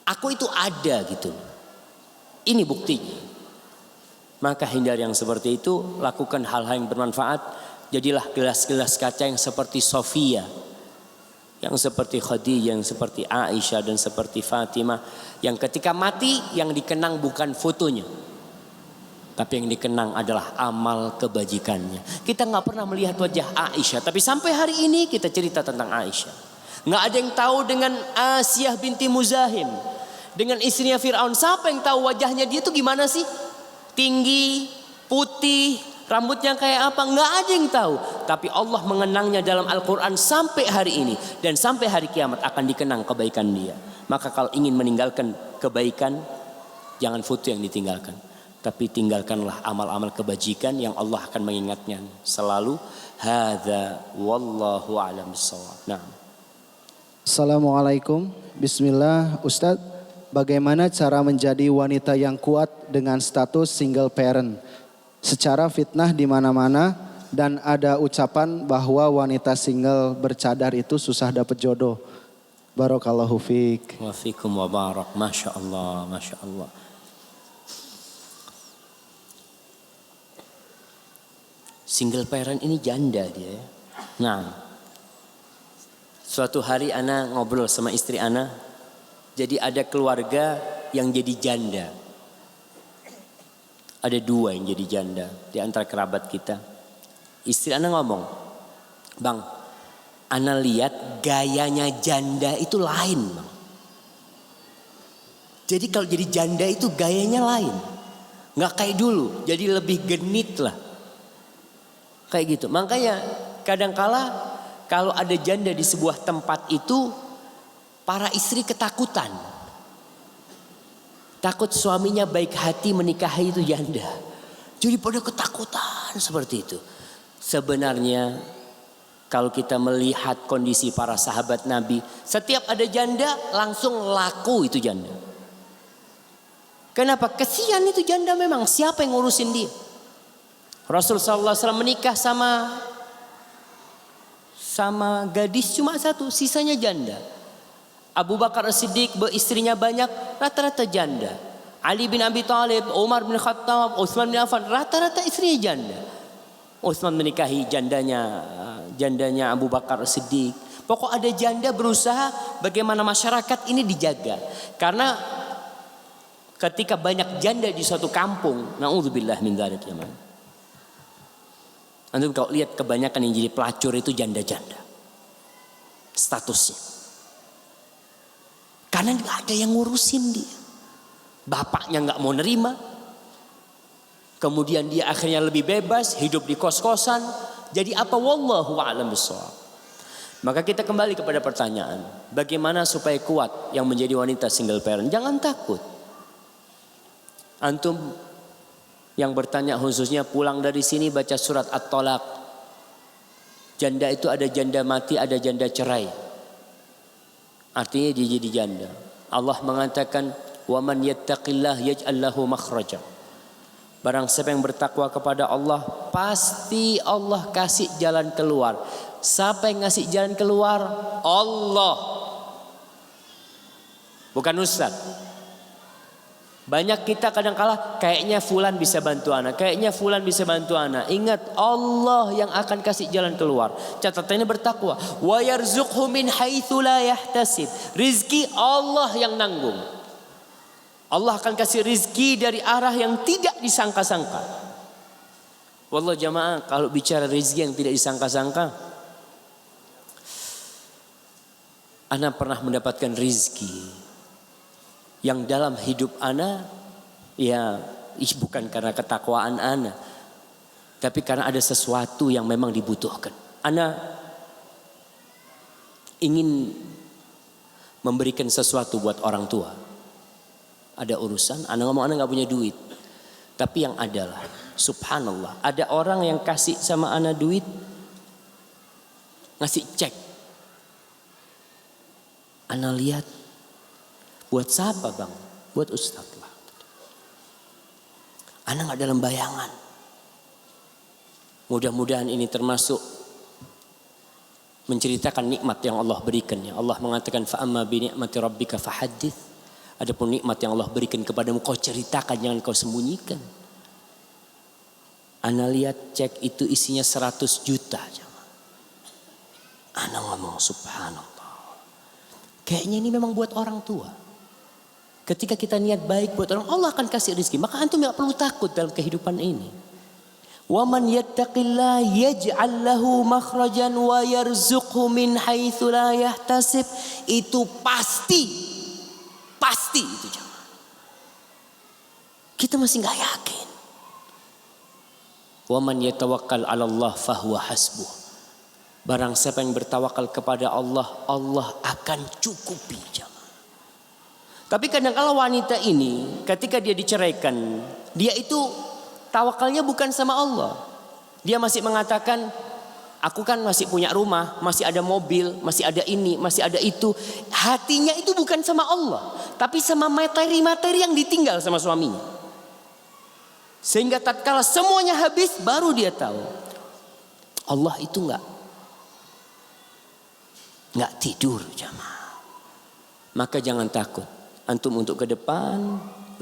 Aku itu ada gitu. Ini buktinya. Maka hindari yang seperti itu, lakukan hal-hal yang bermanfaat. Jadilah gelas-gelas kaca yang seperti Sofia, yang seperti Khadijah, yang seperti Aisyah dan seperti Fatimah, yang ketika mati yang dikenang bukan fotonya, tapi yang dikenang adalah amal kebajikannya. Kita nggak pernah melihat wajah Aisyah, tapi sampai hari ini kita cerita tentang Aisyah. Nggak ada yang tahu dengan Asiyah binti Muzahim, dengan istrinya Fir'aun. Siapa yang tahu wajahnya dia itu gimana sih? Tinggi, putih, rambutnya kayak apa? Nggak ada yang tahu. Tapi Allah mengenangnya dalam Al-Quran sampai hari ini. Dan sampai hari kiamat akan dikenang kebaikan dia. Maka kalau ingin meninggalkan kebaikan, jangan foto yang ditinggalkan. Tapi tinggalkanlah amal-amal kebajikan yang Allah akan mengingatnya selalu. Hadza wallahu a'lam bissawab. Nah. Assalamualaikum. Bismillah Ustadz. Bagaimana cara menjadi wanita yang kuat dengan status single parent? Secara fitnah di mana-mana dan ada ucapan bahwa wanita single bercadar itu susah dapat jodoh. Barakallahu fiik. Wa fiikum wa barak. Masya Allah, Masya Allah. Single parent ini janda dia. Nah, suatu hari ana ngobrol sama istri ana. Jadi ada keluarga yang jadi janda. Ada dua yang jadi janda di antara kerabat kita. Istri ana ngomong, Bang, ana lihat gayanya janda itu lain, Bang. Jadi kalau jadi janda itu gayanya lain. Nggak kayak dulu, jadi lebih genit lah. Kayak gitu. Makanya kadangkala kalau ada janda di sebuah tempat itu, para istri ketakutan. Takut suaminya baik hati menikahi itu janda. Jadi pada ketakutan seperti itu. Sebenarnya kalau kita melihat kondisi para sahabat Nabi, setiap ada janda langsung laku itu janda. Kenapa? Kesian itu janda memang. Siapa yang ngurusin dia? Rasul sallallahu alaihi wasallam menikah sama gadis cuma satu, sisanya janda. Abu Bakar As-Siddiq beristrinya banyak, rata-rata janda. Ali bin Abi Thalib, Umar bin Khattab, Utsman bin Affan, rata-rata istrinya janda. Utsman menikahi jandanya Abu Bakar As-Siddiq. Pokok ada janda, berusaha bagaimana masyarakat ini dijaga. Karena ketika banyak janda di suatu kampung, naudzubillah min dzalik ya man. Antum kalau lihat kebanyakan yang jadi pelacur itu janda-janda. Statusnya. Karena nggak ada yang ngurusin dia. Bapaknya nggak mau nerima. Kemudian dia akhirnya lebih bebas, hidup di kos-kosan. Jadi apa? Wallahu a'lam bishawab. Maka kita kembali kepada pertanyaan, bagaimana supaya kuat yang menjadi wanita single parent? Jangan takut. Antum yang bertanya khususnya pulang dari sini baca surat At-Tolaq. Janda itu ada janda mati, ada janda cerai. Artinya dia jadi janda. Allah mengatakan, "Wa man yattaqillah yaj'al lahu makhraja." Barang siapa yang bertakwa kepada Allah, pasti Allah kasih jalan keluar. Siapa yang ngasih jalan keluar? Allah. Bukan ustaz. Banyak kita kadang-kala kayaknya fulan bisa bantu anak, kayaknya fulan bisa bantu anak. Ingat, Allah yang akan kasih jalan keluar. Catatannya bertakwa. Wa yarzuqhu min haitsu la yahtasib. Rizki Allah yang nanggung. Allah akan kasih rizki dari arah yang tidak disangka-sangka. Wallah jamaah, kalau bicara rizki yang tidak disangka-sangka, ana pernah mendapatkan rizki yang dalam hidup ana ya bukan karena ketakwaan ana, tapi karena ada sesuatu yang memang dibutuhkan. Ana ingin memberikan sesuatu buat orang tua. Ada urusan, ana ngomong ana nggak punya duit, tapi yang adalah subhanallah ada orang yang kasih sama ana duit, ngasih cek. Ana lihat, buat siapa bang? Buat ustadz lah. Ana nggak dalam bayangan. Mudah-mudahan ini termasuk menceritakan nikmat yang Allah berikan. Allah mengatakan fa'amma bi ni'mati rabbika fahaddits. Adapun nikmat yang Allah berikan kepadamu kau ceritakan, jangan kau sembunyikan. Ana lihat cek itu isinya 100 juta. Ana ngomong subhanallah. Kayaknya ini memang buat orang tua. Ketika kita niat baik buat orang, Allah akan kasih rezeki. Maka antum tidak perlu takut dalam kehidupan ini. Wa man yattaqillah yaj'al lahu makhrajan wa yarzuqhu min haitsu la yahtasib. Itu pasti itu jemaah. Kita masih enggak yakin. Wa man yatawakkal 'ala Allah fahuwa hasbuh. Barang siapa yang bertawakal kepada Allah, Allah akan cukupi jemaah. Tapi kadang-kala wanita ini ketika dia diceraikan, dia itu tawakalnya bukan sama Allah. Dia masih mengatakan, aku kan masih punya rumah, masih ada mobil, masih ada ini, masih ada itu. Hatinya itu bukan sama Allah, tapi sama materi-materi yang ditinggal sama suaminya. Sehingga tatkala semuanya habis, baru dia tahu Allah itu nggak tidur jamaah. Maka jangan takut. Antum untuk ke depan.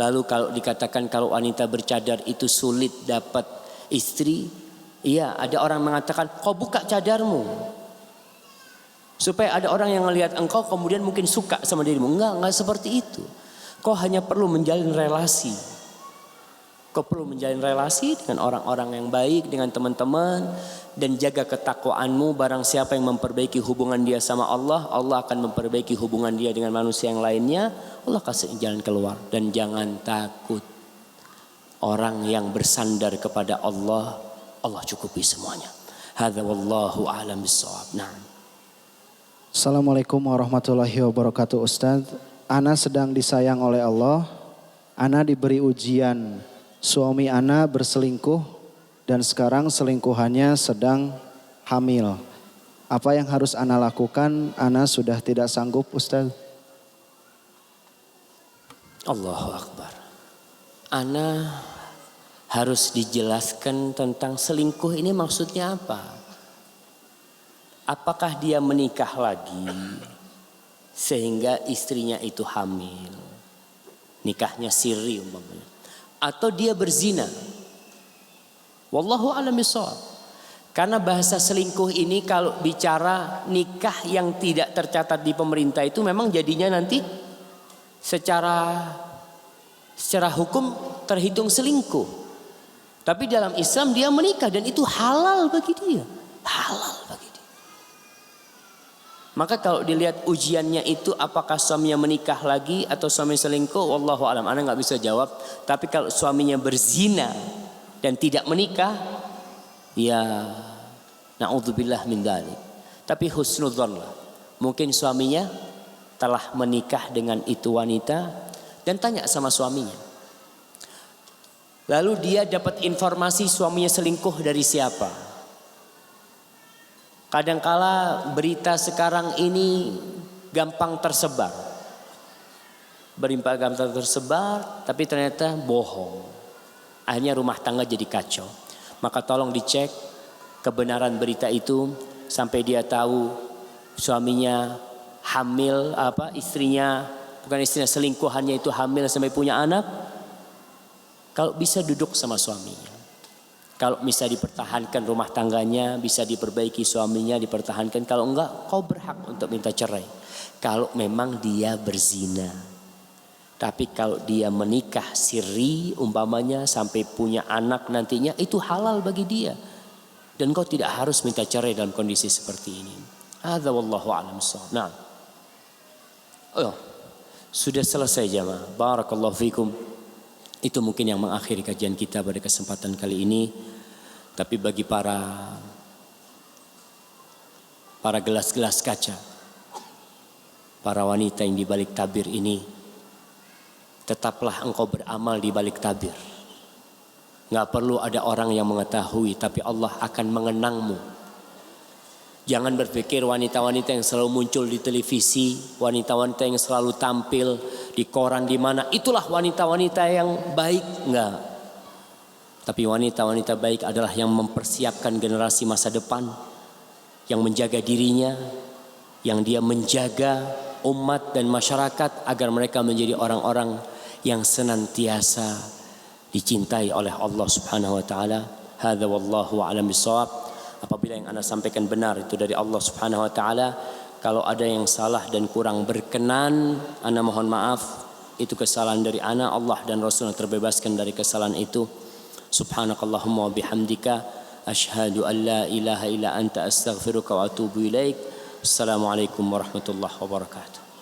Lalu kalau dikatakan kalau wanita bercadar itu sulit dapat istri. Iya, ada orang mengatakan kau buka cadarmu supaya ada orang yang melihat engkau kemudian mungkin suka sama dirimu. Enggak seperti itu. Kau hanya perlu menjalin relasi. Kau perlu menjalin relasi dengan orang-orang yang baik, dengan teman-teman, dan jaga ketakwaanmu. Barang siapa yang memperbaiki hubungan dia sama Allah, Allah akan memperbaiki hubungan dia dengan manusia yang lainnya. Allah kasih jalan keluar. Dan jangan takut. Orang yang bersandar kepada Allah, Allah cukupi semuanya. Hadza wallahu a'lam bissawab. Nah. Assalamualaikum warahmatullahi wabarakatuh Ustaz. Ana sedang disayang oleh Allah. Ana diberi ujian. Suami Ana berselingkuh dan sekarang selingkuhannya sedang hamil. Apa yang harus Ana lakukan? Ana sudah tidak sanggup Ustaz. Allahu Akbar. Ana harus dijelaskan tentang selingkuh ini maksudnya apa? Apakah dia menikah lagi sehingga istrinya itu hamil? Nikahnya siri umpamanya. Atau dia berzina. Wallahu a'lam bishawab. Karena bahasa selingkuh ini kalau bicara nikah yang tidak tercatat di pemerintah itu memang jadinya nanti secara hukum terhitung selingkuh. Tapi dalam Islam dia menikah dan itu halal bagi dia. Halal bagi dia. Maka kalau dilihat ujiannya itu apakah suaminya menikah lagi atau suami selingkuh, wallahu alam, ana nggak bisa jawab. Tapi kalau suaminya berzina dan tidak menikah, ya na'udzubillah min dzalik. Tapi husnudzon lah. Mungkin suaminya telah menikah dengan itu wanita dan tanya sama suaminya. Lalu dia dapat informasi suaminya selingkuh dari siapa? Kadangkala berita sekarang ini gampang tersebar. Berita gampang tersebar tapi ternyata bohong. Akhirnya rumah tangga jadi kacau. Maka tolong dicek kebenaran berita itu sampai dia tahu suaminya hamil, istrinya selingkuhannya itu hamil sampai punya anak. Kalau bisa duduk sama suaminya. Kalau bisa dipertahankan rumah tangganya, bisa diperbaiki suaminya, dipertahankan. Kalau enggak, kau berhak untuk minta cerai. Kalau memang dia berzina. Tapi kalau dia menikah siri umpamanya sampai punya anak nantinya, itu halal bagi dia. Dan kau tidak harus minta cerai dalam kondisi seperti ini. Hadza wallahu a'lam bissawab. Nah. Oh, sudah selesai jamaah. Barakallahu fikum. Itu mungkin yang mengakhiri kajian kita pada kesempatan kali ini. Tapi bagi para gelas-gelas kaca, para wanita yang di balik tabir ini, tetaplah engkau beramal di balik tabir. Gak perlu ada orang yang mengetahui, tapi Allah akan mengenangmu. Jangan berpikir wanita-wanita yang selalu muncul di televisi, wanita-wanita yang selalu tampil di koran di mana, itulah wanita-wanita yang baik. Enggak. Tapi wanita-wanita baik adalah yang mempersiapkan generasi masa depan, yang menjaga dirinya, yang dia menjaga umat dan masyarakat agar mereka menjadi orang-orang yang senantiasa dicintai oleh Allah Subhanahu wa taala. Hadza wallahu a'lam bissawab. Apabila yang ana sampaikan benar itu dari Allah Subhanahu wa taala, kalau ada yang salah dan kurang berkenan, ana mohon maaf. Itu kesalahan dari ana, Allah dan Rasulnya terbebaskan dari kesalahan itu. Subhanakallahumma wa bihamdika asyhadu an la ilaha illa anta astaghfiruka wa atubu ilaik. Assalamualaikum warahmatullahi wabarakatuh.